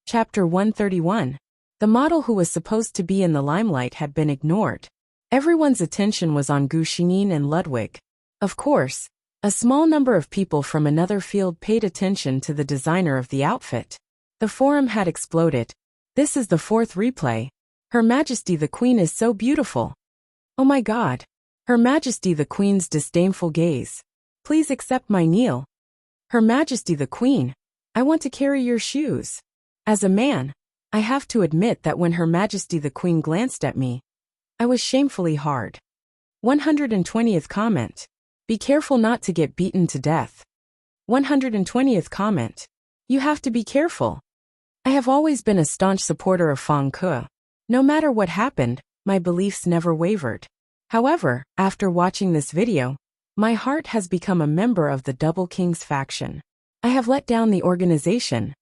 Chapter 131. The model who was supposed to be in the limelight had been ignored. Everyone's attention was on Gu Xingyin and Ludwig. Of course, a small number of people from another field paid attention to the designer of the outfit. The forum had exploded. This is the fourth replay. Her Majesty the Queen is so beautiful. Oh my God. Her Majesty the Queen's disdainful gaze. Please accept my kneel. Her Majesty the Queen, I want to carry your shoes. As a man, I have to admit that when Her Majesty the Queen glanced at me, I was shamefully hard. 120th comment. Be careful not to get beaten to death. 120th comment. You have to be careful. I have always been a staunch supporter of Fang Ke. No matter what happened, my beliefs never wavered. However, after watching this video, my heart has become a member of the Double Kings faction. I have let down the organization.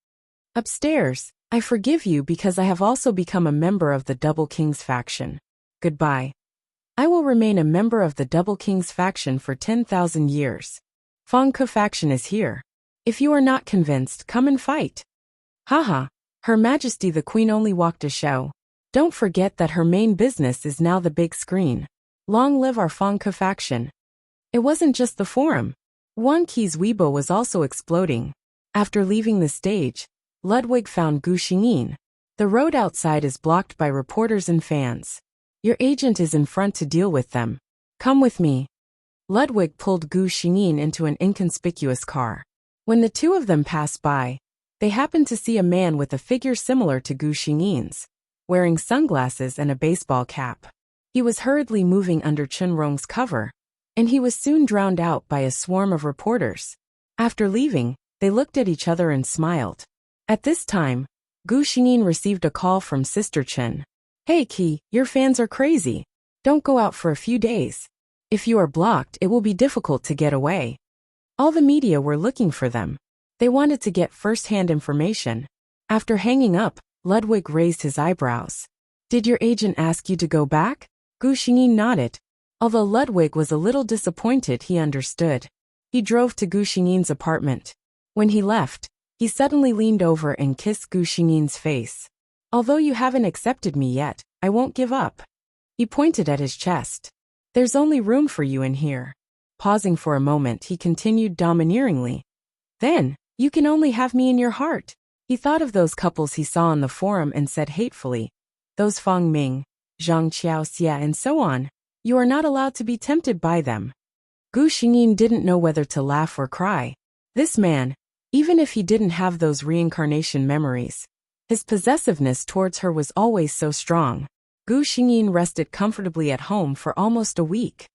Upstairs, I forgive you because I have also become a member of the Double Kings faction. Goodbye. I will remain a member of the Double Kings faction for 10,000 years. Fang Ke faction is here. If you are not convinced, come and fight. Haha, Her Majesty the Queen only walked a show. Don't forget that her main business is now the big screen. Long live our Fang Ke faction. It wasn't just the forum. Wang Qi's Weibo was also exploding. After leaving the stage, Ludwig found Gu Xingyin. The road outside is blocked by reporters and fans. Your agent is in front to deal with them. Come with me. Ludwig pulled Gu Xingyin into an inconspicuous car. When the two of them passed by, they happened to see a man with a figure similar to Gu Xingyin's, wearing sunglasses and a baseball cap. He was hurriedly moving under Chen Rong's cover, and he was soon drowned out by a swarm of reporters. After leaving, they looked at each other and smiled. At this time, Gu Xingyin received a call from Sister Chen. Hey Qi, your fans are crazy. Don't go out for a few days. If you are blocked, it will be difficult to get away. All the media were looking for them. They wanted to get first-hand information. After hanging up, Ludwig raised his eyebrows. Did your agent ask you to go back? Gu Xingyin nodded. Although Ludwig was a little disappointed, he understood. He drove to Gu Xingyin's apartment. When he left, he suddenly leaned over and kissed Gu Xingyin's face. Although you haven't accepted me yet, I won't give up. He pointed at his chest. There's only room for you in here. Pausing for a moment, he continued domineeringly. Then, you can only have me in your heart. He thought of those couples he saw on the forum and said hatefully, those Fang Ming, Zhang Qiaoxia and so on, you are not allowed to be tempted by them. Gu Xingyin didn't know whether to laugh or cry. This man, even if he didn't have those reincarnation memories, his possessiveness towards her was always so strong. Gu Xingyin rested comfortably at home for almost a week.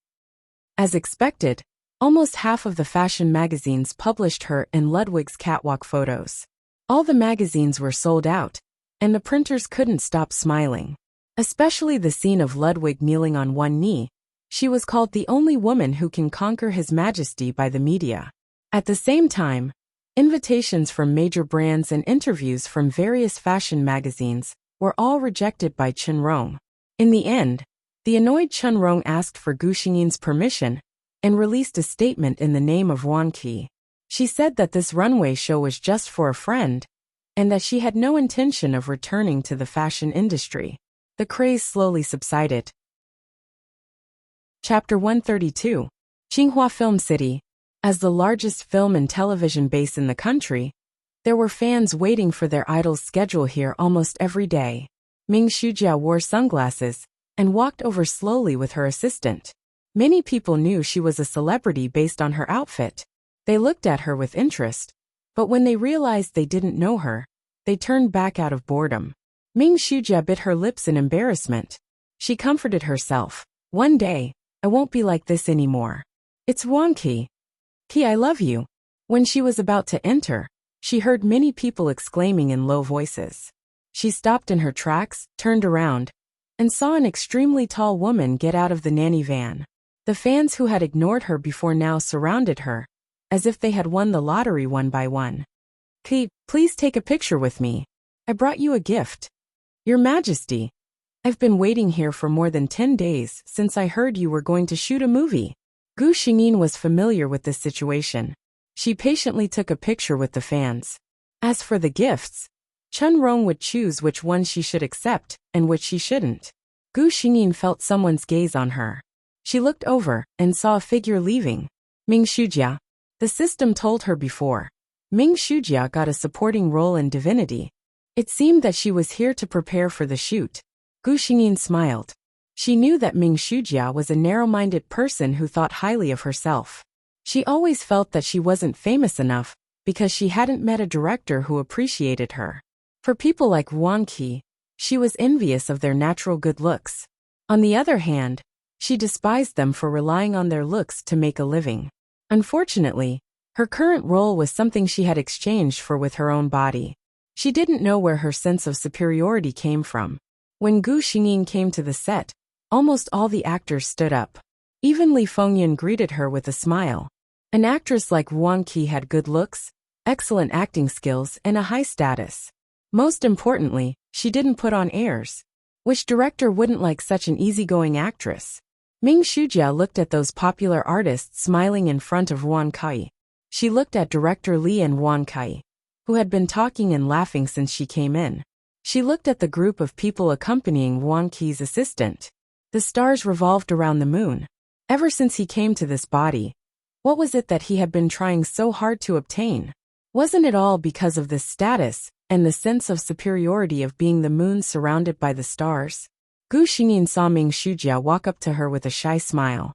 As expected, almost half of the fashion magazines published her and Ludwig's catwalk photos. All the magazines were sold out, and the printers couldn't stop smiling. Especially the scene of Ludwig kneeling on one knee. She was called the only woman who can conquer His Majesty by the media. At the same time, invitations from major brands and interviews from various fashion magazines were all rejected by Chen Rong. In the end, the annoyed Chen Rong asked for Gu Xingyin's permission and released a statement in the name of Wang Qi. She said that this runway show was just for a friend and that she had no intention of returning to the fashion industry. The craze slowly subsided. Chapter 132. Tsinghua Film City. As the largest film and television base in the country, there were fans waiting for their idol's schedule here almost every day. Ming Shujia wore sunglasses and walked over slowly with her assistant. Many people knew she was a celebrity based on her outfit. They looked at her with interest, but when they realized they didn't know her, they turned back out of boredom. Ming Shujia bit her lips in embarrassment. She comforted herself. One day, I won't be like this anymore. It's Wang Qi. Qi, I love you. When she was about to enter, she heard many people exclaiming in low voices. She stopped in her tracks, turned around, and saw an extremely tall woman get out of the nanny van. The fans who had ignored her before now surrounded her, as if they had won the lottery one by one. Qi, please take a picture with me. I brought you a gift. Your Majesty, I've been waiting here for more than 10 days since I heard you were going to shoot a movie. Gu Xingyin was familiar with this situation. She patiently took a picture with the fans. As for the gifts, Chun Rong would choose which one she should accept and which she shouldn't. Gu Xingyin felt someone's gaze on her. She looked over and saw a figure leaving. Ming Shujia. The system told her before. Ming Shujia got a supporting role in Divinity. It seemed that she was here to prepare for the shoot. Gu Xingyin smiled. She knew that Ming Shujia was a narrow-minded person who thought highly of herself. She always felt that she wasn't famous enough because she hadn't met a director who appreciated her. For people like Wang Qi, she was envious of their natural good looks. On the other hand, she despised them for relying on their looks to make a living. Unfortunately, her current role was something she had exchanged for with her own body. She didn't know where her sense of superiority came from. When Gu Xingyin came to the set, almost all the actors stood up. Even Li Fengyan greeted her with a smile. An actress like Wang Qi had good looks, excellent acting skills, and a high status. Most importantly, she didn't put on airs. Which director wouldn't like such an easygoing actress? Ming Shujia looked at those popular artists smiling in front of Wang Kai. She looked at director Li and Wang Kai, who had been talking and laughing since she came in. She looked at the group of people accompanying Wang Kai's assistant. The stars revolved around the moon. Ever since he came to this body, what was it that he had been trying so hard to obtain? Wasn't it all because of this status and the sense of superiority of being the moon surrounded by the stars? Gu Xingyin saw Ming Shujia walk up to her with a shy smile.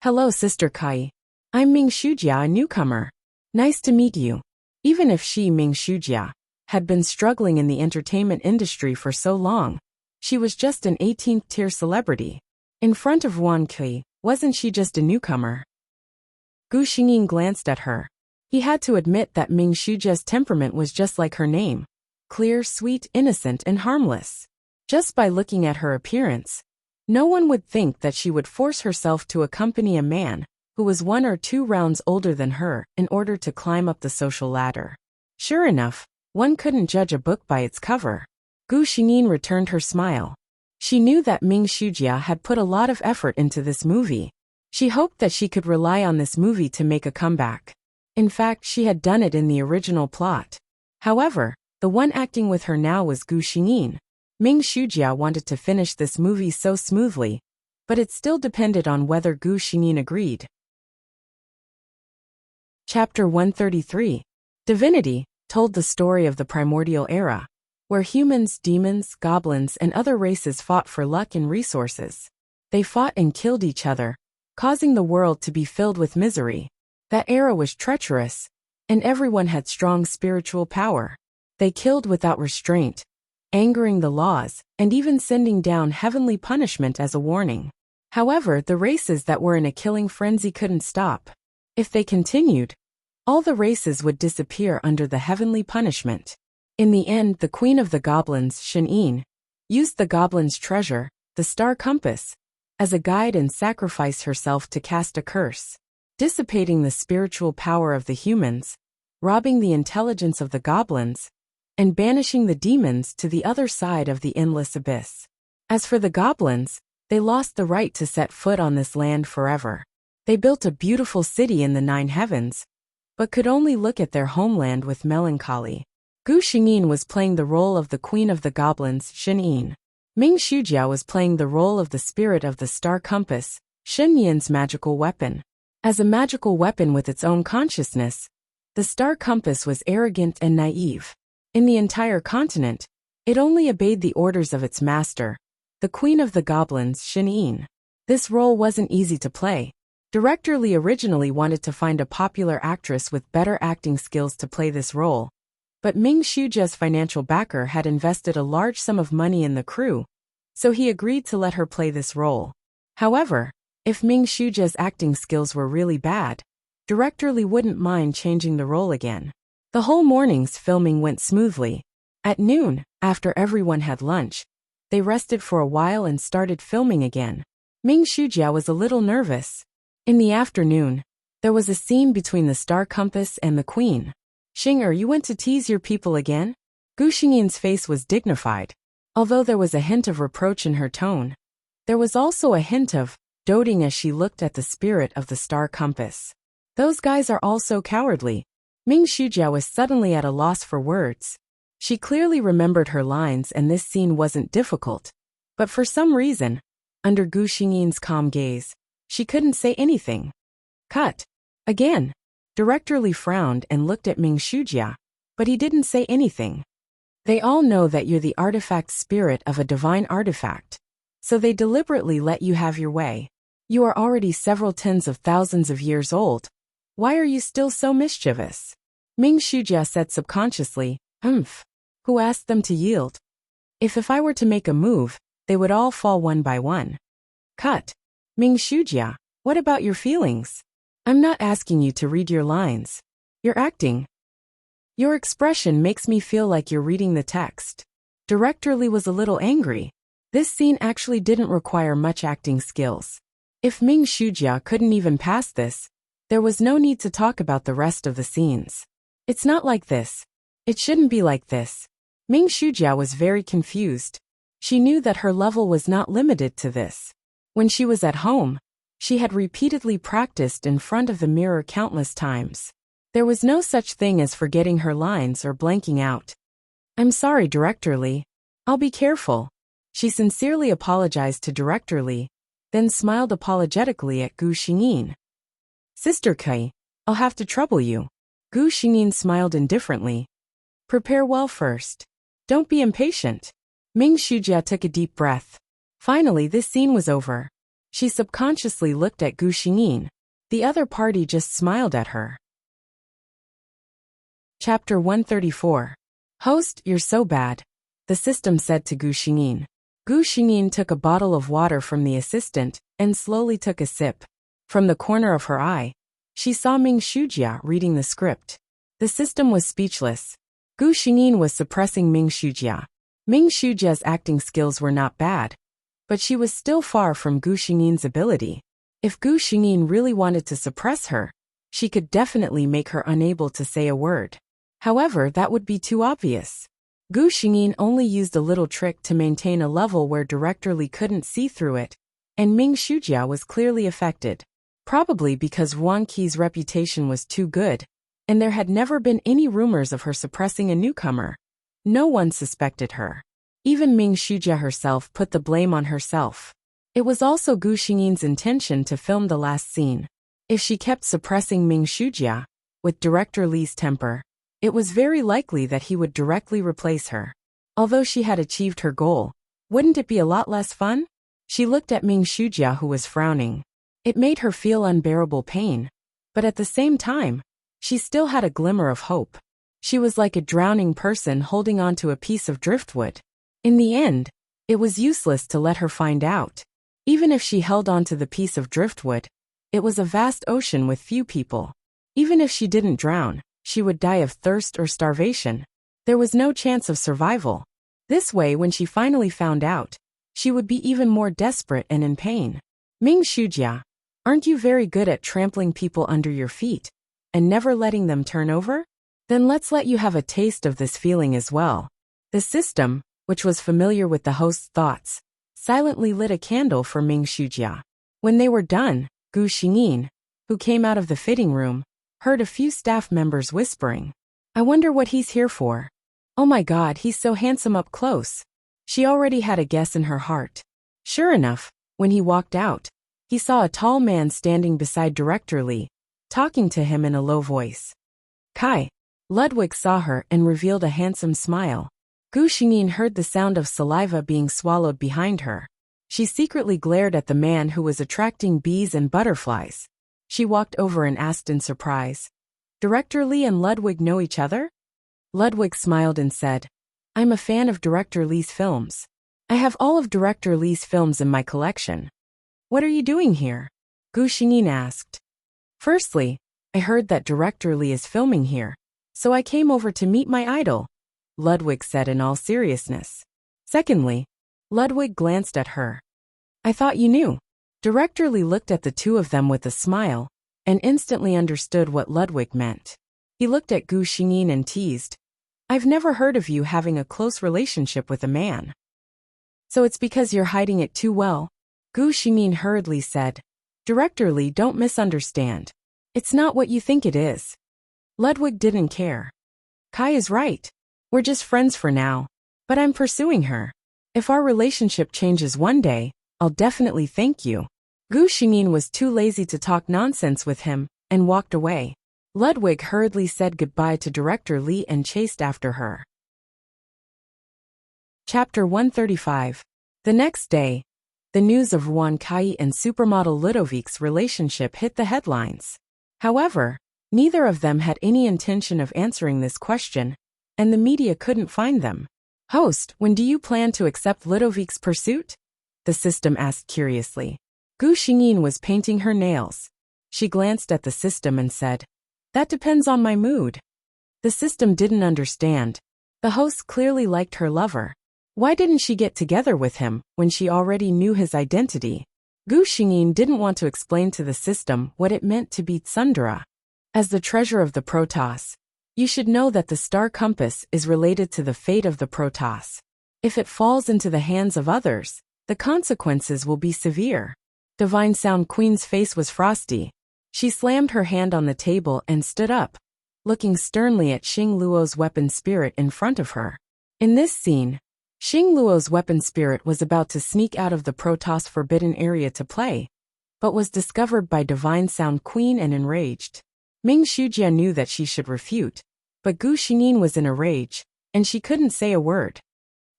Hello, Sister Kai. I'm Ming Shujia, a newcomer. Nice to meet you. Even if she, Ming Shujia, had been struggling in the entertainment industry for so long, she was just an 18th-tier celebrity. In front of Wang Kui, wasn't she just a newcomer? Gu Xingyin glanced at her. He had to admit that Ming Shujia's temperament was just like her name. Clear, sweet, innocent, and harmless. Just by looking at her appearance, no one would think that she would force herself to accompany a man who was 1 or 2 rounds older than her in order to climb up the social ladder. Sure enough, one couldn't judge a book by its cover. Gu Xingyin returned her smile. She knew that Ming Shujia had put a lot of effort into this movie. She hoped that she could rely on this movie to make a comeback. In fact, she had done it in the original plot. However, the one acting with her now was Gu Xingyin. Ming Shujia wanted to finish this movie so smoothly, but it still depended on whether Gu Xingyin agreed. Chapter 133. Divinity told the story of the primordial era, where humans, demons, goblins, and other races fought for luck and resources. They fought and killed each other, causing the world to be filled with misery. That era was treacherous, and everyone had strong spiritual power. They killed without restraint, angering the laws, and even sending down heavenly punishment as a warning. However, the races that were in a killing frenzy couldn't stop. If they continued, all the races would disappear under the heavenly punishment. In the end, the queen of the goblins, Shen, used the goblins' treasure, the star compass, as a guide and sacrificed herself to cast a curse, dissipating the spiritual power of the humans, robbing the intelligence of the goblins, and banishing the demons to the other side of the endless abyss. As for the goblins, they lost the right to set foot on this land forever. They built a beautiful city in the 9 heavens, but could only look at their homeland with melancholy. Gu Xingyin was playing the role of the queen of the goblins, Shen. Ming Shujia was playing the role of the spirit of the star compass, Shen Yin's magical weapon. As a magical weapon with its own consciousness, the star compass was arrogant and naive. In the entire continent, it only obeyed the orders of its master, the queen of the goblins, Shen. This role wasn't easy to play. Director Li originally wanted to find a popular actress with better acting skills to play this role, but Ming Shujia's financial backer had invested a large sum of money in the crew, so he agreed to let her play this role. However, if Ming Shujia's acting skills were really bad, Director Li wouldn't mind changing the role again. The whole morning's filming went smoothly. At noon, after everyone had lunch, they rested for a while and started filming again. Ming Shujia was a little nervous. In the afternoon, there was a scene between the star compass and the queen. Xinger, you went to tease your people again? Gu Xingyin's face was dignified. Although there was a hint of reproach in her tone, there was also a hint of doting as she looked at the spirit of the star compass. Those guys are all so cowardly. Ming Shujia was suddenly at a loss for words. She clearly remembered her lines and this scene wasn't difficult. But for some reason, under Gu Xingyin's calm gaze, she couldn't say anything. Cut. Again. Director Li frowned and looked at Ming Shujia, but he didn't say anything. They all know that you're the artifact spirit of a divine artifact, so they deliberately let you have your way. You are already several tens of thousands of years old. Why are you still so mischievous? Ming Shujia said subconsciously, Who asked them to yield? If I were to make a move, they would all fall one by one. Cut. Ming Shujia, what about your feelings? I'm not asking you to read your lines. You're acting. Your expression makes me feel like you're reading the text. Director Li was a little angry. This scene actually didn't require much acting skills. If Ming Shujia couldn't even pass this, there was no need to talk about the rest of the scenes. It's not like this. It shouldn't be like this. Ming Shujia was very confused. She knew that her level was not limited to this. When she was at home, she had repeatedly practiced in front of the mirror countless times. There was no such thing as forgetting her lines or blanking out. I'm sorry, Director Li. I'll be careful. She sincerely apologized to Director Li, then smiled apologetically at Gu Xingyin. Sister Kai, I'll have to trouble you. Gu Xingyin smiled indifferently. Prepare well first. Don't be impatient. Ming Shujia took a deep breath. Finally, this scene was over. She subconsciously looked at Gu Xingyin. The other party just smiled at her. Chapter 134. Host, you're so bad, the system said to Gu Xingyin. Gu Xingyin took a bottle of water from the assistant and slowly took a sip. From the corner of her eye, she saw Ming Shujia reading the script. The system was speechless. Gu Xingyin was suppressing Ming Shujia. Ming Shujia's acting skills were not bad, but she was still far from Gu Xingyin's ability. If Gu Xingyin really wanted to suppress her, she could definitely make her unable to say a word. However, that would be too obvious. Gu Xingyin only used a little trick to maintain a level where Director Li couldn't see through it, and Ming Shujia was clearly affected. Probably because Wang Qi's reputation was too good, and there had never been any rumors of her suppressing a newcomer. No one suspected her. Even Ming Shujia herself put the blame on herself. It was also Gu Xingyin's intention to film the last scene. If she kept suppressing Ming Shujia, with Director Li's temper, it was very likely that he would directly replace her. Although she had achieved her goal, wouldn't it be a lot less fun? She looked at Ming Shujia, who was frowning. It made her feel unbearable pain, but at the same time, she still had a glimmer of hope. She was like a drowning person holding onto a piece of driftwood. In the end, it was useless to let her find out. Even if she held onto the piece of driftwood, it was a vast ocean with few people. Even if she didn't drown, she would die of thirst or starvation. There was no chance of survival. This way, when she finally found out, she would be even more desperate and in pain. Ming Shujia, aren't you very good at trampling people under your feet and never letting them turn over? Then let's let you have a taste of this feeling as well. The system, which was familiar with the host's thoughts, silently lit a candle for Ming Shujia. When they were done, Gu Xingyin, who came out of the fitting room, heard a few staff members whispering, I wonder what he's here for. Oh my God, he's so handsome up close. She already had a guess in her heart. Sure enough, when he walked out, he saw a tall man standing beside Director Li, talking to him in a low voice. Kai. Ludwig saw her and revealed a handsome smile. Gu Xingyin heard the sound of saliva being swallowed behind her. She secretly glared at the man who was attracting bees and butterflies. She walked over and asked in surprise, Director Li and Ludwig know each other? Ludwig smiled and said, I'm a fan of Director Li's films. I have all of Director Li's films in my collection. What are you doing here? Gu Xingyin asked. Firstly, I heard that Director Li is filming here, so I came over to meet my idol, Ludwig said in all seriousness. Secondly, Ludwig glanced at her. I thought you knew. Director Li looked at the two of them with a smile, and instantly understood what Ludwig meant. He looked at Gu Xingyin and teased, I've never heard of you having a close relationship with a man. So it's because you're hiding it too well? Gu Xingyin hurriedly said, Director Li, don't misunderstand. It's not what you think it is. Ludwig didn't care. Kai is right. We're just friends for now. But I'm pursuing her. If our relationship changes one day, I'll definitely thank you. Gu Xingyin was too lazy to talk nonsense with him, and walked away. Ludwig hurriedly said goodbye to Director Li and chased after her. Chapter 135. The next day, the news of Ruan Kai and supermodel Ludovic's relationship hit the headlines. However, neither of them had any intention of answering this question, and the media couldn't find them. Host, when do you plan to accept Ludovic's pursuit? The system asked curiously. Gu Xingyin was painting her nails. She glanced at the system and said, "That depends on my mood." The system didn't understand. The host clearly liked her lover. Why didn't she get together with him when she already knew his identity? Gu Xingyin didn't want to explain to the system what it meant to be tsundere. As the treasure of the Protoss, you should know that the star compass is related to the fate of the Protoss. If it falls into the hands of others, the consequences will be severe. Divine Sound Queen's face was frosty. She slammed her hand on the table and stood up, looking sternly at Xing Luo's weapon spirit in front of her. In this scene, Xing Luo's weapon spirit was about to sneak out of the Protoss forbidden area to play, but was discovered by Divine Sound Queen and enraged. Ming Shujia knew that she should refute, but Gu Xingyin was in a rage, and she couldn't say a word.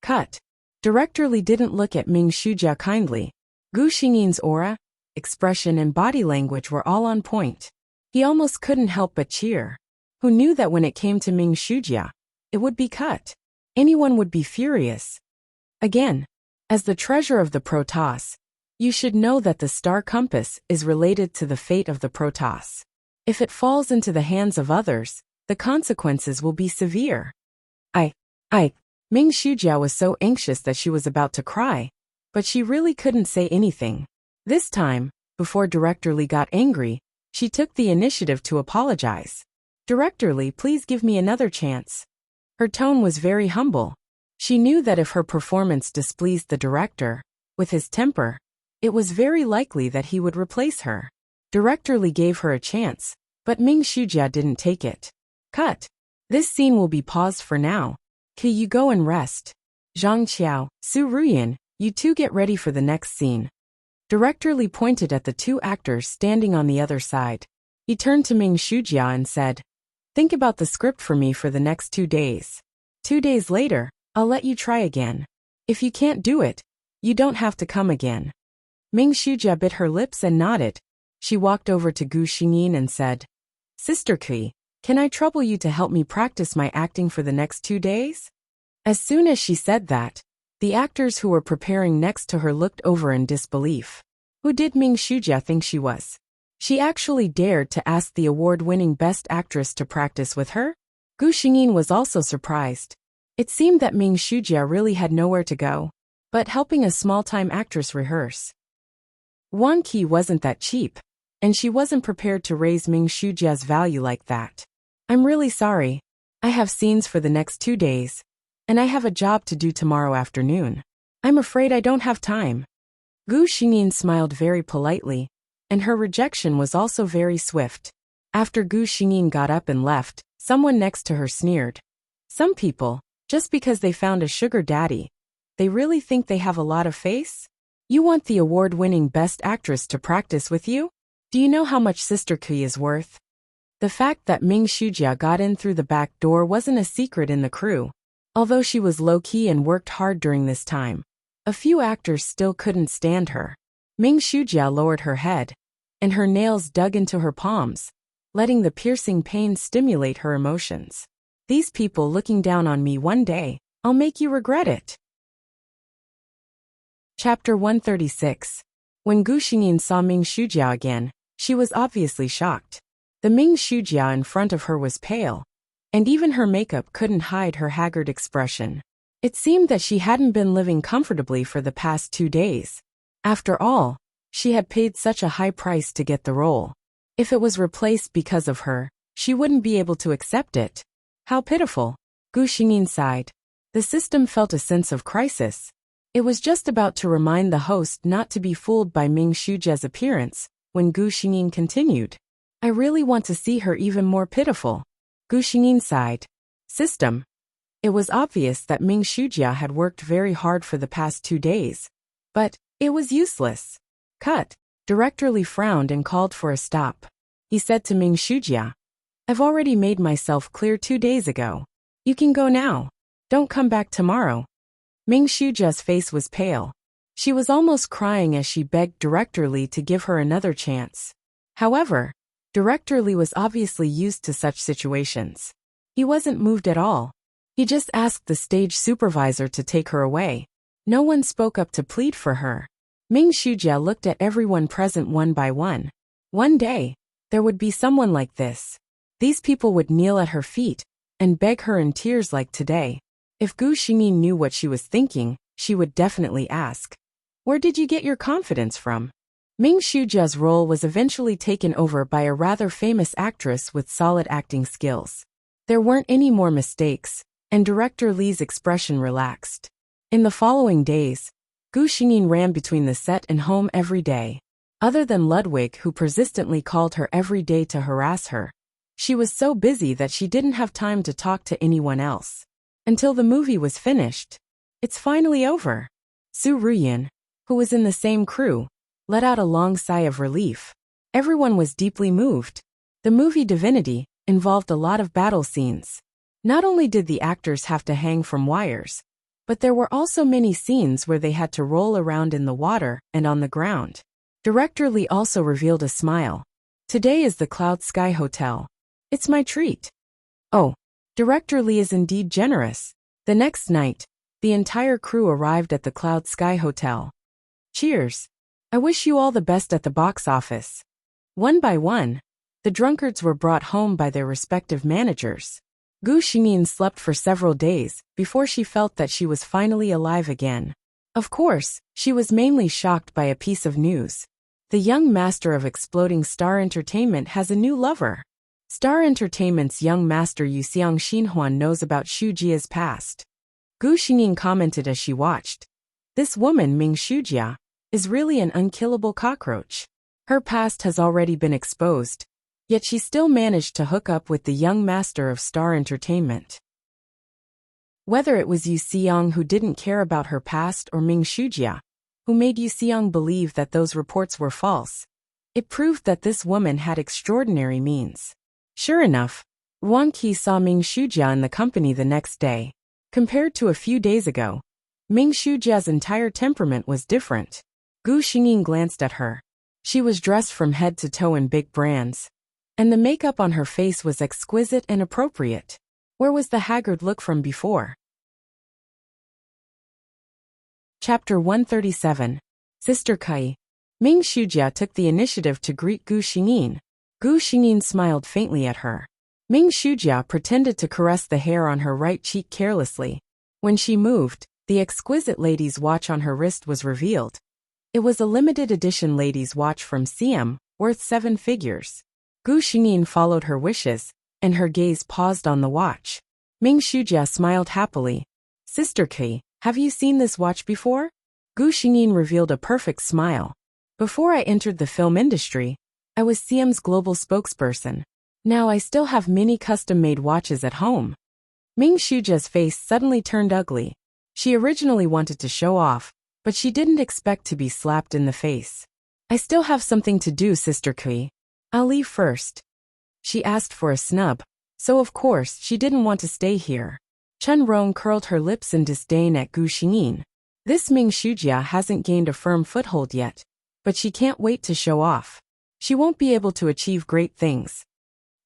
Cut. Director Li didn't look at Ming Shujia kindly. Gu Xingyin's aura, expression and body language were all on point. He almost couldn't help but cheer. Who knew that when it came to Ming Shujia, it would be cut? Anyone would be furious. Again, as the treasure of the Protoss, you should know that the star compass is related to the fate of the Protoss. If it falls into the hands of others, the consequences will be severe. Ming Shujia was so anxious that she was about to cry, but she really couldn't say anything. This time, before Director Li got angry, she took the initiative to apologize. "Director Li, please give me another chance." Her tone was very humble. She knew that if her performance displeased the director, with his temper, it was very likely that he would replace her. Director Li gave her a chance, but Ming Shujia didn't take it. Cut. This scene will be paused for now. Can you go and rest? Zhang Qiao, Su Ruyan, you two get ready for the next scene. Director Li pointed at the two actors standing on the other side. He turned to Ming Shujia and said, "Think about the script for me for the next 2 days. 2 days later, I'll let you try again. If you can't do it, you don't have to come again." Ming Shujia bit her lips and nodded. She walked over to Gu Xingyin and said, "Sister Kui, can I trouble you to help me practice my acting for the next 2 days?" As soon as she said that, the actors who were preparing next to her looked over in disbelief. Who did Ming Shujia think she was? She actually dared to ask the award-winning Best Actress to practice with her? Gu Xingyin was also surprised. It seemed that Ming Shujia really had nowhere to go but helping a small-time actress rehearse. Wan Qi wasn't that cheap, and she wasn't prepared to raise Ming Shujia's value like that. "I'm really sorry. I have scenes for the next 2 days, and I have a job to do tomorrow afternoon. I'm afraid I don't have time." Gu Xingyin smiled very politely, and her rejection was also very swift. After Gu Xingyin got up and left, someone next to her sneered. "Some people, just because they found a sugar daddy, they really think they have a lot of face? You want the award-winning Best Actress to practice with you? Do you know how much Sister Kui is worth?" The fact that Ming Shujia got in through the back door wasn't a secret in the crew. Although she was low-key and worked hard during this time, a few actors still couldn't stand her. Ming Shujia lowered her head, and her nails dug into her palms, letting the piercing pain stimulate her emotions. "These people looking down on me one day, I'll make you regret it." Chapter 136. When Gu Xingyin saw Ming Shujia again, she was obviously shocked. The Ming Shujia in front of her was pale, and even her makeup couldn't hide her haggard expression. It seemed that she hadn't been living comfortably for the past 2 days. After all, she had paid such a high price to get the role. If it was replaced because of her, she wouldn't be able to accept it. How pitiful. Gu Xingyin sighed. The system felt a sense of crisis. It was just about to remind the host not to be fooled by Ming Shujia's appearance, when Gu Xingyin continued. "I really want to see her even more pitiful." Gu Xingyin sighed. "System, It was obvious that Ming Shujia had worked very hard for the past 2 days. But it was useless. Cut. Director Li frowned and called for a stop. He said to Ming Shujia, "I've already made myself clear 2 days ago. You can go now. Don't come back tomorrow." Ming Shujia's face was pale. She was almost crying as she begged Director Li to give her another chance. However, Director Li was obviously used to such situations. He wasn't moved at all. He just asked the stage supervisor to take her away. No one spoke up to plead for her. Ming Shujia looked at everyone present one by one. One day, there would be someone like this. These people would kneel at her feet and beg her in tears like today. If Gu Xingyin knew what she was thinking, she would definitely ask, "Where did you get your confidence from?" Ming Shujia's role was eventually taken over by a rather famous actress with solid acting skills. There weren't any more mistakes, and Director Li's expression relaxed. In the following days, Gu Xingyin ran between the set and home every day. Other than Ludwig, who persistently called her every day to harass her, she was so busy that she didn't have time to talk to anyone else. Until the movie was finished. It's finally over. Su Ruyan, who was in the same crew, let out a long sigh of relief. Everyone was deeply moved. The movie Divinity involved a lot of battle scenes. Not only did the actors have to hang from wires, but there were also many scenes where they had to roll around in the water and on the ground. Director Li also revealed a smile. "Today is the Cloud Sky Hotel. It's my treat." Oh, Director Li is indeed generous. The next night, the entire crew arrived at the Cloud Sky Hotel. Cheers. I wish you all the best at the box office. One by one, the drunkards were brought home by their respective managers. Gu Xingyin slept for several days before she felt that she was finally alive again. Of course, she was mainly shocked by a piece of news. The young master of Exploding Star Entertainment has a new lover. Star Entertainment's young master Yuxiang Xinhuan knows about Xu Jia's past. Gu Xingyin commented as she watched. This woman, Ming Shujia, is really an unkillable cockroach. Her past has already been exposed, yet she still managed to hook up with the young master of Star Entertainment. Whether it was Yu Xiang who didn't care about her past or Ming Shujia, who made Yu Xiang believe that those reports were false, it proved that this woman had extraordinary means. Sure enough, Wang Qi saw Ming Shujia in the company the next day. Compared to a few days ago, Ming Shujia's entire temperament was different. Gu Xingyin glanced at her. She was dressed from head to toe in big brands, and the makeup on her face was exquisite and appropriate. Where was the haggard look from before? Chapter 137. Sister Kai. Ming Shujia took the initiative to greet Gu Xingyin. Gu Xingyin smiled faintly at her. Ming Shujia pretended to caress the hair on her right cheek carelessly. When she moved, the exquisite lady's watch on her wrist was revealed. It was a limited edition lady's watch from CM, worth 7 figures. Gu Xingyin followed her wishes, and her gaze paused on the watch. Ming Shujia smiled happily. Sister Kai, have you seen this watch before? Gu Xingyin revealed a perfect smile. Before I entered the film industry, I was CM's global spokesperson. Now I still have many custom-made watches at home. Ming Shujia's face suddenly turned ugly. She originally wanted to show off, but she didn't expect to be slapped in the face. I still have something to do, Sister Kui. I'll leave first. She asked for a snub, so of course she didn't want to stay here. Chen Rong curled her lips in disdain at Gu Xingyin. This Ming Shujia hasn't gained a firm foothold yet, but she can't wait to show off. She won't be able to achieve great things.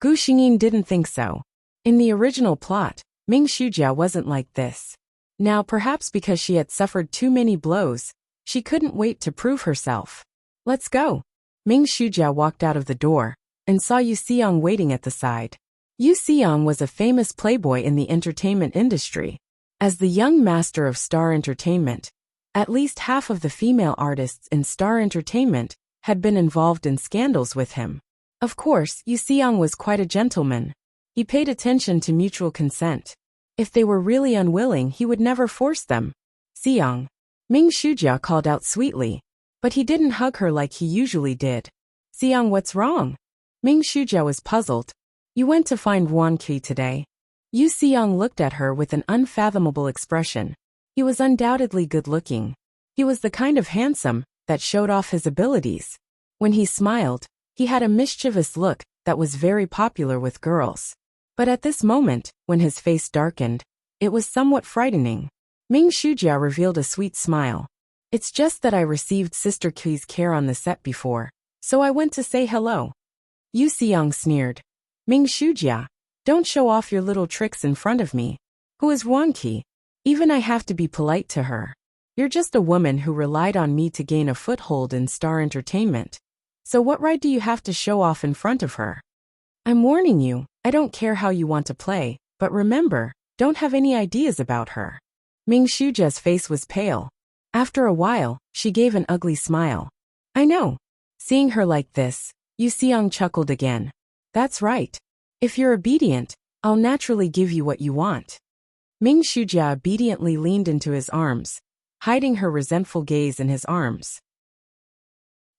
Gu Xingyin didn't think so. In the original plot, Ming Shujia wasn't like this. Now perhaps because she had suffered too many blows, she couldn't wait to prove herself. Let's go. Ming Shujia walked out of the door, and saw Yu Xiang waiting at the side. Yu Xiang was a famous playboy in the entertainment industry. As the young master of Star Entertainment, at least half of the female artists in Star Entertainment had been involved in scandals with him. Of course, Yu Xiang was quite a gentleman. He paid attention to mutual consent. If they were really unwilling, he would never force them. Xiang. Ming Shujia called out sweetly, but he didn't hug her like he usually did. Xiang, what's wrong? Ming Shujia was puzzled. You went to find Wang Qi today. Yu Xiang looked at her with an unfathomable expression. He was undoubtedly good-looking. He was the kind of handsome that showed off his abilities. When he smiled, he had a mischievous look that was very popular with girls. But at this moment, when his face darkened, it was somewhat frightening. Ming Shujia revealed a sweet smile. It's just that I received Sister Qi's care on the set before, so I went to say hello. Yu Xiang sneered. Ming Shujia, don't show off your little tricks in front of me. Who is Ruanqi? Even I have to be polite to her. You're just a woman who relied on me to gain a foothold in star entertainment. So what right do you have to show off in front of her? I'm warning you, I don't care how you want to play, but remember, don't have any ideas about her. Ming Shujia's face was pale. After a while, she gave an ugly smile. I know. Seeing her like this, Yu Xiang chuckled again. That's right. If you're obedient, I'll naturally give you what you want. Ming Shujia obediently leaned into his arms, hiding her resentful gaze in his arms.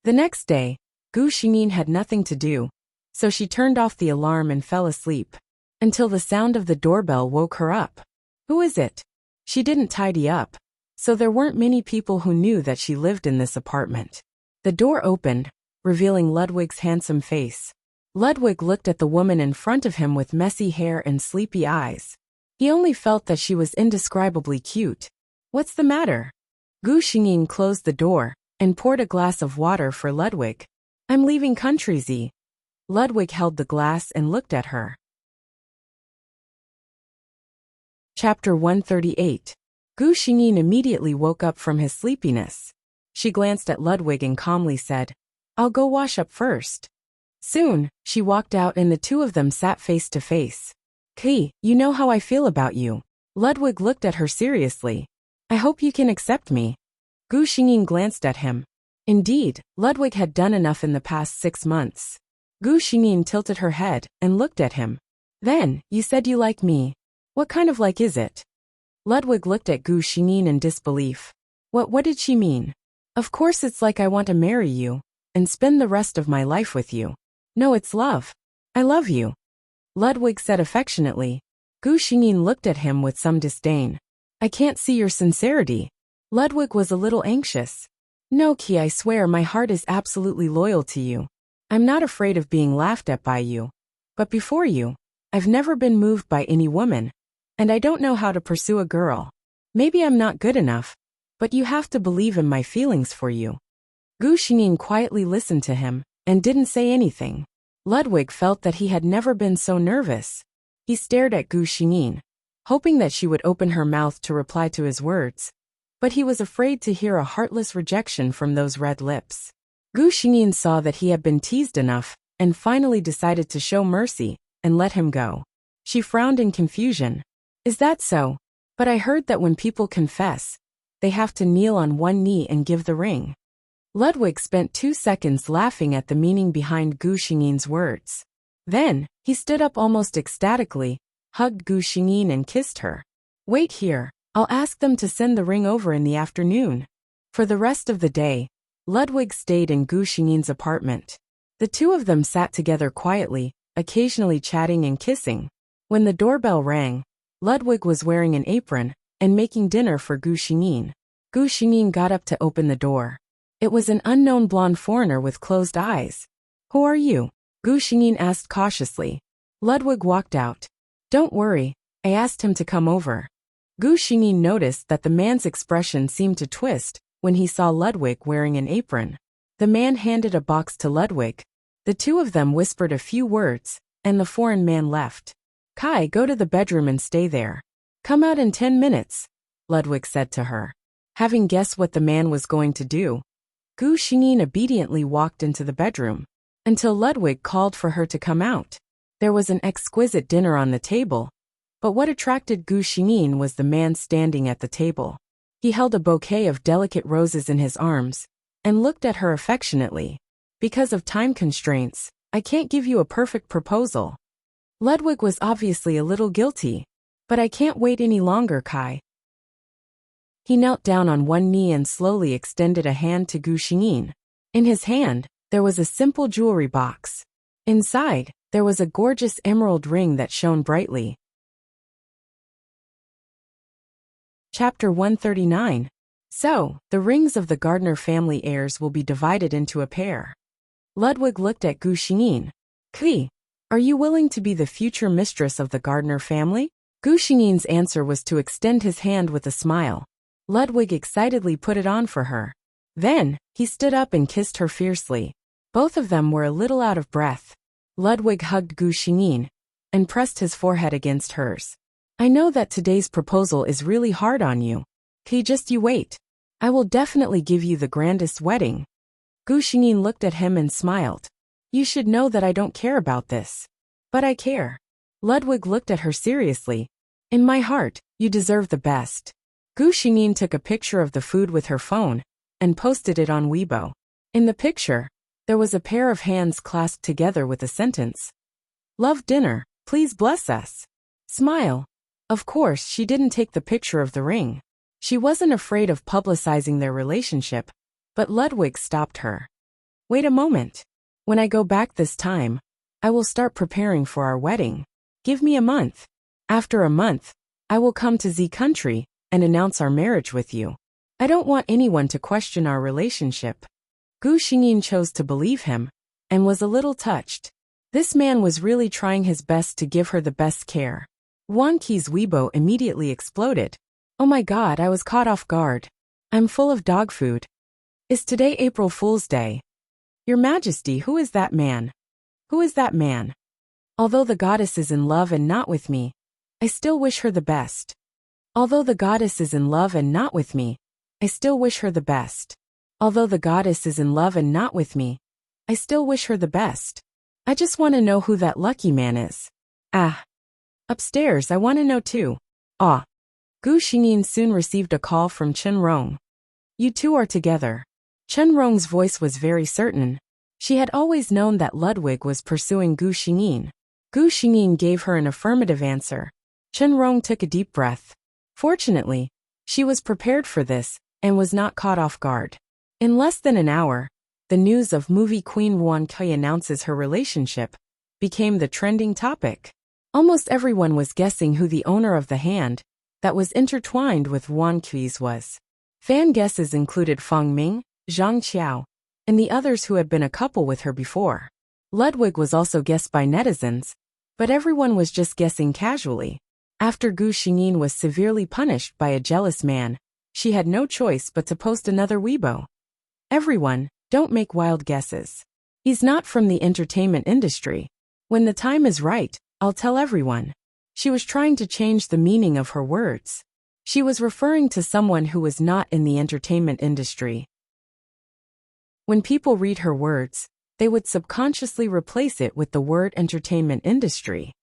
The next day, Gu Xingyin had nothing to do, so she turned off the alarm and fell asleep, until the sound of the doorbell woke her up. Who is it? She didn't tidy up, so there weren't many people who knew that she lived in this apartment. The door opened, revealing Ludwig's handsome face. Ludwig looked at the woman in front of him with messy hair and sleepy eyes. He only felt that she was indescribably cute. What's the matter? Gu Xingyin closed the door and poured a glass of water for Ludwig. I'm leaving country Z. Ludwig held the glass and looked at her. Chapter 138. Gu Xingyin immediately woke up from his sleepiness. She glanced at Ludwig and calmly said, I'll go wash up first. Soon, she walked out and the two of them sat face to face. Qi, you know how I feel about you. Ludwig looked at her seriously. I hope you can accept me. Gu Xingyin glanced at him. Indeed, Ludwig had done enough in the past 6 months. Gu Xingyin tilted her head and looked at him. Then, you said you like me. What kind of like is it? Ludwig looked at Gu Xingyin in disbelief. What did she mean? Of course it's like I want to marry you and spend the rest of my life with you. No, it's love. I love you. Ludwig said affectionately. Gu Xingyin looked at him with some disdain. I can't see your sincerity. Ludwig was a little anxious. No, Qi, I swear my heart is absolutely loyal to you. I'm not afraid of being laughed at by you. But before you, I've never been moved by any woman, and I don't know how to pursue a girl. Maybe I'm not good enough, but you have to believe in my feelings for you. Gu Xingyin quietly listened to him and didn't say anything. Ludwig felt that he had never been so nervous. He stared at Gu Xingyin, hoping that she would open her mouth to reply to his words, but he was afraid to hear a heartless rejection from those red lips. Gu Xingyin saw that he had been teased enough and finally decided to show mercy and let him go. She frowned in confusion. Is that so? But I heard that when people confess, they have to kneel on one knee and give the ring. Ludwig spent 2 seconds laughing at the meaning behind Gu Xingyin's words. Then, he stood up almost ecstatically, hugged Gu Xingyin and kissed her. Wait here, I'll ask them to send the ring over in the afternoon. For the rest of the day, Ludwig stayed in Gu Xingyin's apartment. The two of them sat together quietly, occasionally chatting and kissing. When the doorbell rang, Ludwig was wearing an apron and making dinner for Gu Xingyin. Gu Xingyin got up to open the door. It was an unknown blonde foreigner with closed eyes. Who are you? Gu Xingyin asked cautiously. Ludwig walked out. Don't worry, I asked him to come over. Gu Xingyin noticed that the man's expression seemed to twist when he saw Ludwig wearing an apron. The man handed a box to Ludwig. The two of them whispered a few words, and the foreign man left. Kai, go to the bedroom and stay there. Come out in 10 minutes, Ludwig said to her. Having guessed what the man was going to do, Gu Xingyin obediently walked into the bedroom, until Ludwig called for her to come out. There was an exquisite dinner on the table, but what attracted Gu Xingyin was the man standing at the table. He held a bouquet of delicate roses in his arms, and looked at her affectionately. Because of time constraints, I can't give you a perfect proposal. Ludwig was obviously a little guilty. But I can't wait any longer, Kai. He knelt down on one knee and slowly extended a hand to Gu Xingyin. In his hand, there was a simple jewelry box. Inside, there was a gorgeous emerald ring that shone brightly. Chapter 139. So, the rings of the Gardner family heirs will be divided into a pair. Ludwig looked at Gu Xingyin. Kui, are you willing to be the future mistress of the Gardner family? Gu Xingyin's answer was to extend his hand with a smile. Ludwig excitedly put it on for her. Then, he stood up and kissed her fiercely. Both of them were a little out of breath. Ludwig hugged Gu Xingyin and pressed his forehead against hers. I know that today's proposal is really hard on you. Just you wait. I will definitely give you the grandest wedding. Gu Xingyin looked at him and smiled. You should know that I don't care about this. But I care. Ludwig looked at her seriously. In my heart, you deserve the best. Gu Xingyin took a picture of the food with her phone and posted it on Weibo. In the picture, there was a pair of hands clasped together with a sentence. Love dinner, please bless us. Smile. Of course, she didn't take the picture of the ring. She wasn't afraid of publicizing their relationship, but Ludwig stopped her. Wait a moment. When I go back this time, I will start preparing for our wedding. Give me a month. After a month, I will come to Z country and announce our marriage with you. I don't want anyone to question our relationship. Gu Xingyin chose to believe him and was a little touched. This man was really trying his best to give her the best care. Wang Qi's Weibo immediately exploded. Oh my god, I was caught off guard. I'm full of dog food. Is today April Fool's Day? Your Majesty, who is that man? Who is that man? Although the goddess is in love and not with me, I still wish her the best. Although the goddess is in love and not with me, I still wish her the best. Although the goddess is in love and not with me, I still wish her the best. I just want to know who that lucky man is. Ah. Upstairs, I want to know too. Ah. Gu Xingyin soon received a call from Chen Rong. You two are together. Chen Rong's voice was very certain. She had always known that Ludwig was pursuing Gu Xingyin. Gu Xingyin gave her an affirmative answer. Chen Rong took a deep breath. Fortunately, she was prepared for this and was not caught off guard. In less than an hour, the news of movie queen Wang Kui announces her relationship became the trending topic. Almost everyone was guessing who the owner of the hand that was intertwined with Wang Kui's was. Fan guesses included Feng Ming, Zhang Qiao, and the others who had been a couple with her before. Ludwig was also guessed by netizens, but everyone was just guessing casually. After Gu Xingyin was severely punished by a jealous man, she had no choice but to post another Weibo. Everyone, don't make wild guesses. He's not from the entertainment industry. When the time is right, I'll tell everyone. She was trying to change the meaning of her words. She was referring to someone who was not in the entertainment industry. When people read her words, they would subconsciously replace it with the word entertainment industry.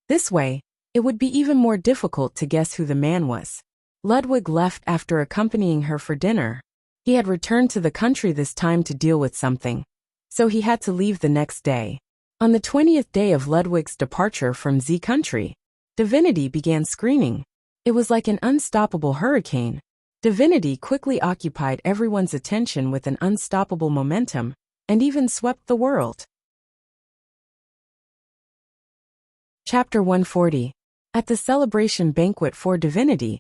This way, it would be even more difficult to guess who the man was. Ludwig left after accompanying her for dinner. He had returned to the country this time to deal with something, so he had to leave the next day. On the 20th day of Ludwig's departure from Z country, Divinity began screening. It was like an unstoppable hurricane. Divinity quickly occupied everyone's attention with an unstoppable momentum, and even swept the world. Chapter 140. At the celebration banquet for Divinity.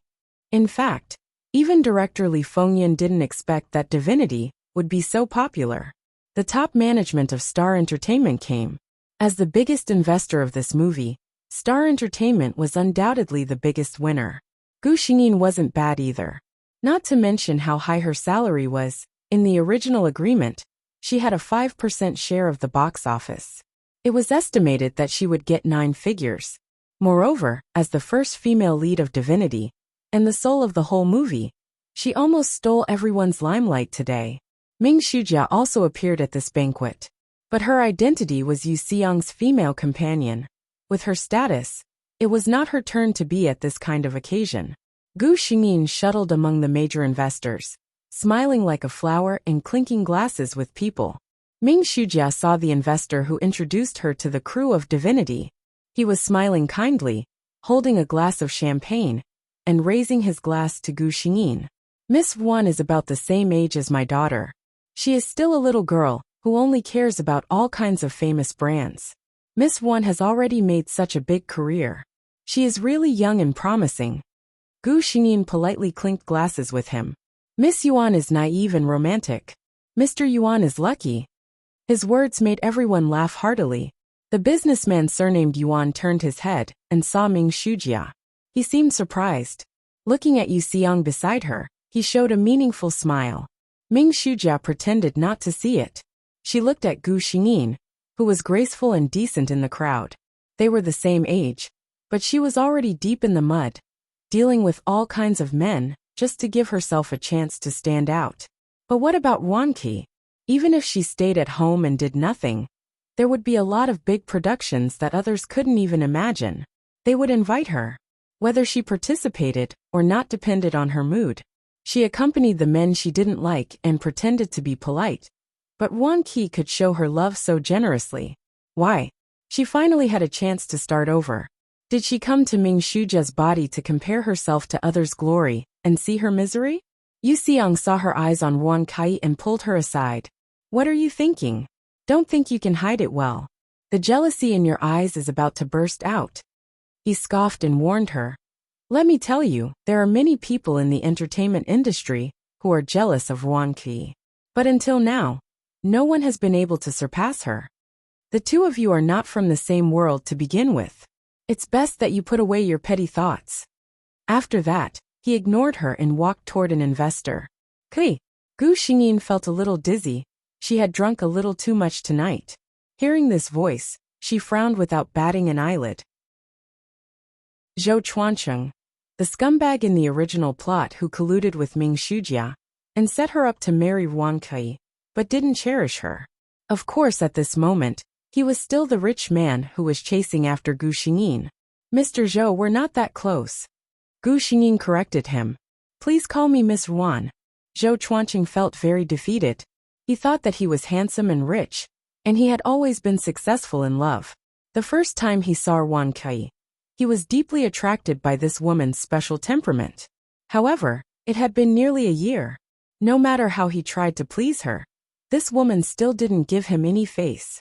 In fact, even director Li Fengyan didn't expect that Divinity would be so popular. The top management of Star Entertainment came. As the biggest investor of this movie, Star Entertainment was undoubtedly the biggest winner. Gu Xingyin wasn't bad either. Not to mention how high her salary was. In the original agreement, she had a 5% share of the box office. It was estimated that she would get 9 figures. Moreover, as the first female lead of Divinity, and the soul of the whole movie, she almost stole everyone's limelight today. Ming Shujia also appeared at this banquet. But her identity was Yu Xiang's female companion. With her status, it was not her turn to be at this kind of occasion. Gu Xingyin shuttled among the major investors, smiling like a flower and clinking glasses with people. Ming Shujia saw the investor who introduced her to the crew of Divinity. He was smiling kindly, holding a glass of champagne, and raising his glass to Gu Xingyin. Miss Wan is about the same age as my daughter. She is still a little girl, who only cares about all kinds of famous brands. Miss Wan has already made such a big career. She is really young and promising. Gu Xingyin politely clinked glasses with him. Miss Yuan is naive and romantic. Mr. Yuan is lucky. His words made everyone laugh heartily. The businessman surnamed Yuan turned his head and saw Ming Shujia. He seemed surprised. Looking at Yu Xiang beside her, he showed a meaningful smile. Ming Shujia pretended not to see it. She looked at Gu Xingyin, who was graceful and decent in the crowd. They were the same age, but she was already deep in the mud, dealing with all kinds of men, just to give herself a chance to stand out. But what about Wanqi? Even if she stayed at home and did nothing, there would be a lot of big productions that others couldn't even imagine. They would invite her. Whether she participated or not depended on her mood. She accompanied the men she didn't like and pretended to be polite. But Wanqi could show her love so generously. Why? She finally had a chance to start over. Did she come to Ming Shujia's body to compare herself to others' glory and see her misery? Yu Xiang saw her eyes on Wanqi and pulled her aside. What are you thinking? Don't think you can hide it well. The jealousy in your eyes is about to burst out. He scoffed and warned her. Let me tell you, there are many people in the entertainment industry who are jealous of Wanqi. But until now, no one has been able to surpass her. The two of you are not from the same world to begin with. It's best that you put away your petty thoughts. After that, he ignored her and walked toward an investor. Gu Xingyin felt a little dizzy. She had drunk a little too much tonight. Hearing this voice, she frowned without batting an eyelid. Zhou Chuancheng, the scumbag in the original plot who colluded with Ming Shujia and set her up to marry Wanqi, but didn't cherish her. Of course, at this moment, he was still the rich man who was chasing after Gu Xingyin. Mr. Zhou, we're not that close. Gu Xingyin corrected him. Please call me Miss Yuan. Zhou Chuancheng felt very defeated. He thought that he was handsome and rich, and he had always been successful in love. The first time he saw Wanqi, he was deeply attracted by this woman's special temperament. However, it had been nearly a year. No matter how he tried to please her, this woman still didn't give him any face.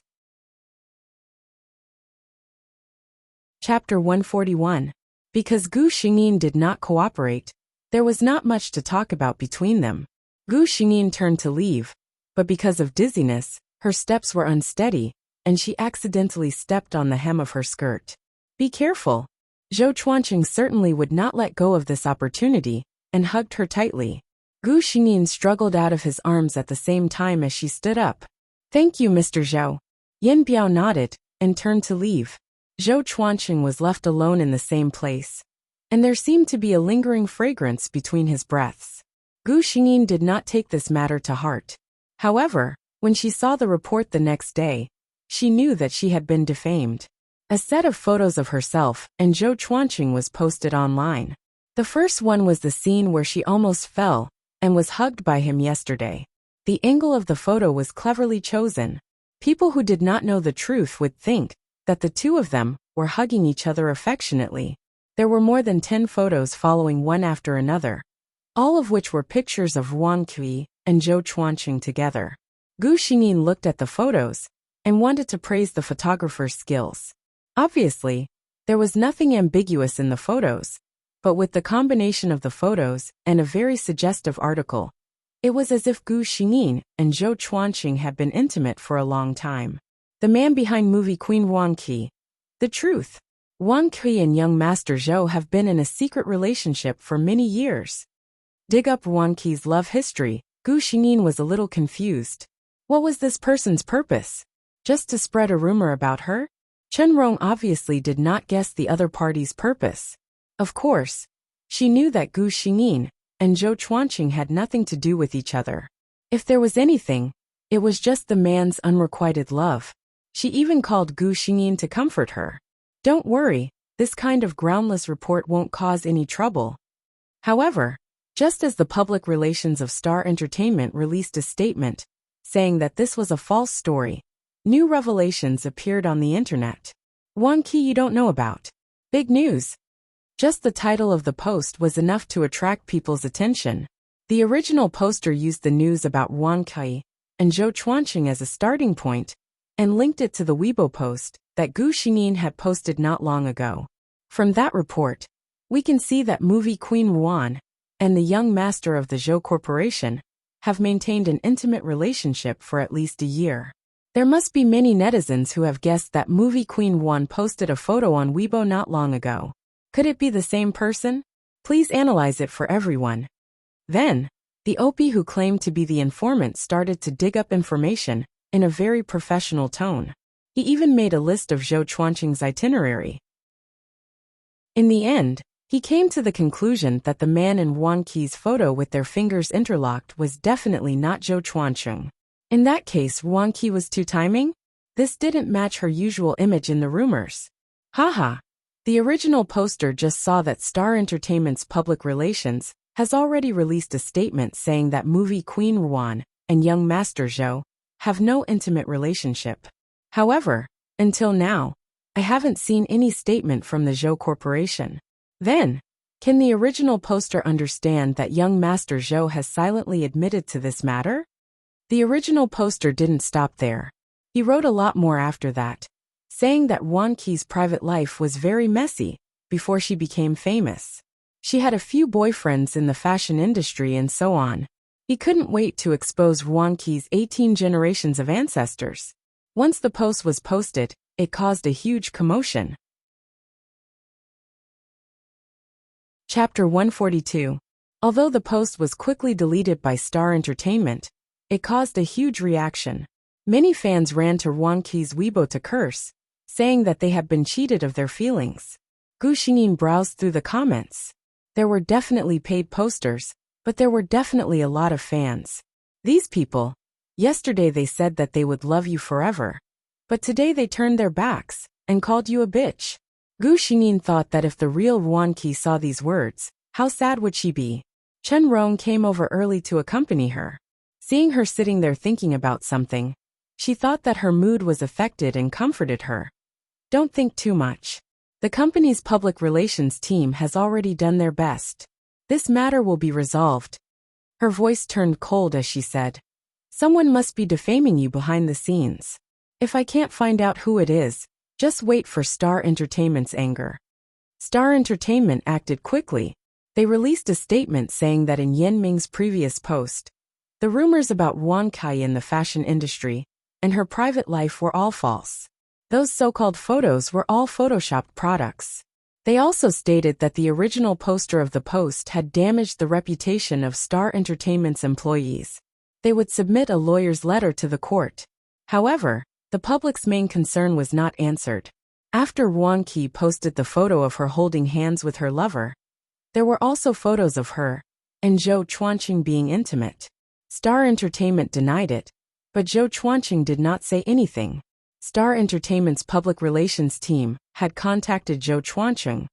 Chapter 141. Because Gu Xingyin did not cooperate, there was not much to talk about between them. Gu Xingyin turned to leave, but because of dizziness, her steps were unsteady, and she accidentally stepped on the hem of her skirt. Be careful. Zhou Chuancheng certainly would not let go of this opportunity, and hugged her tightly. Gu Xingyin struggled out of his arms at the same time as she stood up. Thank you, Mr. Zhou. Yin Biao nodded, and turned to leave. Zhou Chuancheng was left alone in the same place, and there seemed to be a lingering fragrance between his breaths. Gu Xingyin did not take this matter to heart. However, when she saw the report the next day, she knew that she had been defamed. A set of photos of herself and Zhou Chuancheng was posted online. The first one was the scene where she almost fell and was hugged by him yesterday. The angle of the photo was cleverly chosen. People who did not know the truth would think that the two of them were hugging each other affectionately. There were more than 10 photos following one after another, all of which were pictures of Wanqi and Zhou Chuancheng together. Gu Xingyin looked at the photos and wanted to praise the photographer's skills. Obviously, there was nothing ambiguous in the photos, but with the combination of the photos and a very suggestive article, it was as if Gu Xingyin and Zhou Chuancheng had been intimate for a long time. The man behind movie Queen Wanqi. The truth. Wanqi and young Master Zhou have been in a secret relationship for many years. Dig up Wanqi's love history. Gu Xingyin was a little confused. What was this person's purpose? Just to spread a rumor about her? Chen Rong obviously did not guess the other party's purpose. Of course, she knew that Gu Xingyin and Zhou Chuancheng had nothing to do with each other. If there was anything, it was just the man's unrequited love. She even called Gu Xingyin to comfort her. Don't worry, this kind of groundless report won't cause any trouble. However, just as the public relations of Star Entertainment released a statement saying that this was a false story, new revelations appeared on the internet. Wanqi you don't know about. Big news. Just the title of the post was enough to attract people's attention. The original poster used the news about Wanqi and Zhou Chuancheng as a starting point, and linked it to the Weibo post that Gu Xingyin had posted not long ago. From that report, We can see that movie queen Ruan and the young master of the Zhou Corporation have maintained an intimate relationship for at least a year. There must be many netizens who have guessed that movie queen Ruan posted a photo on Weibo not long ago. Could it be the same person? Please analyze it for everyone. Then, the OP who claimed to be the informant started to dig up information in a very professional tone. He even made a list of Zhou Chuanqing's itinerary. In the end, he came to the conclusion that the man in Ruan Qi's photo with their fingers interlocked was definitely not Zhou Chuanqing. In that case, Ruan Qi was two-timing? This didn't match her usual image in the rumors. Haha. The original poster just saw that Star Entertainment's public relations has already released a statement saying that movie queen Ruan and young master Zhou have no intimate relationship. However, until now, I haven't seen any statement from the Zhou Corporation. Then, can the original poster understand that young master Zhou has silently admitted to this matter? The original poster didn't stop there. He wrote a lot more after that, saying that Ruan Qi's private life was very messy before she became famous. She had a few boyfriends in the fashion industry and so on. He couldn't wait to expose Ruan Qi's 18 generations of ancestors. Once the post was posted, it caused a huge commotion. Chapter 142. Although the post was quickly deleted by Star Entertainment, it caused a huge reaction. Many fans ran to Ruan Qi's Weibo to curse, saying that they had been cheated of their feelings. Gu Xingyin browsed through the comments. There were definitely paid posters, but there were definitely a lot of fans. These people, yesterday they said that they would love you forever, but today they turned their backs and called you a bitch. Gu Xingyin thought that if the real Ruan Qi saw these words, how sad would she be? Chen Rong came over early to accompany her. Seeing her sitting there thinking about something, she thought that her mood was affected and comforted her. Don't think too much. The company's public relations team has already done their best. This matter will be resolved. Her voice turned cold as she said, "Someone must be defaming you behind the scenes. If I can't find out who it is, just wait for Star Entertainment's anger." Star Entertainment acted quickly. They released a statement saying that in Yan Ming's previous post, the rumors about Ruan Qi in the fashion industry and her private life were all false. Those so-called photos were all photoshopped products. They also stated that the original poster of the post had damaged the reputation of Star Entertainment's employees. They would submit a lawyer's letter to the court. However, the public's main concern was not answered. After Ruan Qi posted the photo of her holding hands with her lover, there were also photos of her and Zhou Chuanqing being intimate. Star Entertainment denied it, but Zhou Chuanqing did not say anything. Star Entertainment's public relations team had contacted Zhou Chuanqing,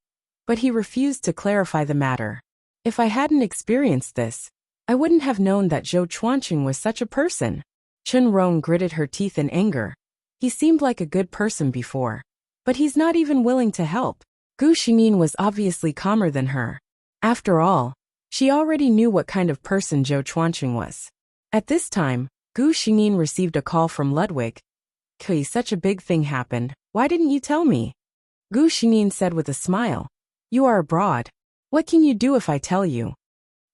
but he refused to clarify the matter. If I hadn't experienced this, I wouldn't have known that Zhou Chuanqing was such a person. Chen Rong gritted her teeth in anger. He seemed like a good person before, but he's not even willing to help. Gu Xingyin was obviously calmer than her. After all, she already knew what kind of person Zhou Chuanqing was. At this time, Gu Xingyin received a call from Ludwig. "Kui, such a big thing happened. Why didn't you tell me?" Gu Xingyin said with a smile. "You are abroad. What can you do if I tell you?"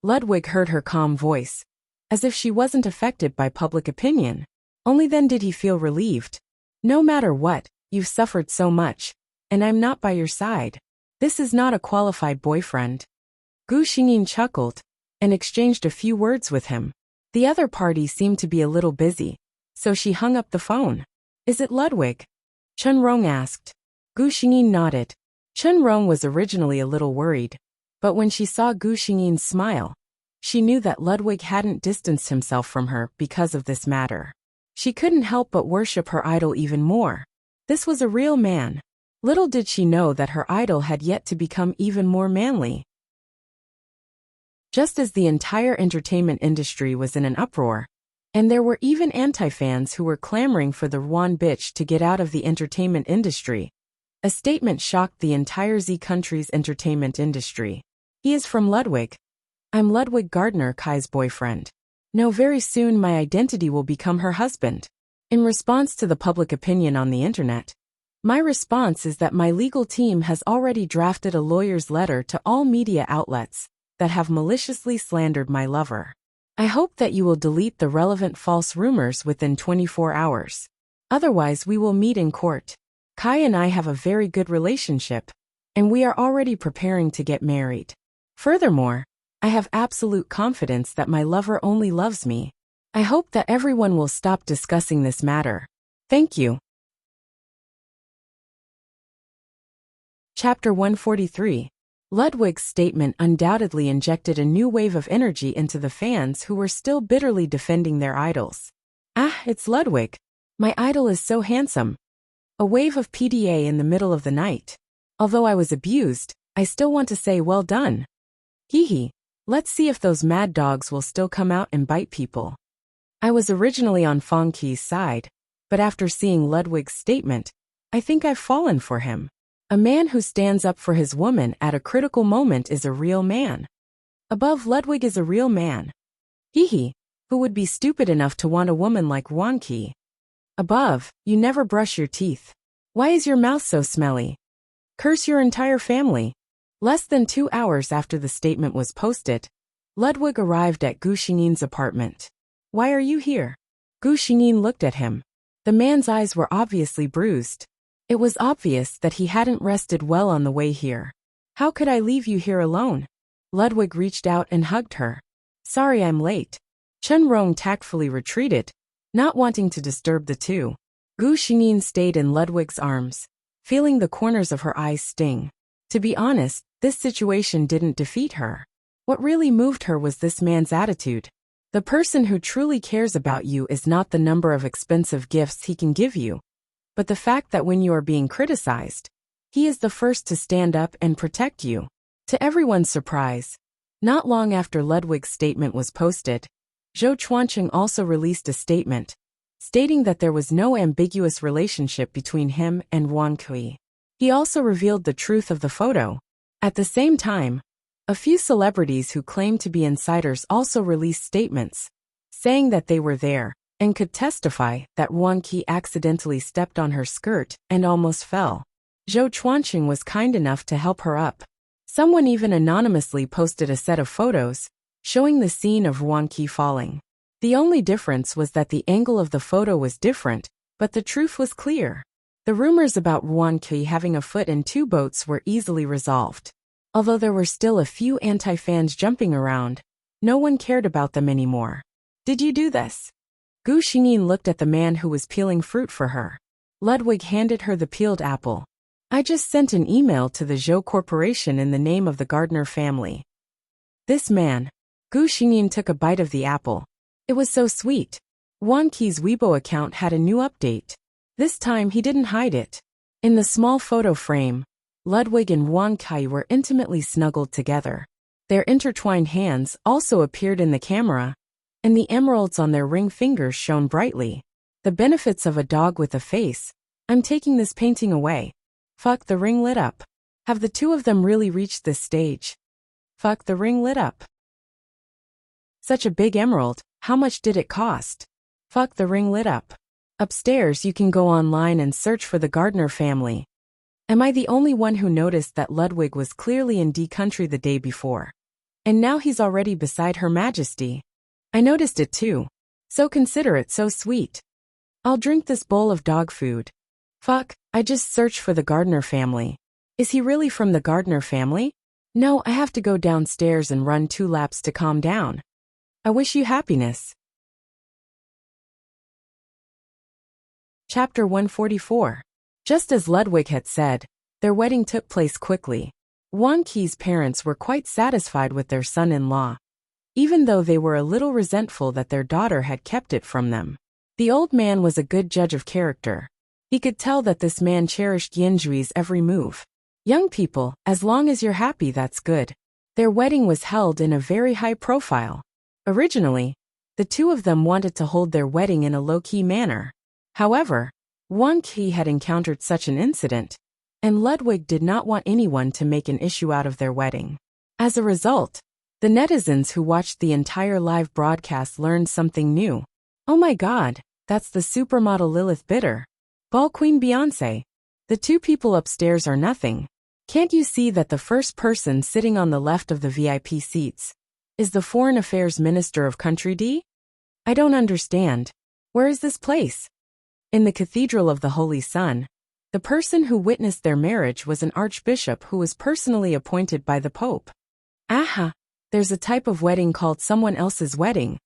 Ludwig heard her calm voice, as if she wasn't affected by public opinion. Only then did he feel relieved. "No matter what, you've suffered so much, and I'm not by your side. This is not a qualified boyfriend." Gu Xingyin chuckled and exchanged a few words with him. The other party seemed to be a little busy, so she hung up the phone. "Is it Ludwig?" Chen Rong asked. Gu Xingyin nodded. Chen Rong was originally a little worried, but when she saw Gu Xingyin's smile, she knew that Ludwig hadn't distanced himself from her because of this matter. She couldn't help but worship her idol even more. This was a real man. Little did she know that her idol had yet to become even more manly. Just as the entire entertainment industry was in an uproar, and there were even anti-fans who were clamoring for the Ruan bitch to get out of the entertainment industry, a statement shocked the entire Z country's entertainment industry. "He is from Ludwig. I'm Ludwig Gardner, Kai's boyfriend. No, very soon my identity will become her husband." In response to the public opinion on the internet, My response is that my legal team has already drafted a lawyer's letter to all media outlets that have maliciously slandered my lover. I hope that you will delete the relevant false rumors within 24 hours. Otherwise, we will meet in court. Kai and I have a very good relationship, and we are already preparing to get married. Furthermore, I have absolute confidence that my lover only loves me. I hope that everyone will stop discussing this matter. Thank you. Chapter 143. Ludwig's statement undoubtedly injected a new wave of energy into the fans who were still bitterly defending their idols. Ah, it's Ludwig. My idol is so handsome. A wave of PDA in the middle of the night. Although I was abused, I still want to say well done. Hee. Let's see if those mad dogs will still come out and bite people. I was originally on Feng Qi's side, but after seeing Ludwig's statement, I think I've fallen for him. A man who stands up for his woman at a critical moment is a real man. Above, Ludwig is a real man. Hee. Who would be stupid enough to want a woman like Feng Qi? Above, you never brush your teeth. Why is your mouth so smelly? Curse your entire family. Less than 2 hours after the statement was posted, Ludwig arrived at Gu Xingyin's apartment. Why are you here? Gu Xingyin looked at him. The man's eyes were obviously bruised. It was obvious that he hadn't rested well on the way here. How could I leave you here alone? Ludwig reached out and hugged her. Sorry I'm late. Chen Rong tactfully retreated, not wanting to disturb the two. Gu Xingyin stayed in Ludwig's arms, feeling the corners of her eyes sting. To be honest, this situation didn't defeat her. What really moved her was this man's attitude. The person who truly cares about you is not the number of expensive gifts he can give you, but the fact that when you are being criticized, he is the first to stand up and protect you. To everyone's surprise, not long after Ludwig's statement was posted, Zhou Chuanqing also released a statement, stating that there was no ambiguous relationship between him and Feng Qi. He also revealed the truth of the photo. At the same time, a few celebrities who claimed to be insiders also released statements, saying that they were there and could testify that Feng Qi accidentally stepped on her skirt and almost fell. Zhou Chuanqing was kind enough to help her up. Someone even anonymously posted a set of photos showing the scene of Feng Qi falling. The only difference was that the angle of the photo was different, but the truth was clear. The rumors about Feng Qi having a foot in 2 boats were easily resolved. Although there were still a few anti-fans jumping around, no one cared about them anymore. Did you do this? Gu Xingyin looked at the man who was peeling fruit for her. Ludwig handed her the peeled apple. I just sent an email to the Zhou Corporation in the name of the Gardner family. This man. Gu Xingyin took a bite of the apple. It was so sweet. Feng Qi's Weibo account had a new update. This time he didn't hide it. In the small photo frame, Ludwig and Feng Qi were intimately snuggled together. Their intertwined hands also appeared in the camera, and the emeralds on their ring fingers shone brightly. The benefits of a dog with a face. I'm taking this painting away. Fuck, the ring lit up. Have the two of them really reached this stage? Fuck, the ring lit up. Such a big emerald, how much did it cost? Fuck, the ring lit up. Upstairs you can go online and search for the Gardner family. Am I the only one who noticed that Ludwig was clearly in D country the day before? And now he's already beside Her Majesty. I noticed it too. So considerate, so sweet. I'll drink this bowl of dog food. Fuck, I just searched for the Gardner family. Is he really from the Gardner family? No, I have to go downstairs and run 2 laps to calm down. I wish you happiness. Chapter 144. Just as Ludwig had said, their wedding took place quickly. Feng Qi's parents were quite satisfied with their son-in-law, even though they were a little resentful that their daughter had kept it from them. The old man was a good judge of character. He could tell that this man cherished Yanjui's every move. Young people, as long as you're happy, that's good. Their wedding was held in a very high profile. Originally, the two of them wanted to hold their wedding in a low-key manner. However, Feng Qi had encountered such an incident, and Ludwig did not want anyone to make an issue out of their wedding. As a result, the netizens who watched the entire live broadcast learned something new. Oh my god, that's the supermodel Lilith Bitter. Ball Queen Beyoncé. The two people upstairs are nothing. Can't you see that the first person sitting on the left of the VIP seats is the Foreign Affairs Minister of Country D? I don't understand. Where is this place? In the Cathedral of the Holy Sun. The person who witnessed their marriage was an archbishop who was personally appointed by the Pope. Aha! There's a type of wedding called someone else's wedding.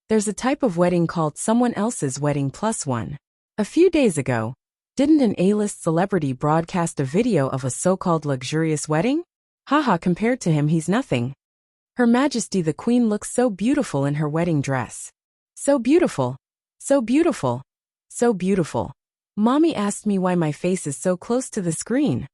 There's a type of wedding called someone else's wedding +1. A few days ago, didn't an A-list celebrity broadcast a video of a so-called luxurious wedding? Haha, compared to him he's nothing. Her Majesty the Queen looks so beautiful in her wedding dress. So beautiful. So beautiful. So beautiful. Mommy asked me why my face is so close to the screen.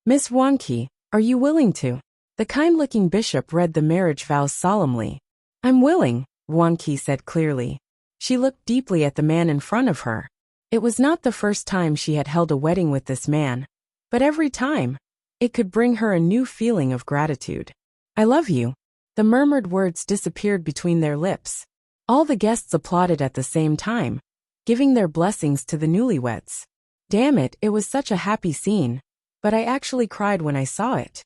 Miss Wonki, are you willing to? The kind-looking bishop read the marriage vows solemnly. I'm willing, Wonki said clearly. She looked deeply at the man in front of her. It was not the first time she had held a wedding with this man, but every time, it could bring her a new feeling of gratitude. I love you. The murmured words disappeared between their lips. All the guests applauded at the same time, giving their blessings to the newlyweds. Damn it, it was such a happy scene, but I actually cried when I saw it.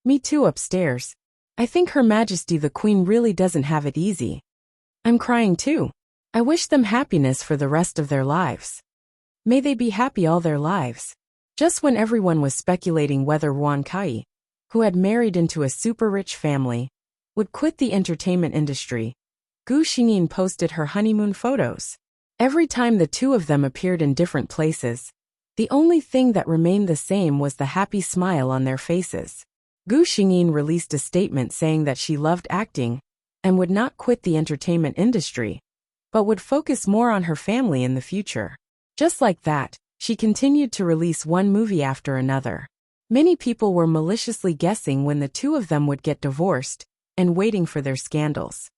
Me too upstairs. I think Her Majesty the Queen really doesn't have it easy. I'm crying too. I wish them happiness for the rest of their lives. May they be happy all their lives. Just when everyone was speculating whether Wan Kai, who had married into a super-rich family, would quit the entertainment industry, Gu Xingyin posted her honeymoon photos. Every time the two of them appeared in different places, the only thing that remained the same was the happy smile on their faces. Gu Xingyin released a statement saying that she loved acting and would not quit the entertainment industry, but would focus more on her family in the future. Just like that, she continued to release one movie after another. Many people were maliciously guessing when the two of them would get divorced and waiting for their scandals.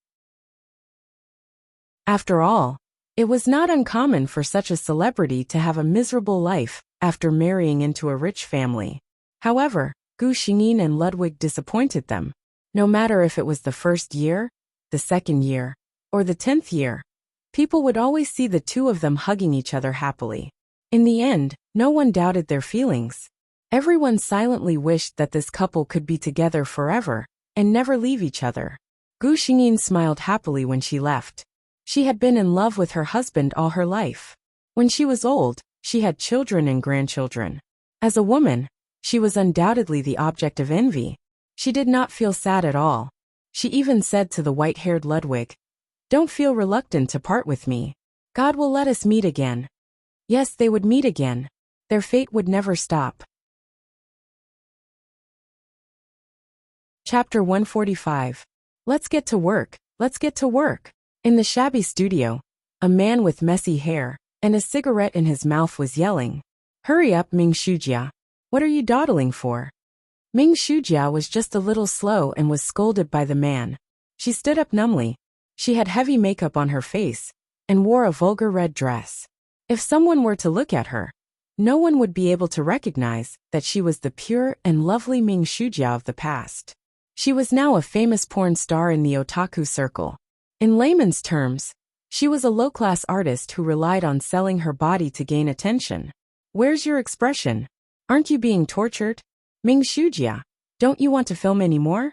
After all, it was not uncommon for such a celebrity to have a miserable life after marrying into a rich family. However, Gu Xingyin and Ludwig disappointed them. No matter if it was the first year, the second year, or the 10th year, people would always see the two of them hugging each other happily. In the end, no one doubted their feelings. Everyone silently wished that this couple could be together forever and never leave each other. Gu Xingyin smiled happily when she left. She had been in love with her husband all her life. When she was old, she had children and grandchildren. As a woman, she was undoubtedly the object of envy. She did not feel sad at all. She even said to the white-haired Ludwig, "Don't feel reluctant to part with me. God will let us meet again." Yes, they would meet again. Their fate would never stop. Chapter 145. Let's get to work. Let's get to work. In the shabby studio, a man with messy hair and a cigarette in his mouth was yelling, "Hurry up, Ming Shujia. What are you dawdling for?" Ming Shujia was just a little slow and was scolded by the man. She stood up numbly. She had heavy makeup on her face and wore a vulgar red dress. If someone were to look at her, no one would be able to recognize that she was the pure and lovely Ming Shujia of the past. She was now a famous porn star in the otaku circle. In layman's terms, she was a low-class artist who relied on selling her body to gain attention. Where's your expression? Aren't you being tortured? Ming Shujia, don't you want to film anymore?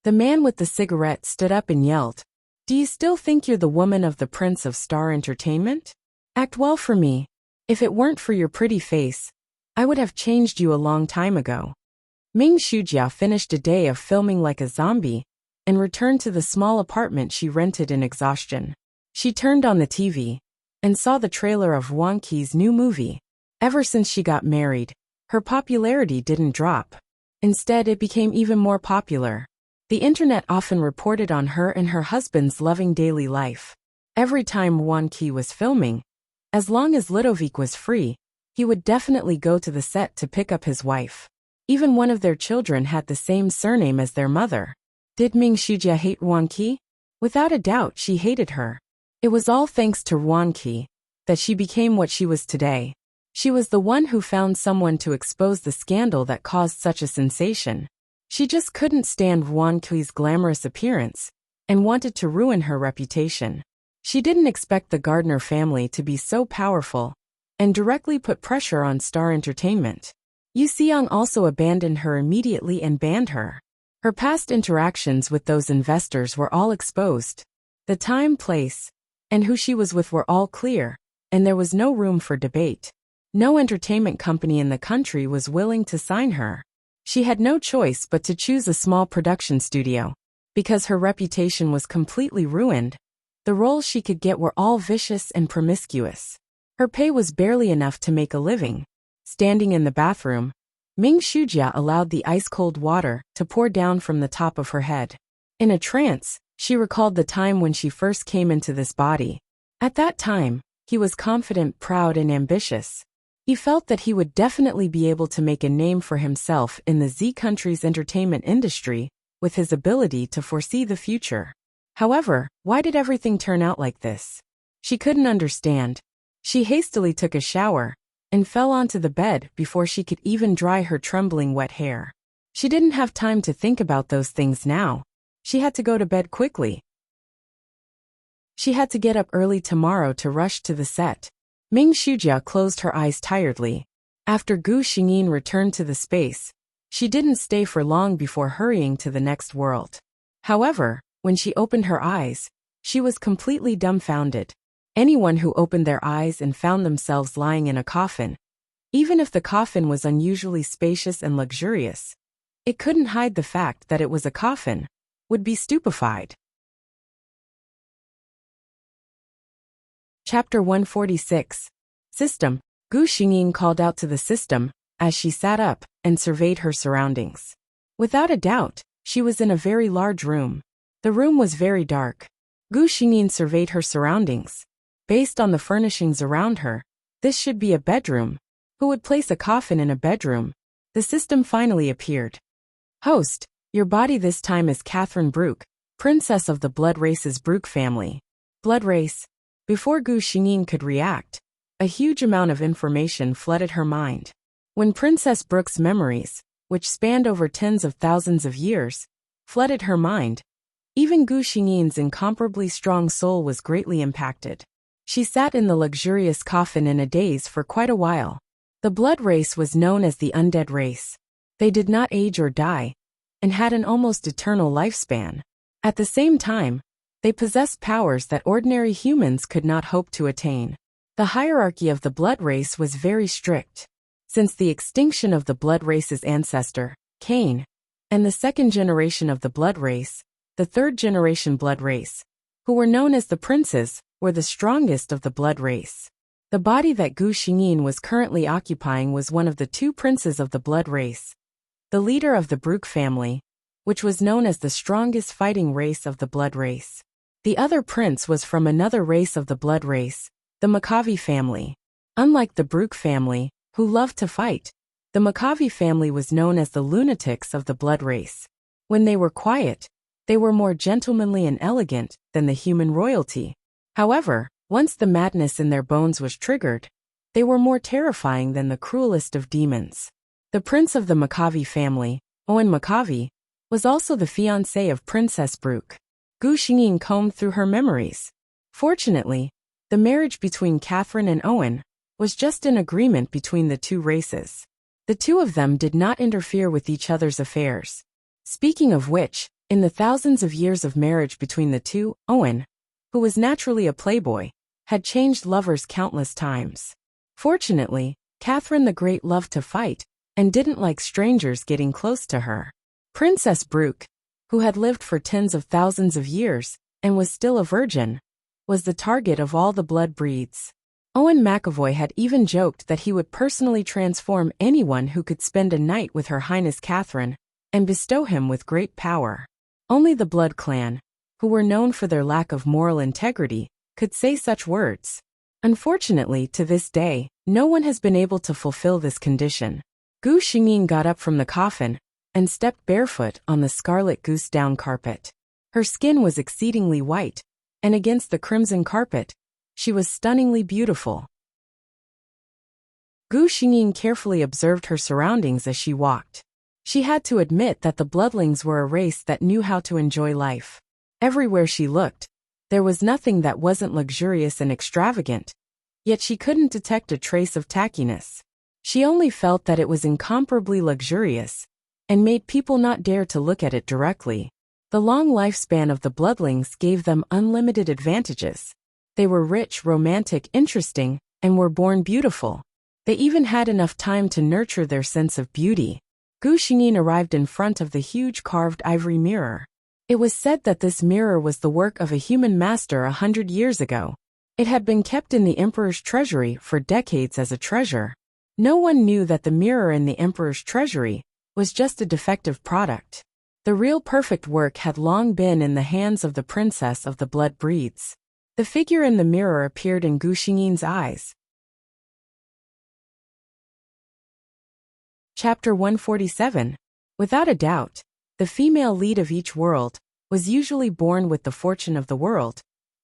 The man with the cigarette stood up and yelled, "Do you still think you're the woman of the Prince of Star Entertainment? Act well for me. If it weren't for your pretty face, I would have changed you a long time ago." Ming Shujia finished a day of filming like a zombie and returned to the small apartment she rented in exhaustion. She turned on the TV and saw the trailer of Wang Qi's new movie. Ever since she got married, her popularity didn't drop. Instead, it became even more popular. The internet often reported on her and her husband's loving daily life. Every time Wang Qi was filming, as long as Ludovic was free, he would definitely go to the set to pick up his wife. Even one of their children had the same surname as their mother. Did Ming Shujia hate Wang Qi? Without a doubt, she hated her. It was all thanks to Wang Qi that she became what she was today. She was the one who found someone to expose the scandal that caused such a sensation. She just couldn't stand Wang Qi's glamorous appearance and wanted to ruin her reputation. She didn't expect the Gardner family to be so powerful and directly put pressure on Star Entertainment. Yu Xiang also abandoned her immediately and banned her. Her past interactions with those investors were all exposed. The time, place, and who she was with were all clear, and there was no room for debate. No entertainment company in the country was willing to sign her. She had no choice but to choose a small production studio. Because her reputation was completely ruined, the roles she could get were all vicious and promiscuous. Her pay was barely enough to make a living. Standing in the bathroom, Ming Shujia allowed the ice-cold water to pour down from the top of her head. In a trance, she recalled the time when she first came into this body. At that time, he was confident, proud, and ambitious. He felt that he would definitely be able to make a name for himself in the Z country's entertainment industry, with his ability to foresee the future. However, why did everything turn out like this? She couldn't understand. She hastily took a shower and fell onto the bed before she could even dry her trembling wet hair. She didn't have time to think about those things now. She had to go to bed quickly. She had to get up early tomorrow to rush to the set. Ming Shujia closed her eyes tiredly. After Gu Xingyin returned to the space, she didn't stay for long before hurrying to the next world. However, when she opened her eyes, she was completely dumbfounded. Anyone who opened their eyes and found themselves lying in a coffin, even if the coffin was unusually spacious and luxurious, it couldn't hide the fact that it was a coffin, would be stupefied. Chapter 146. System. Gu Xingyin called out to the system as she sat up and surveyed her surroundings. Without a doubt, she was in a very large room. The room was very dark. Gu Xingyin surveyed her surroundings. Based on the furnishings around her, this should be a bedroom. Who would place a coffin in a bedroom? The system finally appeared. Host, your body this time is Catherine Brooke, princess of the blood race's Brooke family. Blood race. Before Gu Xingyin could react, a huge amount of information flooded her mind. When Princess Brooke's memories, which spanned over tens of thousands of years, flooded her mind, even Gu Xingyin's incomparably strong soul was greatly impacted. She sat in the luxurious coffin in a daze for quite a while. The blood race was known as the undead race. They did not age or die, and had an almost eternal lifespan. At the same time, they possessed powers that ordinary humans could not hope to attain. The hierarchy of the blood race was very strict. Since the extinction of the blood race's ancestor, Cain, and the second generation of the blood race, the third generation blood race, who were known as the princes, were the strongest of the blood race. The body that Gu Xingyin was currently occupying was one of the two princes of the blood race, the leader of the Brooke family, which was known as the strongest fighting race of the blood race. The other prince was from another race of the blood race, the Makavi family. Unlike the Brooke family, who loved to fight, the Makavi family was known as the lunatics of the blood race. When they were quiet, they were more gentlemanly and elegant than the human royalty. However, once the madness in their bones was triggered, they were more terrifying than the cruelest of demons. The prince of the Makavi family, Owen Makavi, was also the fiancé of Princess Brooke. Gu Xingyin combed through her memories. Fortunately, the marriage between Catherine and Owen was just an agreement between the two races. The two of them did not interfere with each other's affairs. Speaking of which, in the thousands of years of marriage between the two, Owen, who was naturally a playboy, had changed lovers countless times. Fortunately, Catherine the Great loved to fight, and didn't like strangers getting close to her. Princess Brooke, who had lived for tens of thousands of years, and was still a virgin, was the target of all the blood breeds. Owen McAvoy had even joked that he would personally transform anyone who could spend a night with Her Highness Catherine, and bestow him with great power. Only the Blood Clan, who were known for their lack of moral integrity, could say such words. Unfortunately, to this day, no one has been able to fulfill this condition. Gu Xingyin got up from the coffin, and stepped barefoot on the scarlet goose down carpet. Her skin was exceedingly white, and against the crimson carpet, she was stunningly beautiful. Gu Xingyin carefully observed her surroundings as she walked. She had to admit that the bloodlings were a race that knew how to enjoy life. Everywhere she looked, there was nothing that wasn't luxurious and extravagant. yet she couldn't detect a trace of tackiness. She only felt that it was incomparably luxurious, and made people not dare to look at it directly. The long lifespan of the bloodlings gave them unlimited advantages. They were rich, romantic, interesting, and were born beautiful. They even had enough time to nurture their sense of beauty. Gu Xingyin arrived in front of the huge carved ivory mirror. It was said that this mirror was the work of a human master 100 years ago. It had been kept in the emperor's treasury for decades as a treasure. No one knew that the mirror in the emperor's treasury was just a defective product. The real perfect work had long been in the hands of the princess of the blood breeds. The figure in the mirror appeared in Gu Xingyin's eyes. Chapter 147. Without a doubt, the female lead of each world was usually born with the fortune of the world,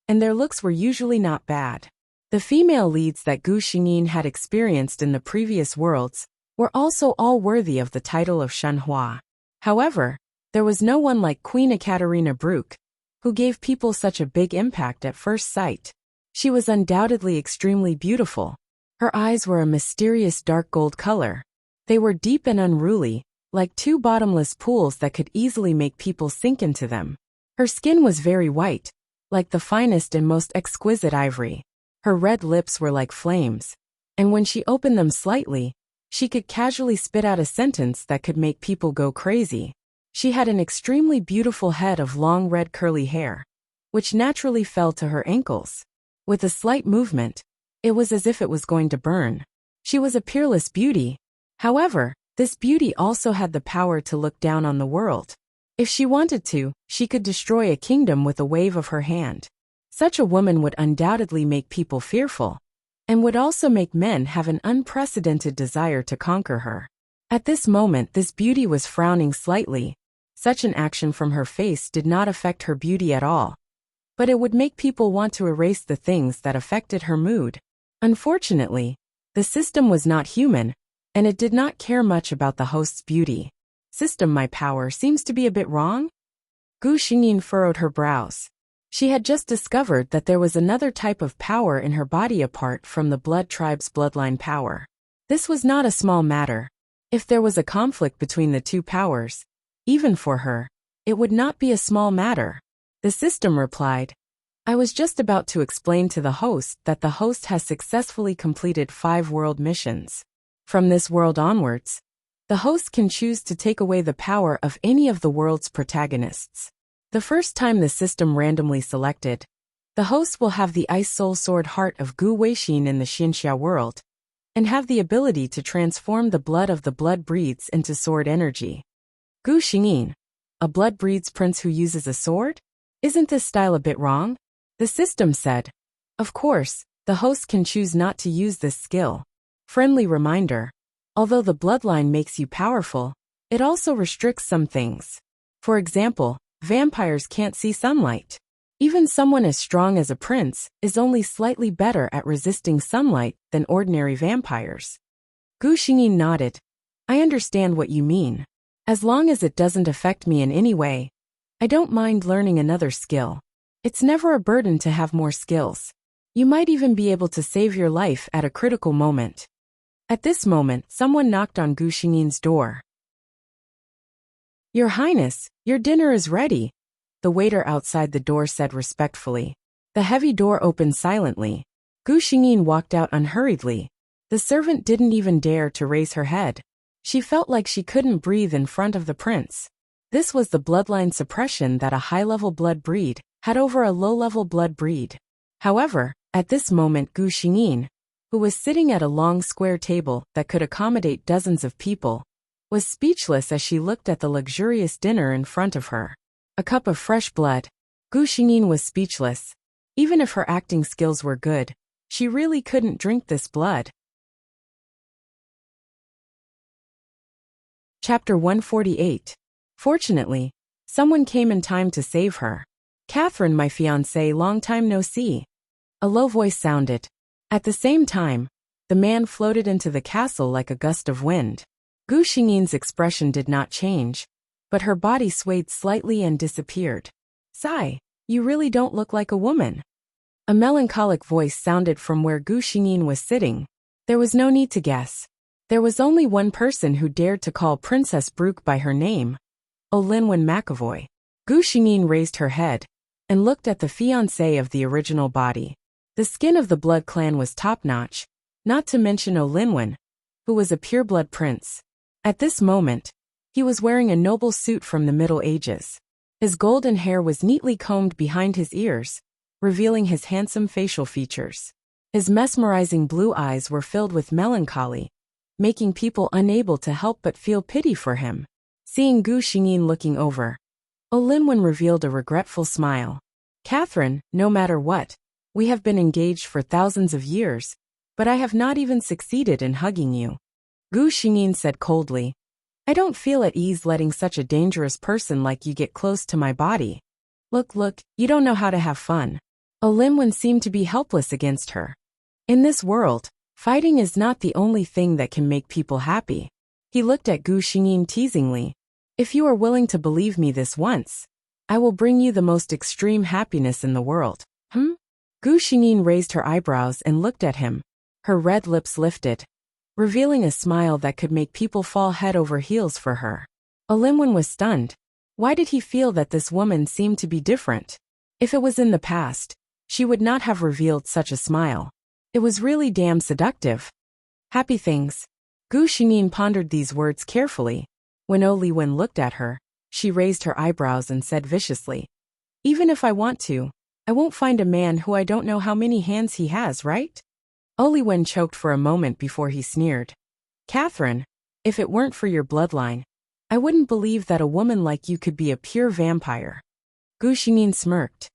and their looks were usually not bad. The female leads that Gu Xingyin had experienced in the previous worlds were also all worthy of the title of Shenhua. However, there was no one like Queen Ekaterina Brooke, who gave people such a big impact at first sight. She was undoubtedly extremely beautiful. Her eyes were a mysterious dark gold color. They were deep and unruly, like two bottomless pools that could easily make people sink into them. Her skin was very white, like the finest and most exquisite ivory. Her red lips were like flames, and when she opened them slightly, she could casually spit out a sentence that could make people go crazy. She had an extremely beautiful head of long red curly hair, which naturally fell to her ankles. With a slight movement, it was as if it was going to burn. She was a peerless beauty. However, this beauty also had the power to look down on the world. If she wanted to, she could destroy a kingdom with a wave of her hand. Such a woman would undoubtedly make people fearful, and would also make men have an unprecedented desire to conquer her. At this moment, this beauty was frowning slightly. Such an action from her face did not affect her beauty at all, but it would make people want to erase the things that affected her mood. Unfortunately, the system was not human, and it did not care much about the host's beauty. System, my power seems to be a bit wrong? Gu Xingyin furrowed her brows. She had just discovered that there was another type of power in her body apart from the blood tribe's bloodline power. This was not a small matter. If there was a conflict between the two powers, even for her, it would not be a small matter. The system replied, I was just about to explain to the host that the host has successfully completed 5 world missions. From this world onwards, the host can choose to take away the power of any of the world's protagonists. The first time the system randomly selected, the host will have the Ice Soul Sword Heart of Gu Weixin in the Xinxia world, and have the ability to transform the blood of the blood breeds into sword energy. Gu Xingyin, a blood breeds prince who uses a sword? Isn't this style a bit wrong? The system said. Of course, the host can choose not to use this skill. Friendly reminder. Although the bloodline makes you powerful, it also restricts some things. For example, vampires can't see sunlight. Even someone as strong as a prince is only slightly better at resisting sunlight than ordinary vampires. Gu Xingyin nodded. I understand what you mean. As long as it doesn't affect me in any way, I don't mind learning another skill. It's never a burden to have more skills. You might even be able to save your life at a critical moment. At this moment, someone knocked on Gu Xingyin's door. Your Highness, your dinner is ready, the waiter outside the door said respectfully. The heavy door opened silently. Gu Xingyin walked out unhurriedly. The servant didn't even dare to raise her head. She felt like she couldn't breathe in front of the prince. This was the bloodline suppression that a high-level blood breed had over a low-level blood breed. However, at this moment Gu Xingyin, who was sitting at a long square table that could accommodate dozens of people, was speechless as she looked at the luxurious dinner in front of her. A cup of fresh blood. Gu Xingyin was speechless. Even if her acting skills were good, she really couldn't drink this blood. Chapter 148. Fortunately, someone came in time to save her. Catherine, my fiancée, long time no see. A low voice sounded. At the same time, the man floated into the castle like a gust of wind. Gu Xingyin's expression did not change, but her body swayed slightly and disappeared. Sigh, you really don't look like a woman. A melancholic voice sounded from where Gu Xingyin was sitting. There was no need to guess. There was only one person who dared to call Princess Brooke by her name. Linwen McAvoy. Gu Xingyin raised her head and looked at the fiancé of the original body. The skin of the blood clan was top-notch, not to mention Linwen, who was a pureblood prince. At this moment, he was wearing a noble suit from the Middle Ages. His golden hair was neatly combed behind his ears, revealing his handsome facial features. His mesmerizing blue eyes were filled with melancholy, making people unable to help but feel pity for him. Seeing Gu Xingyin looking over, Linwen revealed a regretful smile. Catherine, no matter what, we have been engaged for thousands of years, but I have not even succeeded in hugging you. Gu Xingyin said coldly, I don't feel at ease letting such a dangerous person like you get close to my body. Look, you don't know how to have fun. Linwen seemed to be helpless against her. In this world, fighting is not the only thing that can make people happy. He looked at Gu Xingyin teasingly. If you are willing to believe me this once, I will bring you the most extreme happiness in the world. Gu Xingyin raised her eyebrows and looked at him. Her red lips lifted, revealing a smile that could make people fall head over heels for her. Linwen was stunned. Why did he feel that this woman seemed to be different? If it was in the past, she would not have revealed such a smile. It was really damn seductive. Happy things. Gu Xingyin pondered these words carefully. When Linwen looked at her, she raised her eyebrows and said viciously, even if I want to, I won't find a man who I don't know how many hands he has, right? Linwen choked for a moment before he sneered. Catherine, if it weren't for your bloodline, I wouldn't believe that a woman like you could be a pure vampire. Gu Xingyin smirked.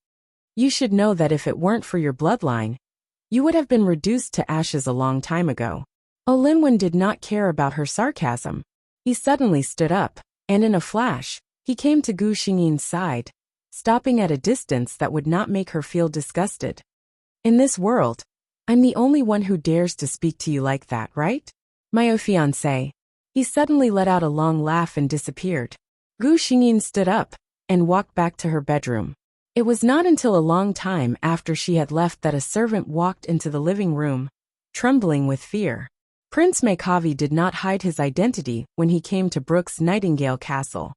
You should know that if it weren't for your bloodline, you would have been reduced to ashes a long time ago. Linwen did not care about her sarcasm. He suddenly stood up, and in a flash, he came to Gu Xingyin's side, stopping at a distance that would not make her feel disgusted. In this world, I'm the only one who dares to speak to you like that, right? My fiancé. He suddenly let out a long laugh and disappeared. Gu Xingyin stood up and walked back to her bedroom. It was not until a long time after she had left that a servant walked into the living room, trembling with fear. Prince Makavi did not hide his identity when he came to Brooke's Nightingale Castle.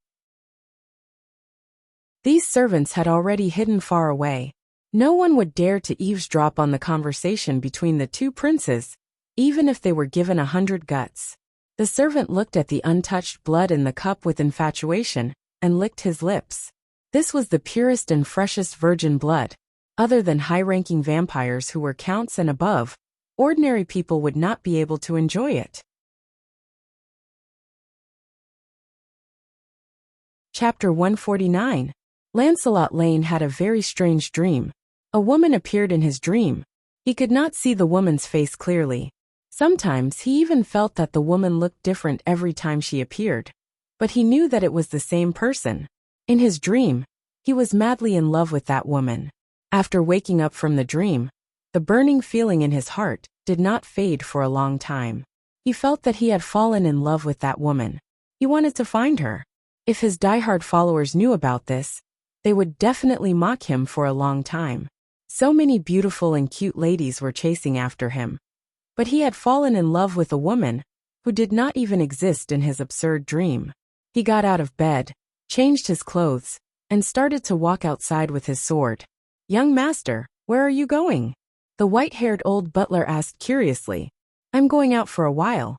These servants had already hidden far away. No one would dare to eavesdrop on the conversation between the two princes, even if they were given 100 guts. The servant looked at the untouched blood in the cup with infatuation and licked his lips. This was the purest and freshest virgin blood. Other than high-ranking vampires who were counts and above, ordinary people would not be able to enjoy it. Chapter 149. Lancelot Lane had a very strange dream. A woman appeared in his dream. He could not see the woman's face clearly. Sometimes he even felt that the woman looked different every time she appeared. But he knew that it was the same person. In his dream, he was madly in love with that woman. After waking up from the dream, the burning feeling in his heart did not fade for a long time. He felt that he had fallen in love with that woman. He wanted to find her. If his diehard followers knew about this, they would definitely mock him for a long time. So many beautiful and cute ladies were chasing after him. But he had fallen in love with a woman who did not even exist in his absurd dream. He got out of bed, changed his clothes, and started to walk outside with his sword. Young master, where are you going? The white-haired old butler asked curiously. I'm going out for a while.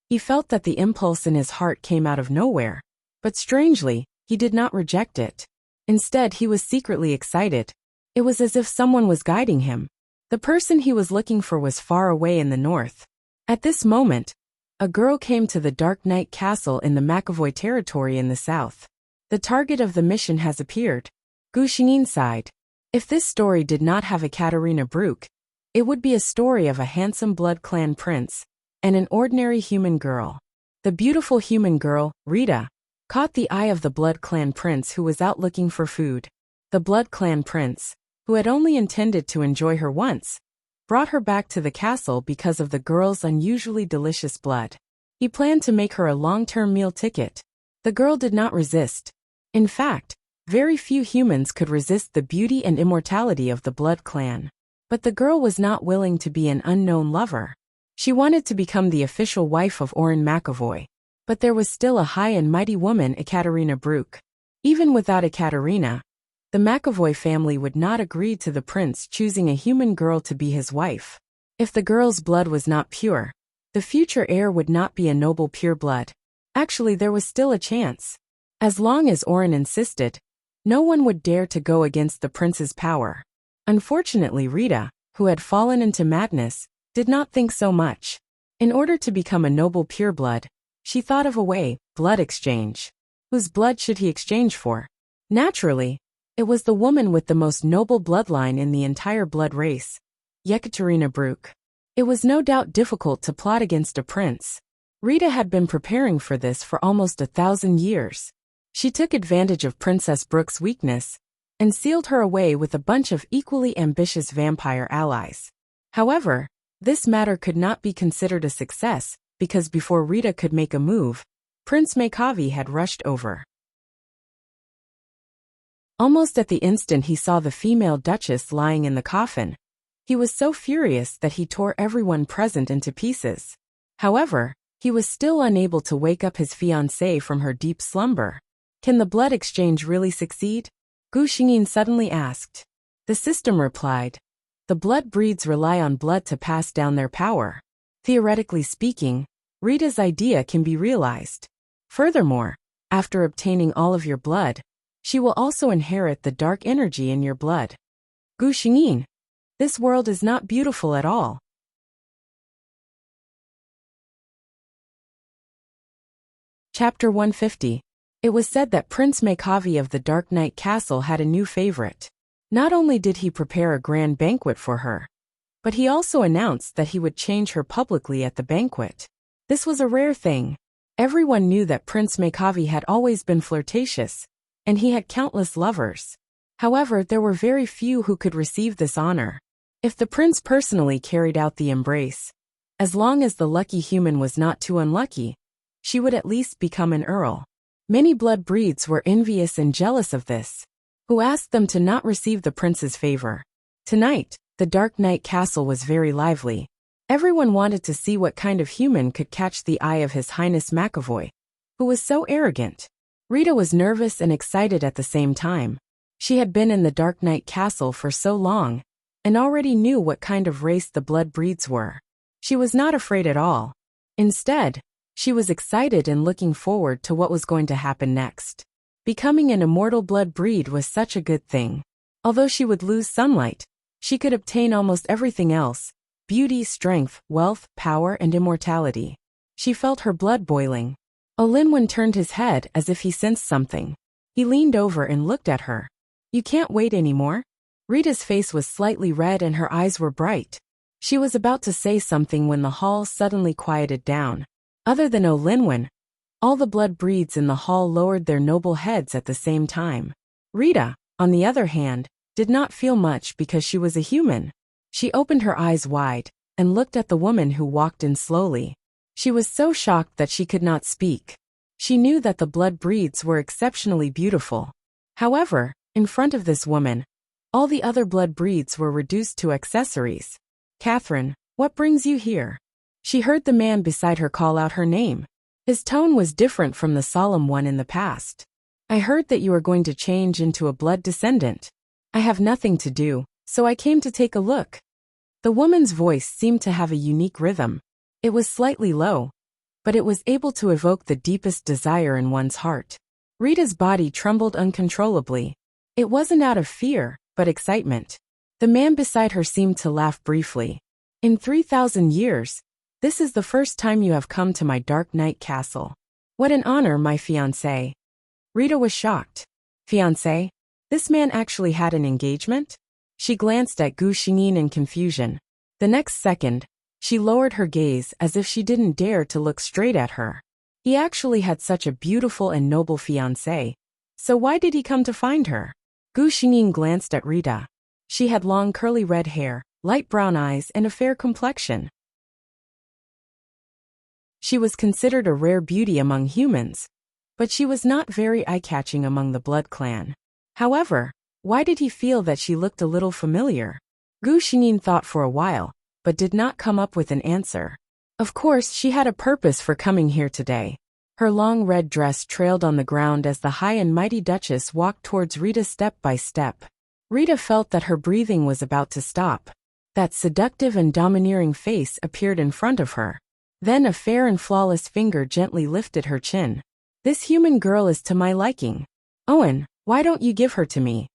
He felt that the impulse in his heart came out of nowhere, but strangely, he did not reject it. Instead, he was secretly excited. It was as if someone was guiding him. The person he was looking for was far away in the north. At this moment, a girl came to the Dark Knight Castle in the McAvoy territory in the south. The target of the mission has appeared. Gu Xingyin sighed. If this story did not have a Katarina Brooke, it would be a story of a handsome blood clan prince and an ordinary human girl. The beautiful human girl, Rita, caught the eye of the blood clan prince who was out looking for food. The blood clan prince, who had only intended to enjoy her once, brought her back to the castle because of the girl's unusually delicious blood. He planned to make her a long-term meal ticket. The girl did not resist. In fact, very few humans could resist the beauty and immortality of the blood clan. But the girl was not willing to be an unknown lover. She wanted to become the official wife of Orrin McAvoy. But there was still a high and mighty woman, Ekaterina Brooke. Even without Ekaterina, the McAvoy family would not agree to the prince choosing a human girl to be his wife. If the girl's blood was not pure, the future heir would not be a noble pure blood. Actually, there was still a chance. As long as Orrin insisted, no one would dare to go against the prince's power. Unfortunately, Rita, who had fallen into madness, did not think so much. In order to become a noble pureblood, she thought of a way: blood exchange. Whose blood should he exchange for? Naturally, it was the woman with the most noble bloodline in the entire blood race, Yekaterina Brooke. It was no doubt difficult to plot against a prince. Rita had been preparing for this for almost 1,000 years. She took advantage of Princess Brooke's weakness and sealed her away with a bunch of equally ambitious vampire allies. However, this matter could not be considered a success because before Rita could make a move, Prince Makavi had rushed over. Almost at the instant he saw the female duchess lying in the coffin, he was so furious that he tore everyone present into pieces. However, he was still unable to wake up his fiancée from her deep slumber. Can the blood exchange really succeed? Gu Xingyin suddenly asked. The system replied. The blood breeds rely on blood to pass down their power. Theoretically speaking, Rita's idea can be realized. Furthermore, after obtaining all of your blood, she will also inherit the dark energy in your blood. Gu Xingyin, this world is not beautiful at all. Chapter 150. It was said that Prince Makavi of the Dark Knight Castle had a new favorite. Not only did he prepare a grand banquet for her, but he also announced that he would change her publicly at the banquet. This was a rare thing. Everyone knew that Prince Makavi had always been flirtatious, and he had countless lovers. However, there were very few who could receive this honor. If the prince personally carried out the embrace, as long as the lucky human was not too unlucky, she would at least become an earl. Many blood breeds were envious and jealous of this, who asked them to not receive the prince's favor. Tonight, the Dark Knight Castle was very lively. Everyone wanted to see what kind of human could catch the eye of His Highness McAvoy, who was so arrogant. Rita was nervous and excited at the same time. She had been in the Dark Knight Castle for so long, and already knew what kind of race the blood breeds were. She was not afraid at all. Instead, she was excited and looking forward to what was going to happen next. Becoming an immortal blood breed was such a good thing. Although she would lose sunlight, she could obtain almost everything else: beauty, strength, wealth, power, and immortality. She felt her blood boiling. Olinwen turned his head as if he sensed something. He leaned over and looked at her. You can't wait anymore? Rita's face was slightly red and her eyes were bright. She was about to say something when the hall suddenly quieted down. Other than Olinwen, all the blood breeds in the hall lowered their noble heads at the same time. Rita, on the other hand, did not feel much because she was a human. She opened her eyes wide and looked at the woman who walked in slowly. She was so shocked that she could not speak. She knew that the blood breeds were exceptionally beautiful. However, in front of this woman, all the other blood breeds were reduced to accessories. Catherine, what brings you here? She heard the man beside her call out her name. His tone was different from the solemn one in the past. I heard that you are going to change into a blood descendant. I have nothing to do, so I came to take a look. The woman's voice seemed to have a unique rhythm. It was slightly low, but it was able to evoke the deepest desire in one's heart. Rita's body trembled uncontrollably. It wasn't out of fear, but excitement. The man beside her seemed to laugh briefly. In 3,000 years, this is the first time you have come to my Dark Knight Castle. What an honor, my fiancé. Rita was shocked. Fiancé? This man actually had an engagement? She glanced at Gu Xingyin in confusion. The next second, she lowered her gaze as if she didn't dare to look straight at her. He actually had such a beautiful and noble fiancé. So why did he come to find her? Gu Xingyin glanced at Rita. She had long curly red hair, light brown eyes, and a fair complexion. She was considered a rare beauty among humans, but she was not very eye-catching among the blood clan. However, why did he feel that she looked a little familiar? Gu Xingyin thought for a while, but did not come up with an answer. Of course, she had a purpose for coming here today. Her long red dress trailed on the ground as the high and mighty Duchess walked towards Rita step by step. Rita felt that her breathing was about to stop. That seductive and domineering face appeared in front of her. Then a fair and flawless finger gently lifted her chin. This human girl is to my liking. Owen, why don't you give her to me?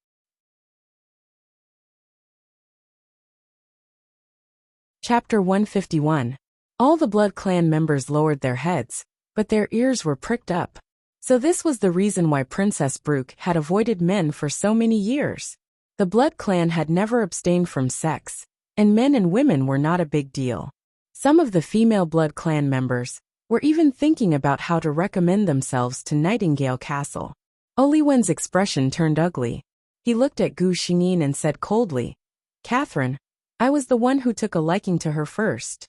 Chapter 151. All the Blood Clan members lowered their heads, but their ears were pricked up. So this was the reason why Princess Brooke had avoided men for so many years. The Blood Clan had never abstained from sex, and men and women were not a big deal. Some of the female Blood Clan members were even thinking about how to recommend themselves to Nightingale Castle. Oli Wen's expression turned ugly. He looked at Gu Xingyin and said coldly, "Catherine, I was the one who took a liking to her first."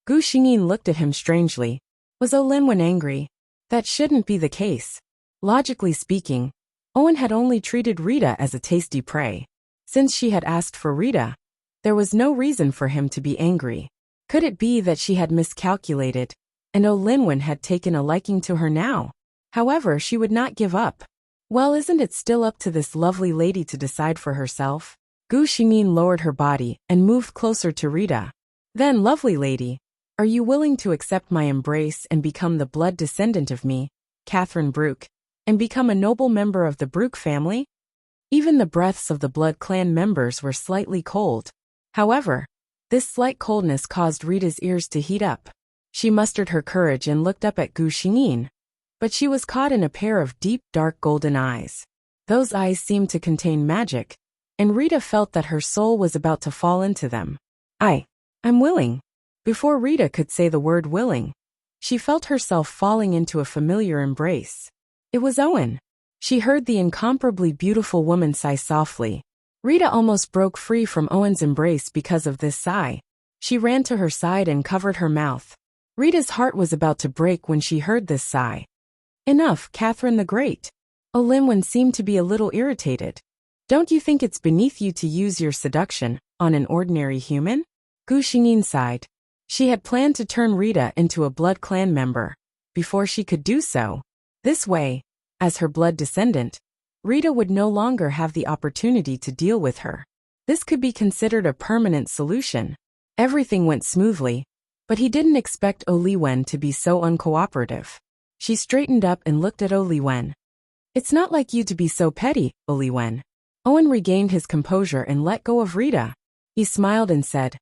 Gu Xingyin looked at him strangely. Was Olin Wen angry? That shouldn't be the case. Logically speaking, Owen had only treated Rita as a tasty prey. Since she had asked for Rita, there was no reason for him to be angry. Could it be that she had miscalculated, and Olin Wen had taken a liking to her now? However, she would not give up. Well, isn't it still up to this lovely lady to decide for herself? Gu Xingyin lowered her body and moved closer to Rita. Then, lovely lady, are you willing to accept my embrace and become the blood descendant of me, Catherine Brooke, and become a noble member of the Brooke family? Even the breaths of the Blood Clan members were slightly cold. However, this slight coldness caused Rita's ears to heat up. She mustered her courage and looked up at Gu Xingyin, but she was caught in a pair of deep, dark golden eyes. Those eyes seemed to contain magic, and Rita felt that her soul was about to fall into them. I'm willing. Before Rita could say the word willing, she felt herself falling into a familiar embrace. It was Owen. She heard the incomparably beautiful woman sigh softly. Rita almost broke free from Owen's embrace because of this sigh. She ran to her side and covered her mouth. Rita's heart was about to break when she heard this sigh. Enough, Catherine the Great. Olin Wen seemed to be a little irritated. Don't you think it's beneath you to use your seduction on an ordinary human? Gu Xingyin sighed. She had planned to turn Rita into a Blood Clan member. Before she could do so, this way, as her blood descendant, Rita would no longer have the opportunity to deal with her. This could be considered a permanent solution. Everything went smoothly, but he didn't expect Oli Wen to be so uncooperative. She straightened up and looked at Oli Wen. It's not like you to be so petty, Oli Wen. Owen regained his composure and let go of Rita. He smiled and said,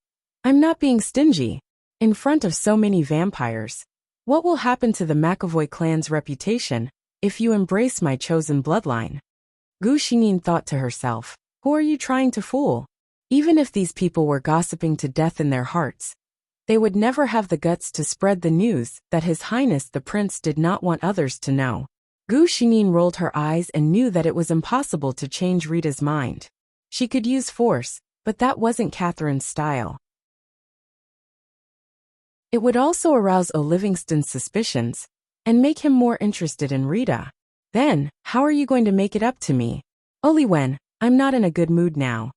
I'm not being stingy. In front of so many vampires, what will happen to the McAvoy clan's reputation if you embrace my chosen bloodline? Gu Xingyin thought to herself, who are you trying to fool? Even if these people were gossiping to death in their hearts, they would never have the guts to spread the news that His Highness the Prince did not want others to know. Gu Xingyin rolled her eyes and knew that it was impossible to change Rita's mind. She could use force, but that wasn't Catherine's style. It would also arouse Livingston's suspicions and make him more interested in Rita. Then, how are you going to make it up to me? Oli Wen, I'm not in a good mood now.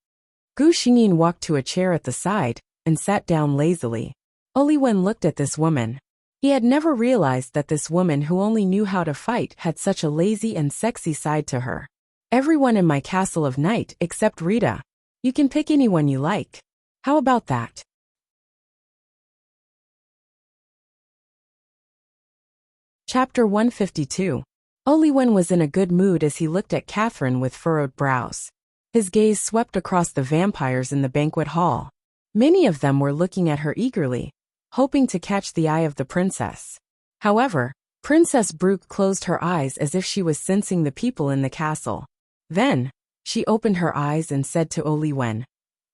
Gu Xingyin walked to a chair at the side and sat down lazily. Oli Wen looked at this woman. He had never realized that this woman who only knew how to fight had such a lazy and sexy side to her. Everyone in my castle of night except Rita. You can pick anyone you like. How about that? Chapter 152. Oli Wen was in a good mood as he looked at Catherine with furrowed brows. His gaze swept across the vampires in the banquet hall. Many of them were looking at her eagerly, hoping to catch the eye of the princess. However, Princess Brooke closed her eyes as if she was sensing the people in the castle. Then, she opened her eyes and said to Oli Wen,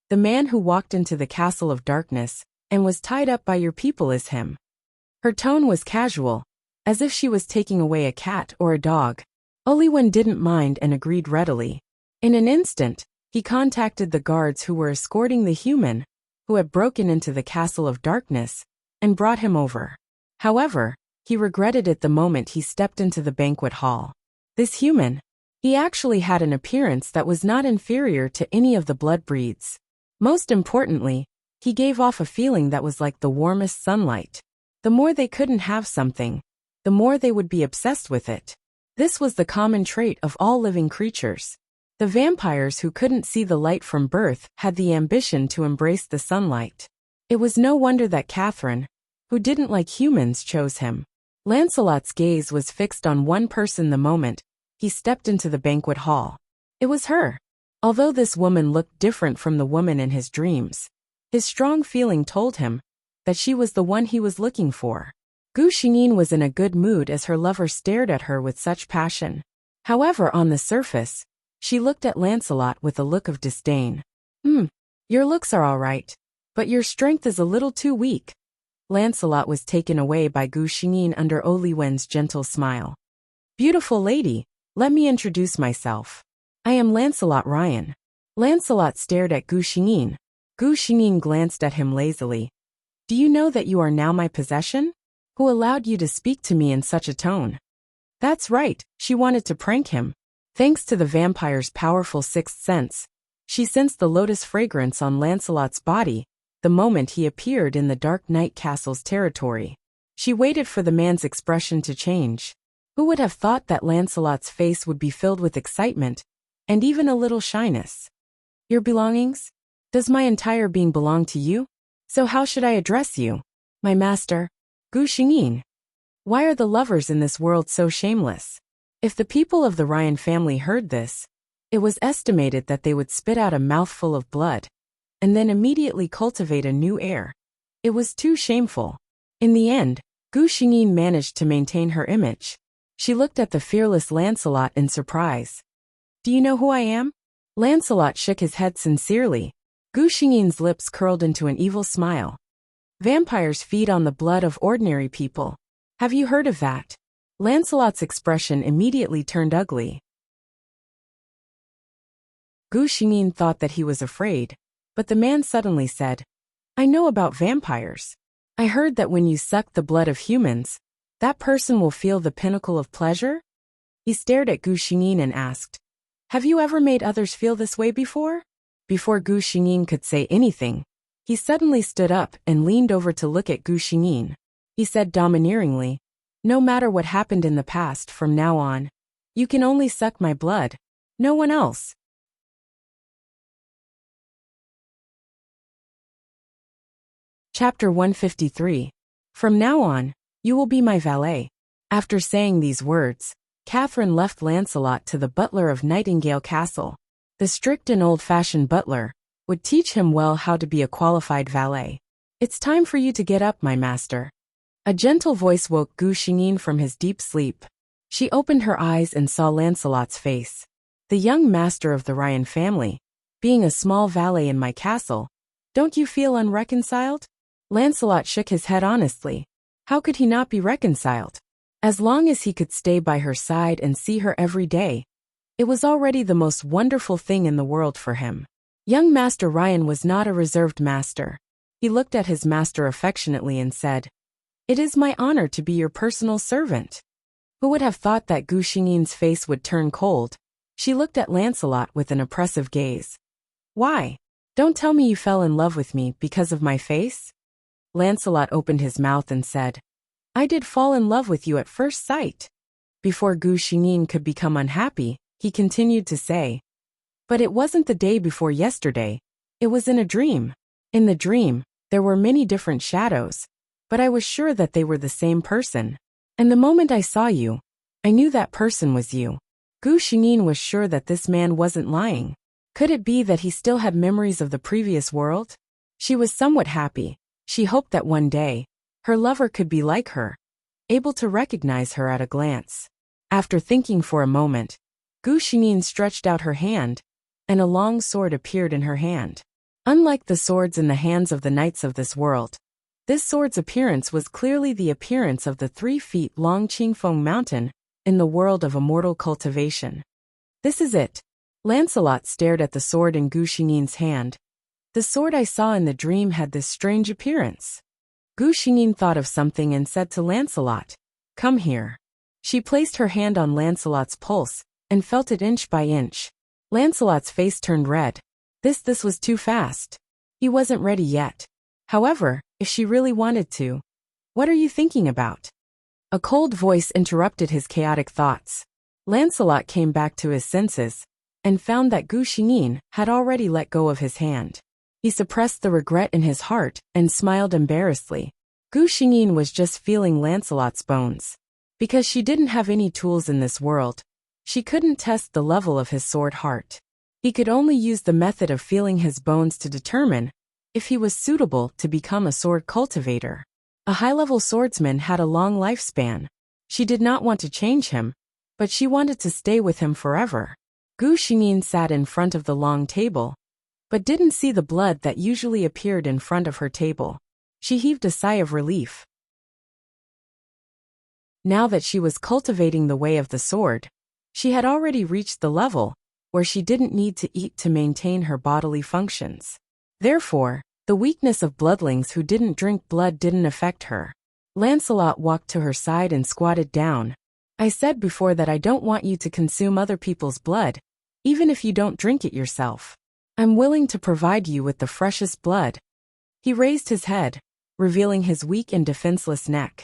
the man who walked into the castle of darkness and was tied up by your people is him. Her tone was casual, as if she was taking away a cat or a dog. Oli Wen didn't mind and agreed readily. In an instant, he contacted the guards who were escorting the human who had broken into the castle of darkness and brought him over. However, he regretted it the moment he stepped into the banquet hall. This human, he actually had an appearance that was not inferior to any of the blood breeds. Most importantly, he gave off a feeling that was like the warmest sunlight. The more they couldn't have something, the more they would be obsessed with it. This was the common trait of all living creatures. The vampires who couldn't see the light from birth had the ambition to embrace the sunlight. It was no wonder that Catherine, who didn't like humans, chose him. Lancelot's gaze was fixed on one person the moment he stepped into the banquet hall. It was her. Although this woman looked different from the woman in his dreams, his strong feeling told him that she was the one he was looking for. Gu Xingyin was in a good mood as her lover stared at her with such passion. However, on the surface, she looked at Lancelot with a look of disdain. Your looks are all right, but your strength is a little too weak. Lancelot was taken away by Gu Xingyin under Oli Wen's gentle smile. Beautiful lady, let me introduce myself. I am Lancelot Ryan. Lancelot stared at Gu Xingyin. Gu Xingyin glanced at him lazily. Do you know that you are now my possession? Who allowed you to speak to me in such a tone? That's right, she wanted to prank him. Thanks to the vampire's powerful sixth sense, she sensed the lotus fragrance on Lancelot's body the moment he appeared in the Dark Knight Castle's territory. She waited for the man's expression to change. Who would have thought that Lancelot's face would be filled with excitement and even a little shyness? Your belongings? Does my entire being belong to you? So how should I address you? My master, Gu Xingyin. Why are the lovers in this world so shameless? If the people of the Ryan family heard this, it was estimated that they would spit out a mouthful of blood and then immediately cultivate a new heir. It was too shameful. In the end, Gu Xingyin managed to maintain her image. She looked at the fearless Lancelot in surprise. Do you know who I am? Lancelot shook his head sincerely. Gu Xingyin's lips curled into an evil smile. Vampires feed on the blood of ordinary people. Have you heard of that? Lancelot's expression immediately turned ugly. Gu Xingyin thought that he was afraid, but the man suddenly said, I know about vampires. I heard that when you suck the blood of humans, that person will feel the pinnacle of pleasure? He stared at Gu Xingyin and asked, Have you ever made others feel this way before? Before Gu Xingyin could say anything, he suddenly stood up and leaned over to look at Gu Xingyin. He said domineeringly, No matter what happened in the past from now on, you can only suck my blood, no one else. Chapter 153. From now on, you will be my valet. After saying these words, Catherine left Lancelot to the butler of Nightingale Castle. The strict and old-fashioned butler would teach him well how to be a qualified valet. It's time for you to get up, my master. A gentle voice woke Gu Xingyin from his deep sleep. She opened her eyes and saw Lancelot's face. The young master of the Ryan family, being a small valet in my castle, don't you feel unreconciled? Lancelot shook his head honestly. How could he not be reconciled? As long as he could stay by her side and see her every day, it was already the most wonderful thing in the world for him. Young Master Ryan was not a reserved master. He looked at his master affectionately and said, It is my honor to be your personal servant. Who would have thought that Gu Xingyin's face would turn cold? She looked at Lancelot with an oppressive gaze. Why? Don't tell me you fell in love with me because of my face? Lancelot opened his mouth and said, I did fall in love with you at first sight. Before Gu Xingyin could become unhappy, he continued to say, But it wasn't the day before yesterday. It was in a dream. In the dream, there were many different shadows, but I was sure that they were the same person. And the moment I saw you, I knew that person was you. Gu Xingyin was sure that this man wasn't lying. Could it be that he still had memories of the previous world? She was somewhat happy. She hoped that one day, her lover could be like her, able to recognize her at a glance. After thinking for a moment, Gu Xingyin stretched out her hand, and a long sword appeared in her hand. Unlike the swords in the hands of the knights of this world, this sword's appearance was clearly the appearance of the 3-feet-long Qingfeng mountain in the world of immortal cultivation. This is it. Lancelot stared at the sword in Gu Xingyin's hand. The sword I saw in the dream had this strange appearance. Gu Xingyin thought of something and said to Lancelot, Come here. She placed her hand on Lancelot's pulse and felt it inch by inch. Lancelot's face turned red. This was too fast. He wasn't ready yet. However, if she really wanted to. What are you thinking about? A cold voice interrupted his chaotic thoughts. Lancelot came back to his senses and found that Gu Xingyin had already let go of his hand. He suppressed the regret in his heart and smiled embarrassedly. Gu Xingyin was just feeling Lancelot's bones. Because she didn't have any tools in this world, she couldn't test the level of his sword heart. He could only use the method of feeling his bones to determine if he was suitable to become a sword cultivator. A high-level swordsman had a long lifespan. She did not want to change him, but she wanted to stay with him forever. Gu Xingyin sat in front of the long table, but didn't see the blood that usually appeared in front of her table. She heaved a sigh of relief. Now that she was cultivating the way of the sword, she had already reached the level where she didn't need to eat to maintain her bodily functions. Therefore, the weakness of bloodlings who didn't drink blood didn't affect her. Lancelot walked to her side and squatted down. I said before that I don't want you to consume other people's blood, even if you don't drink it yourself. I'm willing to provide you with the freshest blood. He raised his head, revealing his weak and defenseless neck.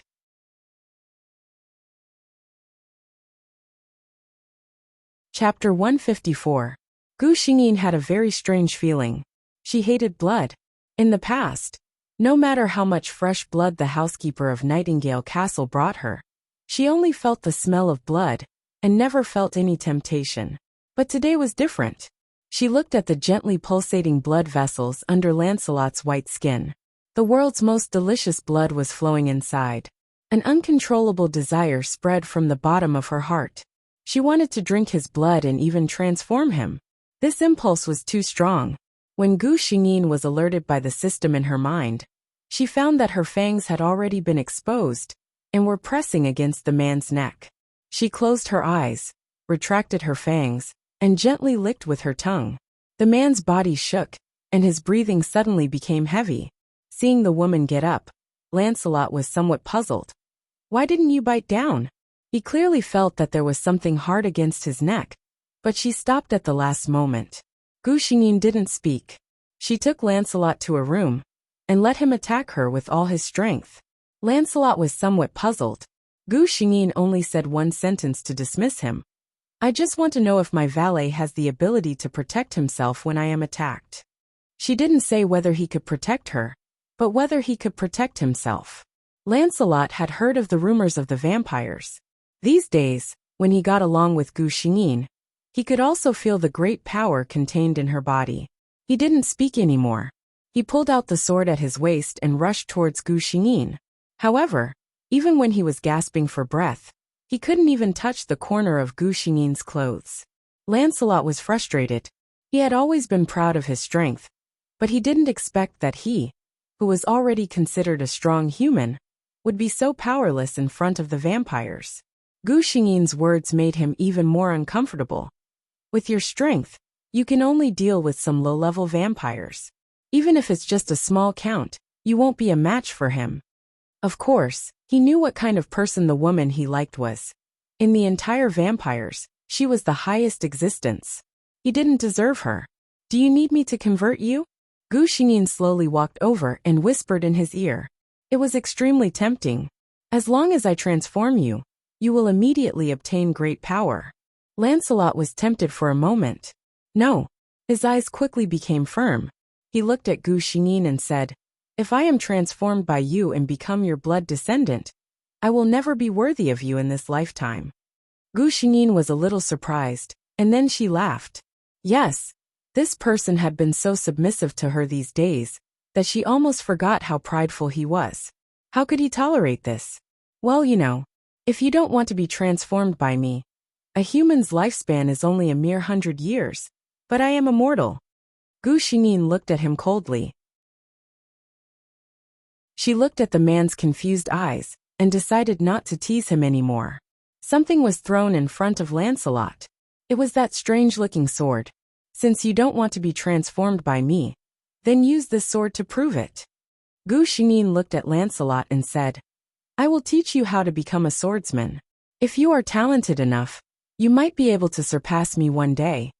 Chapter 154. Gu Xingyin had a very strange feeling. She hated blood. In the past, no matter how much fresh blood the housekeeper of Nightingale Castle brought her, she only felt the smell of blood and never felt any temptation. But today was different. She looked at the gently pulsating blood vessels under Lancelot's white skin. The world's most delicious blood was flowing inside. An uncontrollable desire spread from the bottom of her heart. She wanted to drink his blood and even transform him. This impulse was too strong. When Gu Xingyin was alerted by the system in her mind, she found that her fangs had already been exposed and were pressing against the man's neck. She closed her eyes, retracted her fangs, and gently licked with her tongue. The man's body shook, and his breathing suddenly became heavy. Seeing the woman get up, Lancelot was somewhat puzzled. Why didn't you bite down? He clearly felt that there was something hard against his neck, but she stopped at the last moment. Gu Xingyin didn't speak. She took Lancelot to a room and let him attack her with all his strength. Lancelot was somewhat puzzled. Gu Xingyin only said one sentence to dismiss him. I just want to know if my valet has the ability to protect himself when I am attacked. She didn't say whether he could protect her, but whether he could protect himself. Lancelot had heard of the rumors of the vampires. These days, when he got along with Gu Xingyin, he could also feel the great power contained in her body. He didn't speak anymore. He pulled out the sword at his waist and rushed towards Gu Xingyin. However, even when he was gasping for breath, he couldn't even touch the corner of Gu Xingyin's clothes. Lancelot was frustrated. He had always been proud of his strength, but he didn't expect that he, who was already considered a strong human, would be so powerless in front of the vampires. Gu Xingyin's words made him even more uncomfortable. With your strength, you can only deal with some low-level vampires. Even if it's just a small count, you won't be a match for him. Of course, he knew what kind of person the woman he liked was. In the entire vampires, she was the highest existence. He didn't deserve her. Do you need me to convert you? Gu Xingyin slowly walked over and whispered in his ear. It was extremely tempting. As long as I transform you, you will immediately obtain great power. Lancelot was tempted for a moment. No. His eyes quickly became firm. He looked at Gu Xingyin and said, if I am transformed by you and become your blood descendant, I will never be worthy of you in this lifetime. Gu Xingyin was a little surprised, and then she laughed. Yes, this person had been so submissive to her these days that she almost forgot how prideful he was. How could he tolerate this? Well, if you don't want to be transformed by me, a human's lifespan is only a mere 100 years, but I am immortal. Gu Xingyin looked at him coldly. She looked at the man's confused eyes and decided not to tease him anymore. Something was thrown in front of Lancelot. It was that strange-looking sword. Since you don't want to be transformed by me, then use this sword to prove it. Gu Xingyin looked at Lancelot and said, I will teach you how to become a swordsman. If you are talented enough, you might be able to surpass me one day.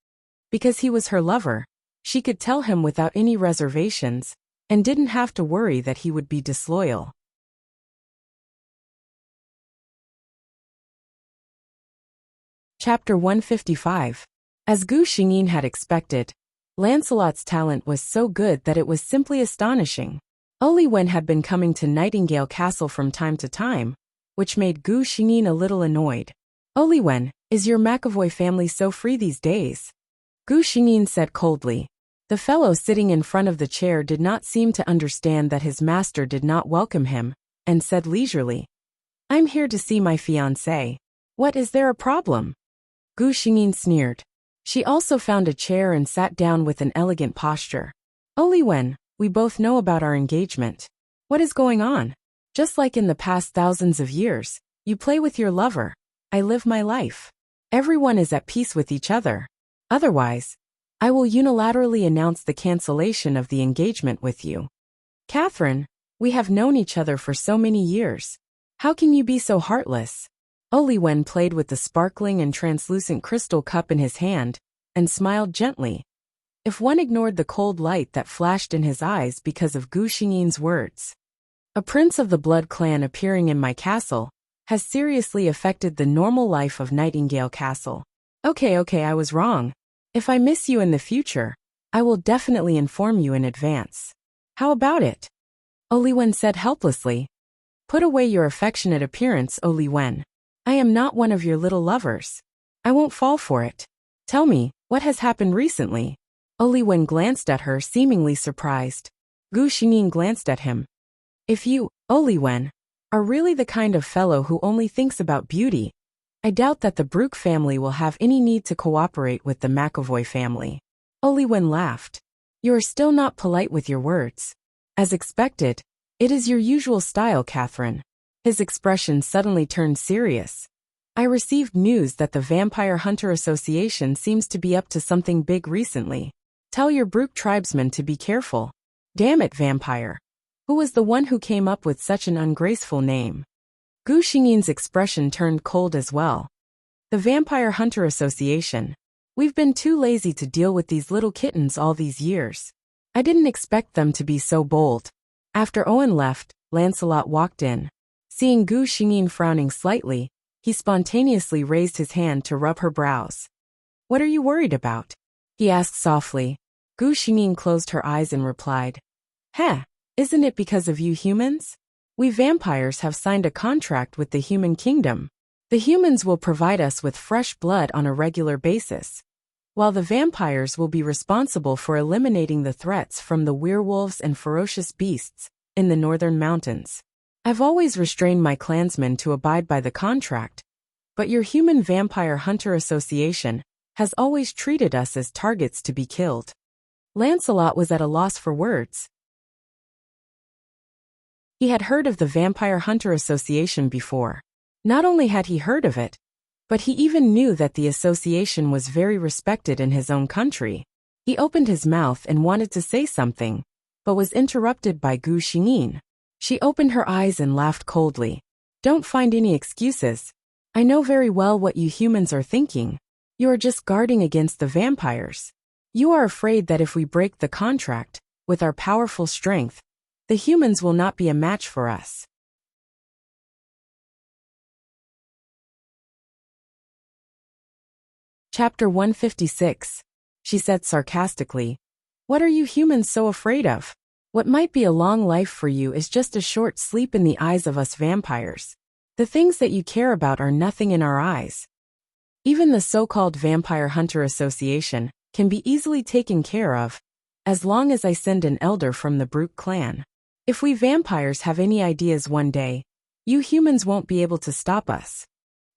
Because he was her lover, She could tell him without any reservations, and didn't have to worry that he would be disloyal. Chapter 155. As Gu Xingyin had expected, Lancelot's talent was so good that it was simply astonishing. Wen had been coming to Nightingale Castle from time to time, which made Gu Xingyin a little annoyed. Wen, is your McAvoy family so free these days? Gu Xingyin said coldly. The fellow sitting in front of the chair did not seem to understand that his master did not welcome him, and said leisurely, I'm here to see my fiancé. What, is there a problem? Gu Xingyin sneered. She also found a chair and sat down with an elegant posture. Wen, we both know about our engagement. What is going on? Just like in the past thousands of years, you play with your lover. I live my life. Everyone is at peace with each other. Otherwise, I will unilaterally announce the cancellation of the engagement with you. Catherine, we have known each other for so many years. How can you be so heartless? Wen played with the sparkling and translucent crystal cup in his hand, and smiled gently. If one ignored the cold light that flashed in his eyes because of Gu Xingyin's words. A prince of the blood clan appearing in my castle has seriously affected the normal life of Nightingale Castle. Okay, I was wrong. If I miss you in the future, I will definitely inform you in advance. How about it? Wen said helplessly. Put away your affectionate appearance, Wen. I am not one of your little lovers. I won't fall for it. Tell me, what has happened recently? Wen glanced at her, seemingly surprised. Gu Xingyin glanced at him. If you, Wen, are really the kind of fellow who only thinks about beauty, I doubt that the Brooke family will have any need to cooperate with the McAvoy family. Wen laughed. You are still not polite with your words. As expected, it is your usual style, Catherine. His expression suddenly turned serious. I received news that the Vampire Hunter Association seems to be up to something big recently. Tell your Brooke tribesmen to be careful. Damn it, Vampire. Who was the one who came up with such an ungraceful name? Gu Xingyin's expression turned cold as well. The Vampire Hunter Association. We've been too lazy to deal with these little kittens all these years. I didn't expect them to be so bold. After Owen left, Lancelot walked in. Seeing Gu Xingyin frowning slightly, he spontaneously raised his hand to rub her brows. What are you worried about? He asked softly. Gu Xingyin closed her eyes and replied. Isn't it because of you humans? We vampires have signed a contract with the human kingdom. The humans will provide us with fresh blood on a regular basis, while the vampires will be responsible for eliminating the threats from the werewolves and ferocious beasts in the northern mountains. I've always restrained my clansmen to abide by the contract, but your Human Vampire Hunter Association has always treated us as targets to be killed. Lancelot was at a loss for words. He had heard of the Vampire Hunter Association before. Not only had he heard of it, but he even knew that the association was very respected in his own country. He opened his mouth and wanted to say something, but was interrupted by Gu Xingyin. She opened her eyes and laughed coldly. Don't find any excuses. I know very well what you humans are thinking. You are just guarding against the vampires. You are afraid that if we break the contract, with our powerful strength, the humans will not be a match for us. Chapter 156. She said sarcastically. What are you humans so afraid of? What might be a long life for you is just a short sleep in the eyes of us vampires. The things that you care about are nothing in our eyes. Even the so-called Vampire Hunter Association can be easily taken care of, as long as I send an elder from the Brooke clan. If we vampires have any ideas one day, you humans won't be able to stop us.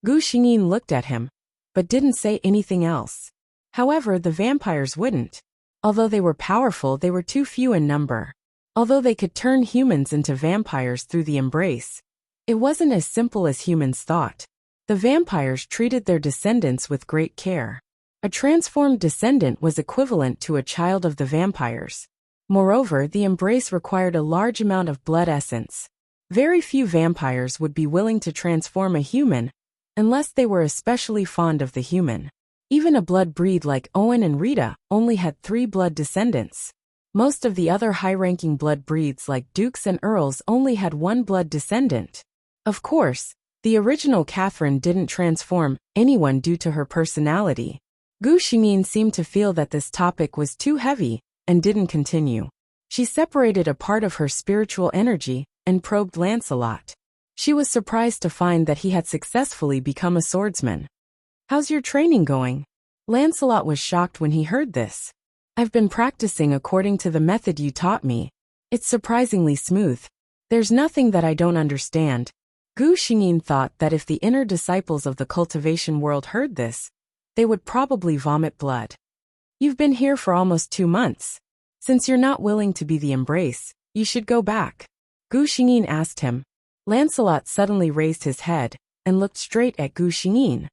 Gu Xingyin looked at him, but didn't say anything else. However, the vampires wouldn't. Although they were powerful, they were too few in number. Although they could turn humans into vampires through the embrace, it wasn't as simple as humans thought. The vampires treated their descendants with great care. A transformed descendant was equivalent to a child of the vampires. Moreover, the embrace required a large amount of blood essence. Very few vampires would be willing to transform a human, unless they were especially fond of the human. Even a blood breed like Owen and Rita only had 3 blood descendants. Most of the other high-ranking blood breeds like dukes and earls only had 1 blood descendant. Of course, the original Catherine didn't transform anyone due to her personality. Gu Xingyin seemed to feel that this topic was too heavy and didn't continue. She separated a part of her spiritual energy and probed Lancelot. She was surprised to find that he had successfully become a swordsman. "How's your training going?" Lancelot was shocked when he heard this. "I've been practicing according to the method you taught me. It's surprisingly smooth. There's nothing that I don't understand." Gu Xingyin thought that if the inner disciples of the cultivation world heard this, they would probably vomit blood. "You've been here for almost 2 months. Since you're not willing to be the embrace, you should go back," Gu Xingyin asked him. Lancelot suddenly raised his head and looked straight at Gu Xingyin.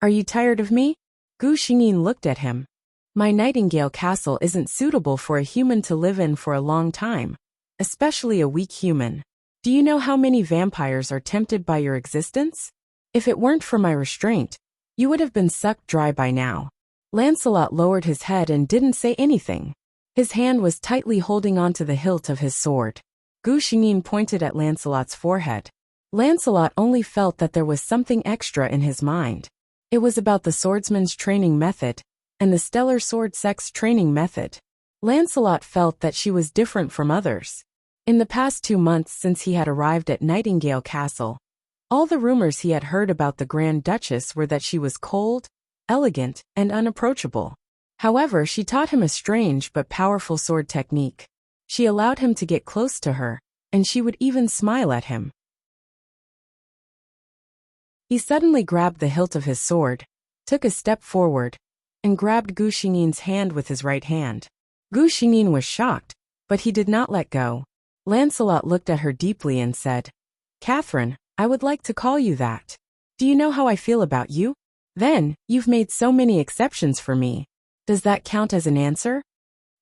"Are you tired of me?" Gu Xingyin looked at him. "My Nightingale Castle isn't suitable for a human to live in for a long time, especially a weak human. Do you know how many vampires are tempted by your existence? If it weren't for my restraint, you would have been sucked dry by now." Lancelot lowered his head and didn't say anything. His hand was tightly holding onto the hilt of his sword. Gu Xingyin pointed at Lancelot's forehead. Lancelot only felt that there was something extra in his mind. It was about the swordsman's training method and the stellar sword sex training method. Lancelot felt that she was different from others. In the past 2 months since he had arrived at Nightingale Castle, all the rumors he had heard about the Grand Duchess were that she was cold, elegant, and unapproachable. However, she taught him a strange but powerful sword technique. She allowed him to get close to her, and she would even smile at him. He suddenly grabbed the hilt of his sword, took a step forward, and grabbed Gu Xingyin's hand with his right hand. Gu Xingyin was shocked, but he did not let go. Lancelot looked at her deeply and said, "Catherine, I would like to call you that. Do you know how I feel about you? Then, you've made so many exceptions for me. Does that count as an answer?"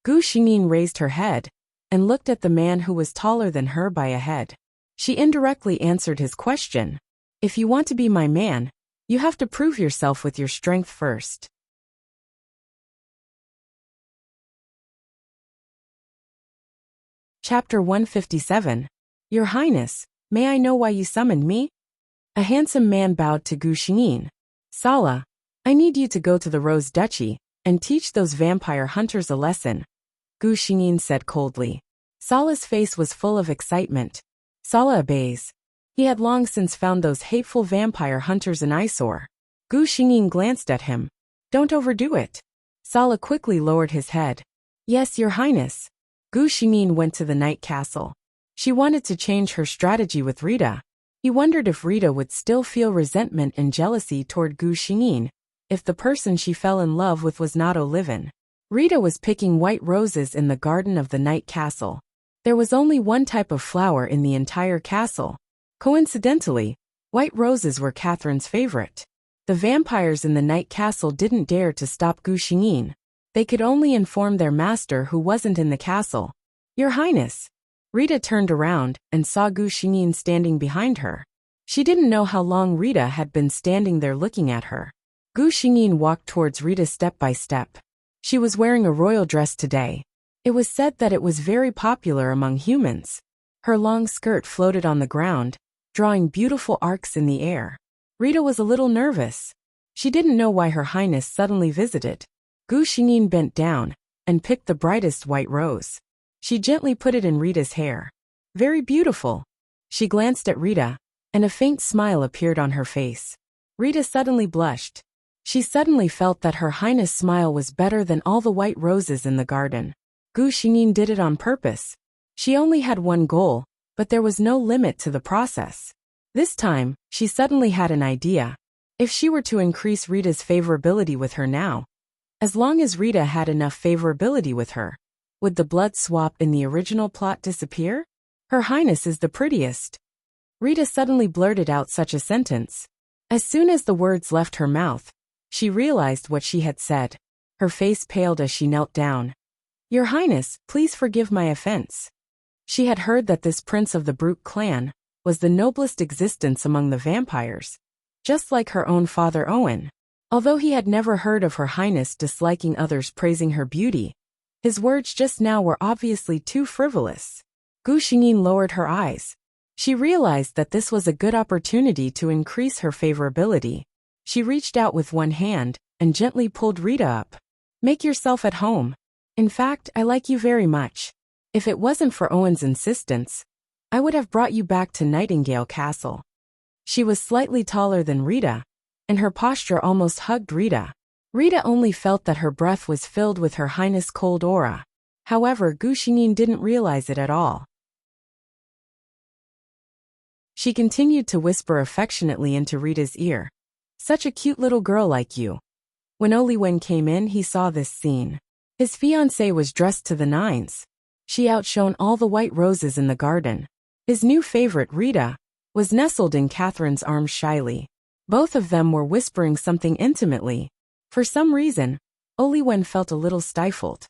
Gu Xingyin raised her head and looked at the man who was taller than her by a head. She indirectly answered his question. "If you want to be my man, you have to prove yourself with your strength first." Chapter 157. Your Highness, may I know why you summoned me? A handsome man bowed to Gu Xingyin. "Sala, I need you to go to the Rose Duchy and teach those vampire hunters a lesson," Gu Xingyin said coldly. Sala's face was full of excitement. Sala obeys. He had long since found those hateful vampire hunters an eyesore. Gu Xingyin glanced at him. "Don't overdo it." Sala quickly lowered his head. "Yes, Your Highness." Gu Xingyin went to the Night Castle. She wanted to change her strategy with Rita. He wondered if Rita would still feel resentment and jealousy toward Gu Xingyin if the person she fell in love with was not Olivin. Rita was picking white roses in the garden of the Night Castle. There was only one type of flower in the entire castle. Coincidentally, white roses were Catherine's favorite. The vampires in the Night Castle didn't dare to stop Gu Xingyin. They could only inform their master who wasn't in the castle. "Your Highness." Rita turned around and saw Gu Xingyin standing behind her. She didn't know how long Rita had been standing there looking at her. Gu Xingyin walked towards Rita step by step. She was wearing a royal dress today. It was said that it was very popular among humans. Her long skirt floated on the ground, drawing beautiful arcs in the air. Rita was a little nervous. She didn't know why Her Highness suddenly visited. Gu Xingyin bent down and picked the brightest white rose. She gently put it in Rita's hair. "Very beautiful." She glanced at Rita, and a faint smile appeared on her face. Rita suddenly blushed. She suddenly felt that Her Highness' smile was better than all the white roses in the garden. Gu Xingyin did it on purpose. She only had one goal, but there was no limit to the process. This time, she suddenly had an idea. If she were to increase Rita's favorability with her now, as long as Rita had enough favorability with her, would the blood swap in the original plot disappear? Her Highness is the prettiest. Rita suddenly blurted out such a sentence. As soon as the words left her mouth, she realized what she had said. Her face paled as she knelt down. "Your Highness, please forgive my offense." She had heard that this prince of the Brute clan was the noblest existence among the vampires, just like her own father Owen. Although he had never heard of Her Highness disliking others praising her beauty, his words just now were obviously too frivolous. Gu Xingyin lowered her eyes. She realized that this was a good opportunity to increase her favorability. She reached out with one hand and gently pulled Rita up. Make yourself at home. In fact, I like you very much. If it wasn't for Owen's insistence, I would have brought you back to Nightingale Castle. She was slightly taller than Rita, and her posture almost hugged Rita. Rita only felt that her breath was filled with Her Highness' cold aura. However, Gu Xingyin didn't realize it at all. She continued to whisper affectionately into Rita's ear. Such a cute little girl like you. When Oli Wen came in, he saw this scene. His fiancée was dressed to the nines. She outshone all the white roses in the garden. His new favorite, Rita, was nestled in Catherine's arms shyly. Both of them were whispering something intimately. For some reason, Oli Wen felt a little stifled.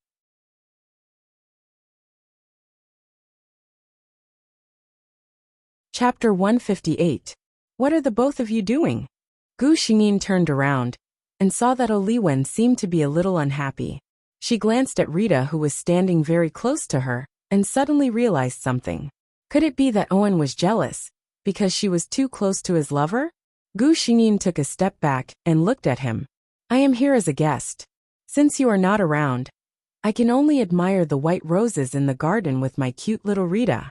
Chapter 158. What are the both of you doing? Gu Xingyin turned around and saw that Oli Wen seemed to be a little unhappy. She glanced at Rita, who was standing very close to her, and suddenly realized something. Could it be that Owen was jealous because she was too close to his lover? Gu Xingyin took a step back and looked at him. I am here as a guest. Since you are not around, I can only admire the white roses in the garden with my cute little Rita.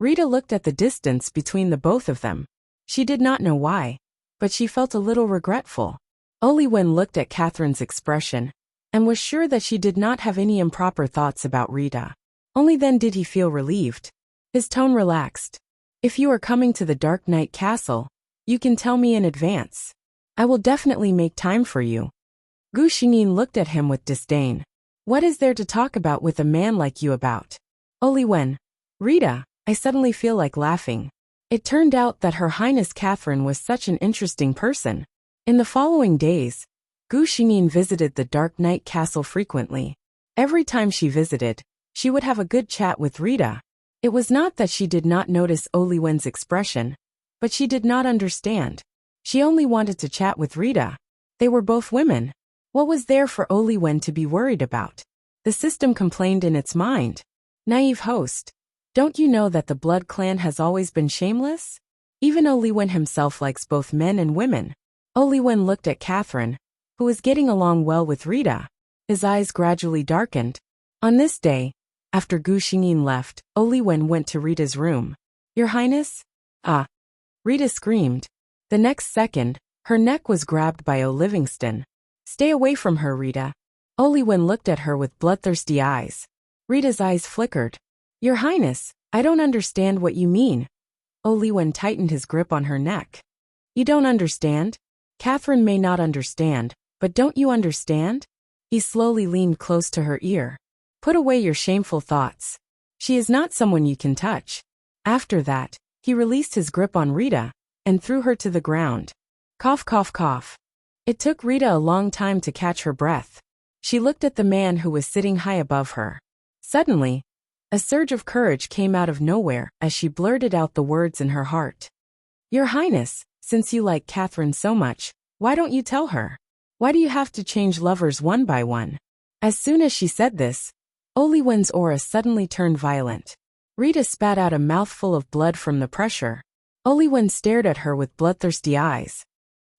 Rita looked at the distance between the both of them. She did not know why, but she felt a little regretful. Oli Wen looked at Catherine's expression and was sure that she did not have any improper thoughts about Rita. Only then did he feel relieved. His tone relaxed. If you are coming to the Dark Knight Castle, you can tell me in advance. I will definitely make time for you. Gu Xingyin looked at him with disdain. What is there to talk about with a man like you about? Oli Wen. Rita. I suddenly feel like laughing. It turned out that Her Highness Catherine was such an interesting person. In the following days, Gu Xingyin visited the Dark Knight Castle frequently. Every time she visited, she would have a good chat with Rita. It was not that she did not notice Oli Wen's expression, but she did not understand. She only wanted to chat with Rita. They were both women. What was there for Oli Wen to be worried about? The system complained in its mind. Naive host. Don't you know that the Blood Clan has always been shameless? Even Oli Wen himself likes both men and women. Oli Wen looked at Catherine, who was getting along well with Rita. His eyes gradually darkened. On this day, after Gu Xingyin left, Oli Wen went to Rita's room. Your Highness? Ah! Rita screamed. The next second, her neck was grabbed by O Livingston. Stay away from her, Rita. Oli Wen looked at her with bloodthirsty eyes. Rita's eyes flickered. Your Highness, I don't understand what you mean. Oli Wen tightened his grip on her neck. You don't understand? Catherine may not understand, but don't you understand? He slowly leaned close to her ear. Put away your shameful thoughts. She is not someone you can touch. After that, he released his grip on Rita and threw her to the ground. Cough, cough, cough. It took Rita a long time to catch her breath. She looked at the man who was sitting high above her. Suddenly, a surge of courage came out of nowhere as she blurted out the words in her heart. Your Highness, since you like Catherine so much, why don't you tell her? Why do you have to change lovers one by one? As soon as she said this, Oli Wen's aura suddenly turned violent. Rita spat out a mouthful of blood from the pressure. Oli Wen stared at her with bloodthirsty eyes.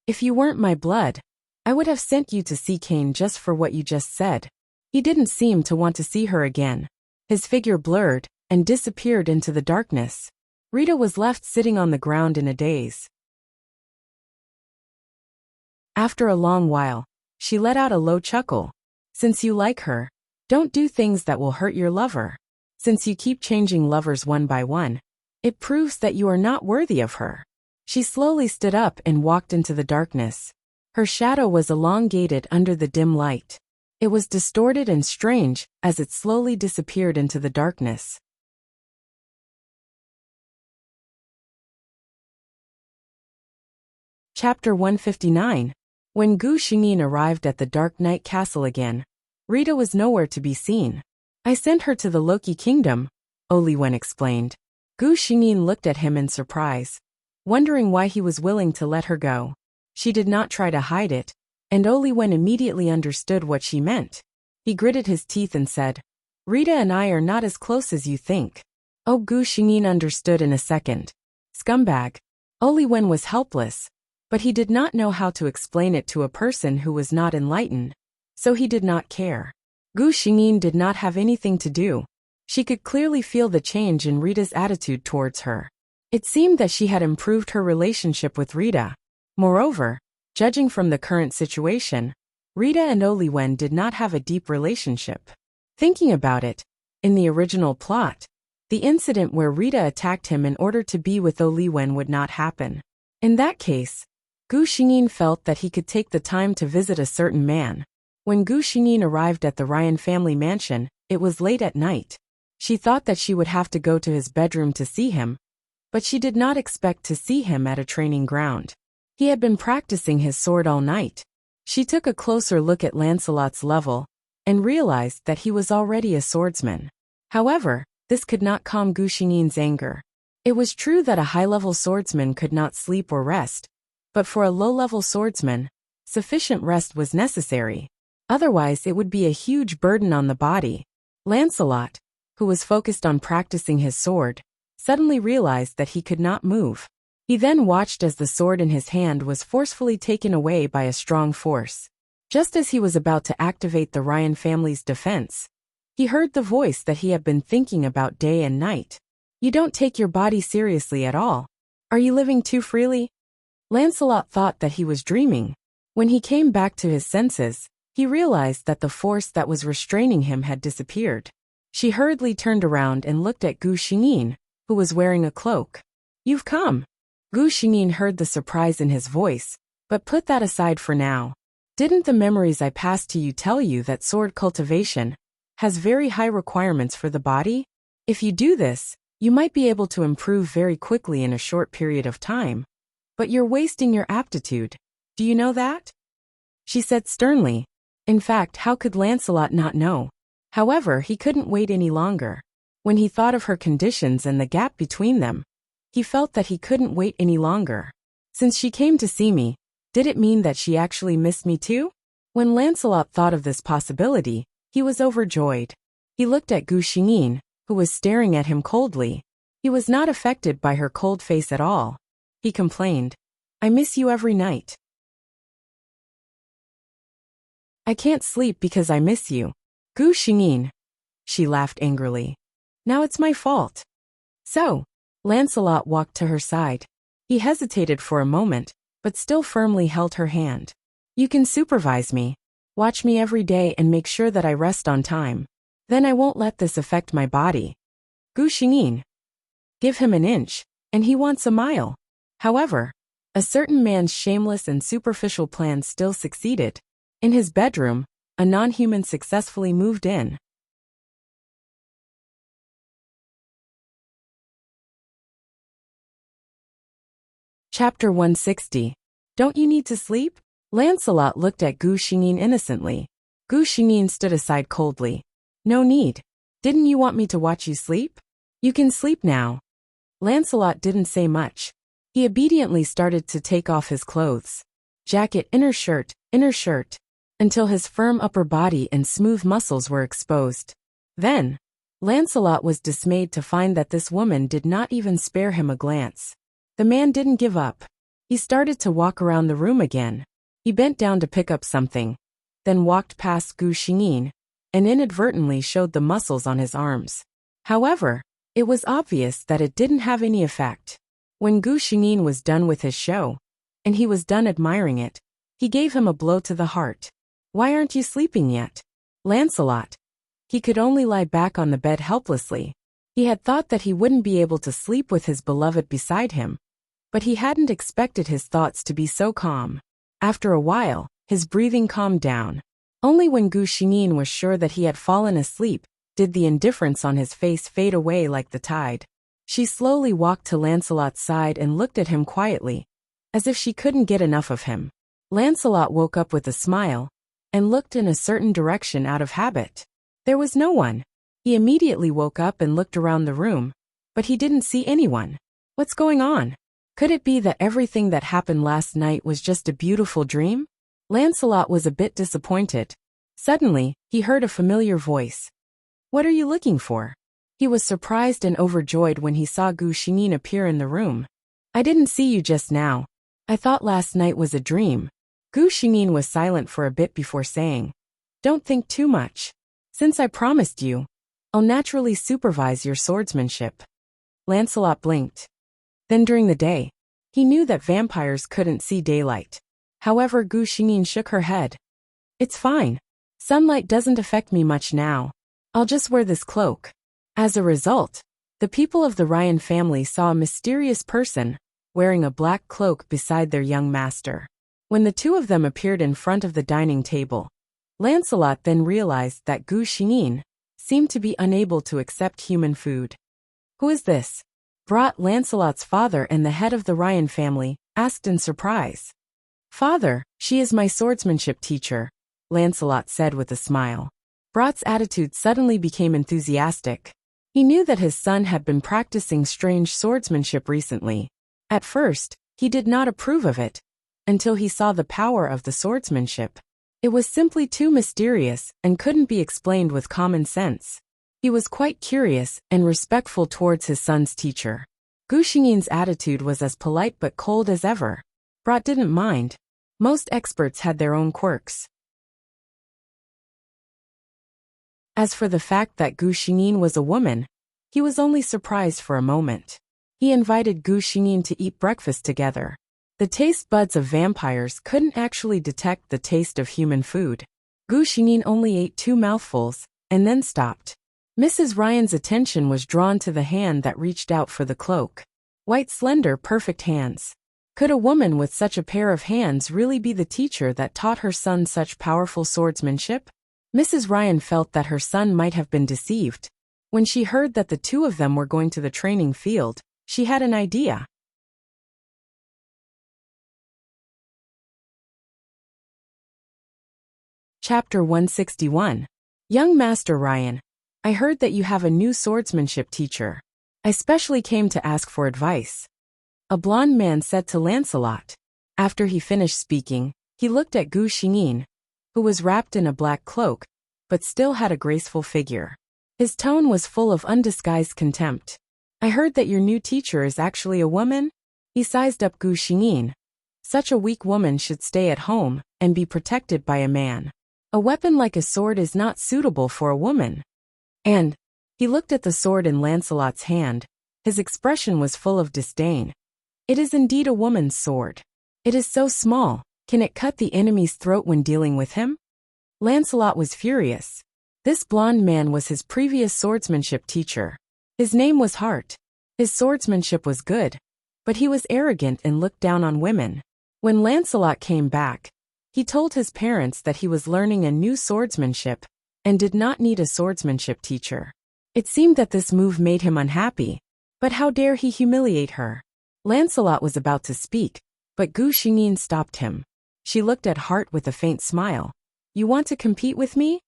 If you weren't my blood, I would have sent you to see Cain just for what you just said. He didn't seem to want to see her again. His figure blurred and disappeared into the darkness. Rita was left sitting on the ground in a daze. After a long while, she let out a low chuckle. Since you like her, don't do things that will hurt your lover. Since you keep changing lovers one by one, it proves that you are not worthy of her. She slowly stood up and walked into the darkness. Her shadow was elongated under the dim light. It was distorted and strange as it slowly disappeared into the darkness. Chapter 159. When Gu Xingyin arrived at the Dark Knight Castle again, Rita was nowhere to be seen. I sent her to the Loki Kingdom, Oli Wen explained. Gu Xingyin looked at him in surprise, wondering why he was willing to let her go. She did not try to hide it, and Oliwen immediately understood what she meant. He gritted his teeth and said, "Rita and I are not as close as you think." Oh, Gu Xingyin understood in a second. Scumbag. Oliwen was helpless, but he did not know how to explain it to a person who was not enlightened, so he did not care. Gu Xingyin did not have anything to do. She could clearly feel the change in Rita's attitude towards her. It seemed that she had improved her relationship with Rita. Moreover, judging from the current situation, Rita and Oliwen did not have a deep relationship. Thinking about it, in the original plot, the incident where Rita attacked him in order to be with Oliwen would not happen. In that case, Gu Xingyin felt that he could take the time to visit a certain man. When Gu Xingyin arrived at the Ryan family mansion, it was late at night. She thought that she would have to go to his bedroom to see him, but she did not expect to see him at a training ground. He had been practicing his sword all night. She took a closer look at Lancelot's level and realized that he was already a swordsman. However, this could not calm Gu Xingyin's anger. It was true that a high-level swordsman could not sleep or rest, but for a low-level swordsman, sufficient rest was necessary. Otherwise, it would be a huge burden on the body. Lancelot, who was focused on practicing his sword, suddenly realized that he could not move. He then watched as the sword in his hand was forcefully taken away by a strong force. Just as he was about to activate the Ryan family's defense, he heard the voice that he had been thinking about day and night. "You don't take your body seriously at all. Are you living too freely?" Lancelot thought that he was dreaming. When he came back to his senses, he realized that the force that was restraining him had disappeared. She hurriedly turned around and looked at Gu Xingyin, who was wearing a cloak. "You've come." Gu Xingyin heard the surprise in his voice, but put that aside for now. "Didn't the memories I passed to you tell you that sword cultivation has very high requirements for the body? If you do this, you might be able to improve very quickly in a short period of time. But you're wasting your aptitude. Do you know that?" She said sternly. In fact, how could Lancelot not know? However, he couldn't wait any longer. When he thought of her conditions and the gap between them, he felt that he couldn't wait any longer. "Since she came to see me, did it mean that she actually missed me too?" When Lancelot thought of this possibility, he was overjoyed. He looked at Gu Xingyin, who was staring at him coldly. He was not affected by her cold face at all. He complained, "I miss you every night. I can't sleep because I miss you." "Gu Xingyin." She laughed angrily. "Now it's my fault." "So?" Lancelot walked to her side. He hesitated for a moment, but still firmly held her hand. "You can supervise me. Watch me every day and make sure that I rest on time. Then I won't let this affect my body." Gu Xingyin. Give him an inch, and he wants a mile. However, a certain man's shameless and superficial plan still succeeded. In his bedroom, a non-human successfully moved in. Chapter 160. Don't you need to sleep? Lancelot looked at Gu Xingyin innocently. Gu Xingyin stood aside coldly. "No need. Didn't you want me to watch you sleep? You can sleep now." Lancelot didn't say much. He obediently started to take off his clothes. Jacket, inner shirt, until his firm upper body and smooth muscles were exposed. Then, Lancelot was dismayed to find that this woman did not even spare him a glance. The man didn't give up. He started to walk around the room again. He bent down to pick up something, then walked past Gu Xingyin, and inadvertently showed the muscles on his arms. However, it was obvious that it didn't have any effect. When Gu Xingyin was done with his show, and he was done admiring it, he gave him a blow to the heart. "Why aren't you sleeping yet?" Lancelot. He could only lie back on the bed helplessly. He had thought that he wouldn't be able to sleep with his beloved beside him, but he hadn't expected his thoughts to be so calm. After a while, his breathing calmed down. Only when Gu Xingyin was sure that he had fallen asleep did the indifference on his face fade away like the tide. She slowly walked to Lancelot's side and looked at him quietly, as if she couldn't get enough of him. Lancelot woke up with a smile and looked in a certain direction out of habit. There was no one. He immediately woke up and looked around the room, but he didn't see anyone. What's going on? Could it be that everything that happened last night was just a beautiful dream? Lancelot was a bit disappointed. Suddenly, he heard a familiar voice. "What are you looking for?" He was surprised and overjoyed when he saw Gu Xingyin appear in the room. "I didn't see you just now. I thought last night was a dream." Gu Xingyin was silent for a bit before saying, "Don't think too much. Since I promised you, I'll naturally supervise your swordsmanship." Lancelot blinked. Then during the day, he knew that vampires couldn't see daylight. However, Gu Xingyin shook her head. "It's fine. Sunlight doesn't affect me much now. I'll just wear this cloak." As a result, the people of the Ryan family saw a mysterious person wearing a black cloak beside their young master. When the two of them appeared in front of the dining table, Lancelot then realized that Gu Xingyin seemed to be unable to accept human food. "Who is this?" Brought Lancelot's father and the head of the Ryan family asked in surprise. "Father, she is my swordsmanship teacher," Lancelot said with a smile. Brat's attitude suddenly became enthusiastic. He knew that his son had been practicing strange swordsmanship recently. At first, he did not approve of it, until he saw the power of the swordsmanship. It was simply too mysterious and couldn't be explained with common sense. He was quite curious and respectful towards his son's teacher. Gu Xingyin's attitude was as polite but cold as ever. Brat didn't mind. Most experts had their own quirks. As for the fact that Gu Xingyin was a woman, he was only surprised for a moment. He invited Gu Xingyin to eat breakfast together. The taste buds of vampires couldn't actually detect the taste of human food. Gu Xingyin only ate 2 mouthfuls, and then stopped. Mrs. Ryan's attention was drawn to the hand that reached out for the cloak. White, slender, perfect hands. Could a woman with such a pair of hands really be the teacher that taught her son such powerful swordsmanship? Mrs. Ryan felt that her son might have been deceived. When she heard that the two of them were going to the training field, she had an idea. Chapter 161. Young Master Ryan, I heard that you have a new swordsmanship teacher. I specially came to ask for advice. A blond man said to Lancelot. After he finished speaking, he looked at Gu Xingyin, who was wrapped in a black cloak, but still had a graceful figure. His tone was full of undisguised contempt. I heard that your new teacher is actually a woman? He sized up Gu Xingyin. Such a weak woman should stay at home and be protected by a man. A weapon like a sword is not suitable for a woman. And he looked at the sword in Lancelot's hand. His expression was full of disdain. It is indeed a woman's sword. It is so small, can it cut the enemy's throat when dealing with him? Lancelot was furious. This blond man was his previous swordsmanship teacher. His name was Hart. His swordsmanship was good, but he was arrogant and looked down on women. When Lancelot came back, he told his parents that he was learning a new swordsmanship and did not need a swordsmanship teacher. It seemed that this move made him unhappy. But how dare he humiliate her? Lancelot was about to speak, but Gu Xingyin stopped him. She looked at Hart with a faint smile. You want to compete with me?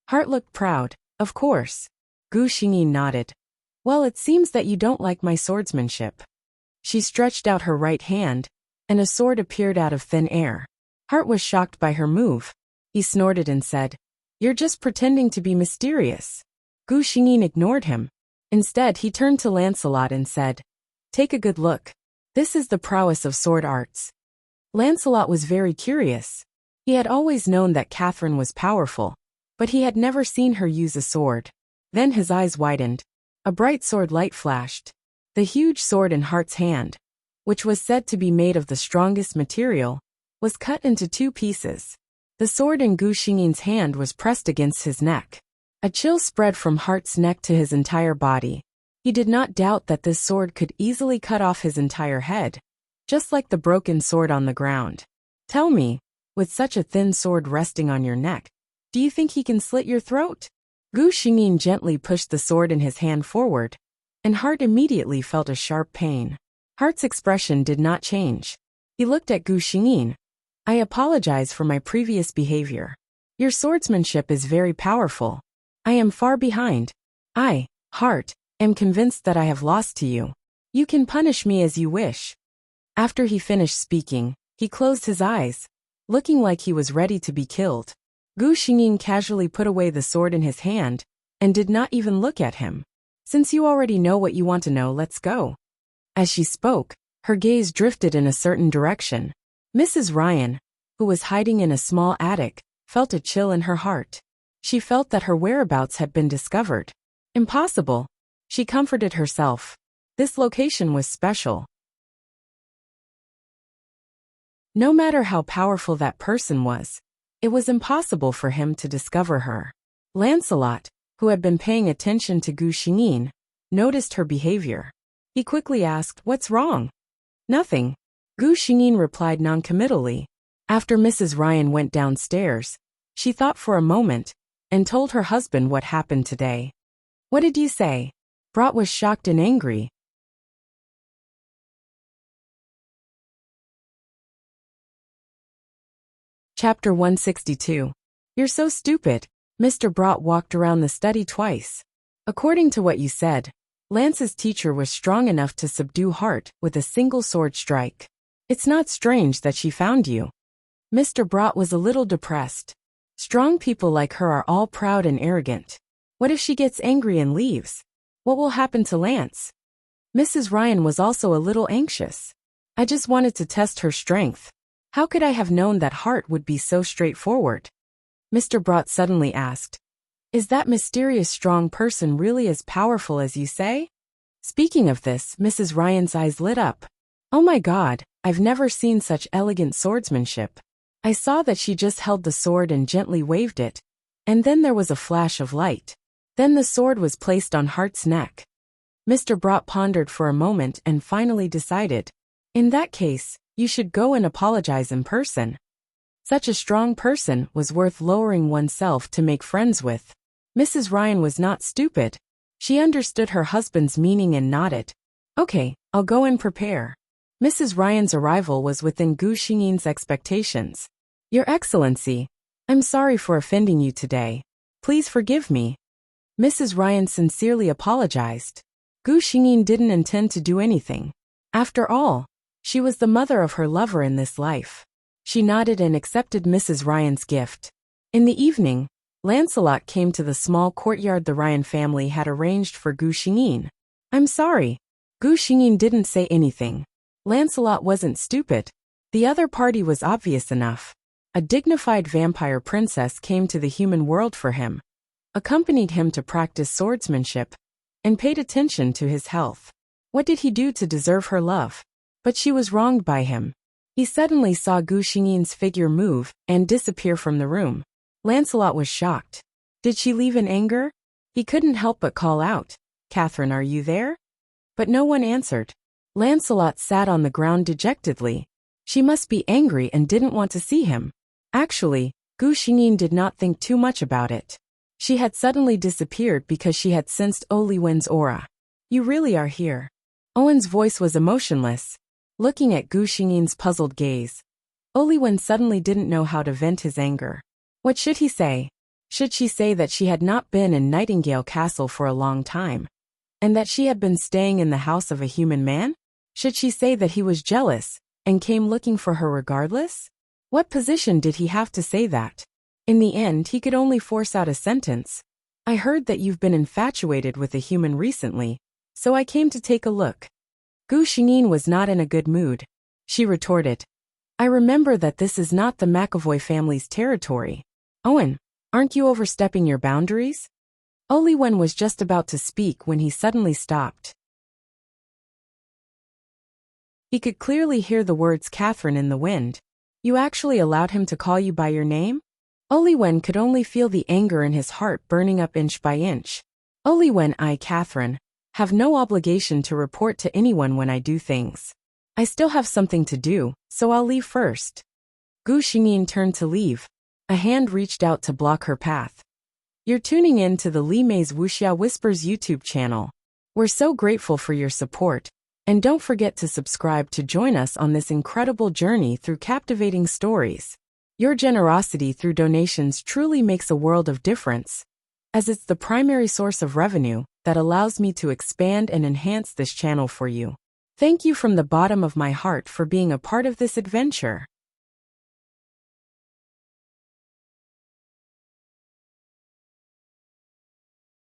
Hart looked proud. Of course. Gu Xingyin nodded. Well, it seems that you don't like my swordsmanship. She stretched out her right hand, and a sword appeared out of thin air. Hart was shocked by her move. He snorted and said, You're just pretending to be mysterious. Gu Xingyin ignored him. Instead, he turned to Lancelot and said, Take a good look. This is the prowess of sword arts. Lancelot was very curious. He had always known that Catherine was powerful, but he had never seen her use a sword. Then his eyes widened. A bright sword light flashed. The huge sword in Hart's hand, which was said to be made of the strongest material, was cut into 2 pieces. The sword in Gu Xingyin's hand was pressed against his neck. A chill spread from Hart's neck to his entire body. He did not doubt that this sword could easily cut off his entire head, just like the broken sword on the ground. Tell me, with such a thin sword resting on your neck, do you think he can slit your throat? Gu Xingyin gently pushed the sword in his hand forward, and Hart immediately felt a sharp pain. Hart's expression did not change. He looked at Gu Xingyin. I apologize for my previous behavior. Your swordsmanship is very powerful. I am far behind. I, Hart, am convinced that I have lost to you. You can punish me as you wish. After he finished speaking, he closed his eyes. looking like he was ready to be killed. Gu Xingyin casually put away the sword in his hand and did not even look at him. Since you already know what you want to know, let's go. As she spoke, her gaze drifted in a certain direction. Mrs. Ryan, who was hiding in a small attic, felt a chill in her heart. She felt that her whereabouts had been discovered. Impossible. She comforted herself. This location was special. No matter how powerful that person was, it was impossible for him to discover her. Lancelot, who had been paying attention to Gu Xingyin, noticed her behavior. He quickly asked, "What's wrong?" "Nothing," Gu Xingyin replied noncommittally. After Mrs. Ryan went downstairs, she thought for a moment and told her husband what happened today. "What did you say?" Brat was shocked and angry. Chapter 162. You're so stupid. Mr. Brat walked around the study twice. According to what you said, Lance's teacher was strong enough to subdue Hart with a single sword strike. It's not strange that she found you. Mr. Brat was a little depressed. Strong people like her are all proud and arrogant. What if she gets angry and leaves? What will happen to Lance? Mrs. Ryan was also a little anxious. I just wanted to test her strength. How could I have known that Hart would be so straightforward? Mr. Brat suddenly asked. Is that mysterious strong person really as powerful as you say? Speaking of this, Mrs. Ryan's eyes lit up. Oh my God, I've never seen such elegant swordsmanship. I saw that she just held the sword and gently waved it, and then there was a flash of light. Then the sword was placed on Hart's neck. Mr. Brat pondered for a moment and finally decided. In that case, you should go and apologize in person. Such a strong person was worth lowering oneself to make friends with. Mrs. Ryan was not stupid. She understood her husband's meaning and nodded. Okay, I'll go and prepare. Mrs. Ryan's arrival was within Gu Xingyin's expectations. Your Excellency, I'm sorry for offending you today. Please forgive me. Mrs. Ryan sincerely apologized. Gu Xingyin didn't intend to do anything. After all, she was the mother of her lover in this life. She nodded and accepted Mrs. Ryan's gift. In the evening, Lancelot came to the small courtyard the Ryan family had arranged for Gu Xingyin. I'm sorry. Gu Xingyin didn't say anything. Lancelot wasn't stupid. The other party was obvious enough. A dignified vampire princess came to the human world for him, accompanied him to practice swordsmanship, and paid attention to his health. What did he do to deserve her love? But she was wronged by him. He suddenly saw Gu Xingyin's figure move and disappear from the room. Lancelot was shocked. Did she leave in anger? He couldn't help but call out, Catherine, are you there? But no one answered. Lancelot sat on the ground dejectedly. She must be angry and didn't want to see him. Actually, Gu Xingyin did not think too much about it. She had suddenly disappeared because she had sensed Oli Wen's aura. You really are here. Owen's voice was emotionless. Looking at Gu Xingyin's puzzled gaze, Oli Wen suddenly didn't know how to vent his anger. What should he say? Should she say that she had not been in Nightingale Castle for a long time, and that she had been staying in the house of a human man? Should she say that he was jealous and came looking for her regardless? What position did he have to say that? In the end, he could only force out a sentence. I heard that you've been infatuated with a human recently, so I came to take a look. Gu Xingyin was not in a good mood. She retorted. I remember that this is not the McAvoy family's territory. Owen, aren't you overstepping your boundaries? Oli Wen was just about to speak when he suddenly stopped. He could clearly hear the words Catherine in the wind. You actually allowed him to call you by your name? Oli Wen could only feel the anger in his heart burning up inch by inch. Oli Wen, I, Catherine, have no obligation to report to anyone when I do things. I still have something to do, so I'll leave first. Gu Xingyin turned to leave. A hand reached out to block her path. You're tuning in to the Li Mei's Wuxia Whispers YouTube channel. We're so grateful for your support, and don't forget to subscribe to join us on this incredible journey through captivating stories. Your generosity through donations truly makes a world of difference, as it's the primary source of revenue that allows me to expand and enhance this channel for you. Thank you from the bottom of my heart for being a part of this adventure.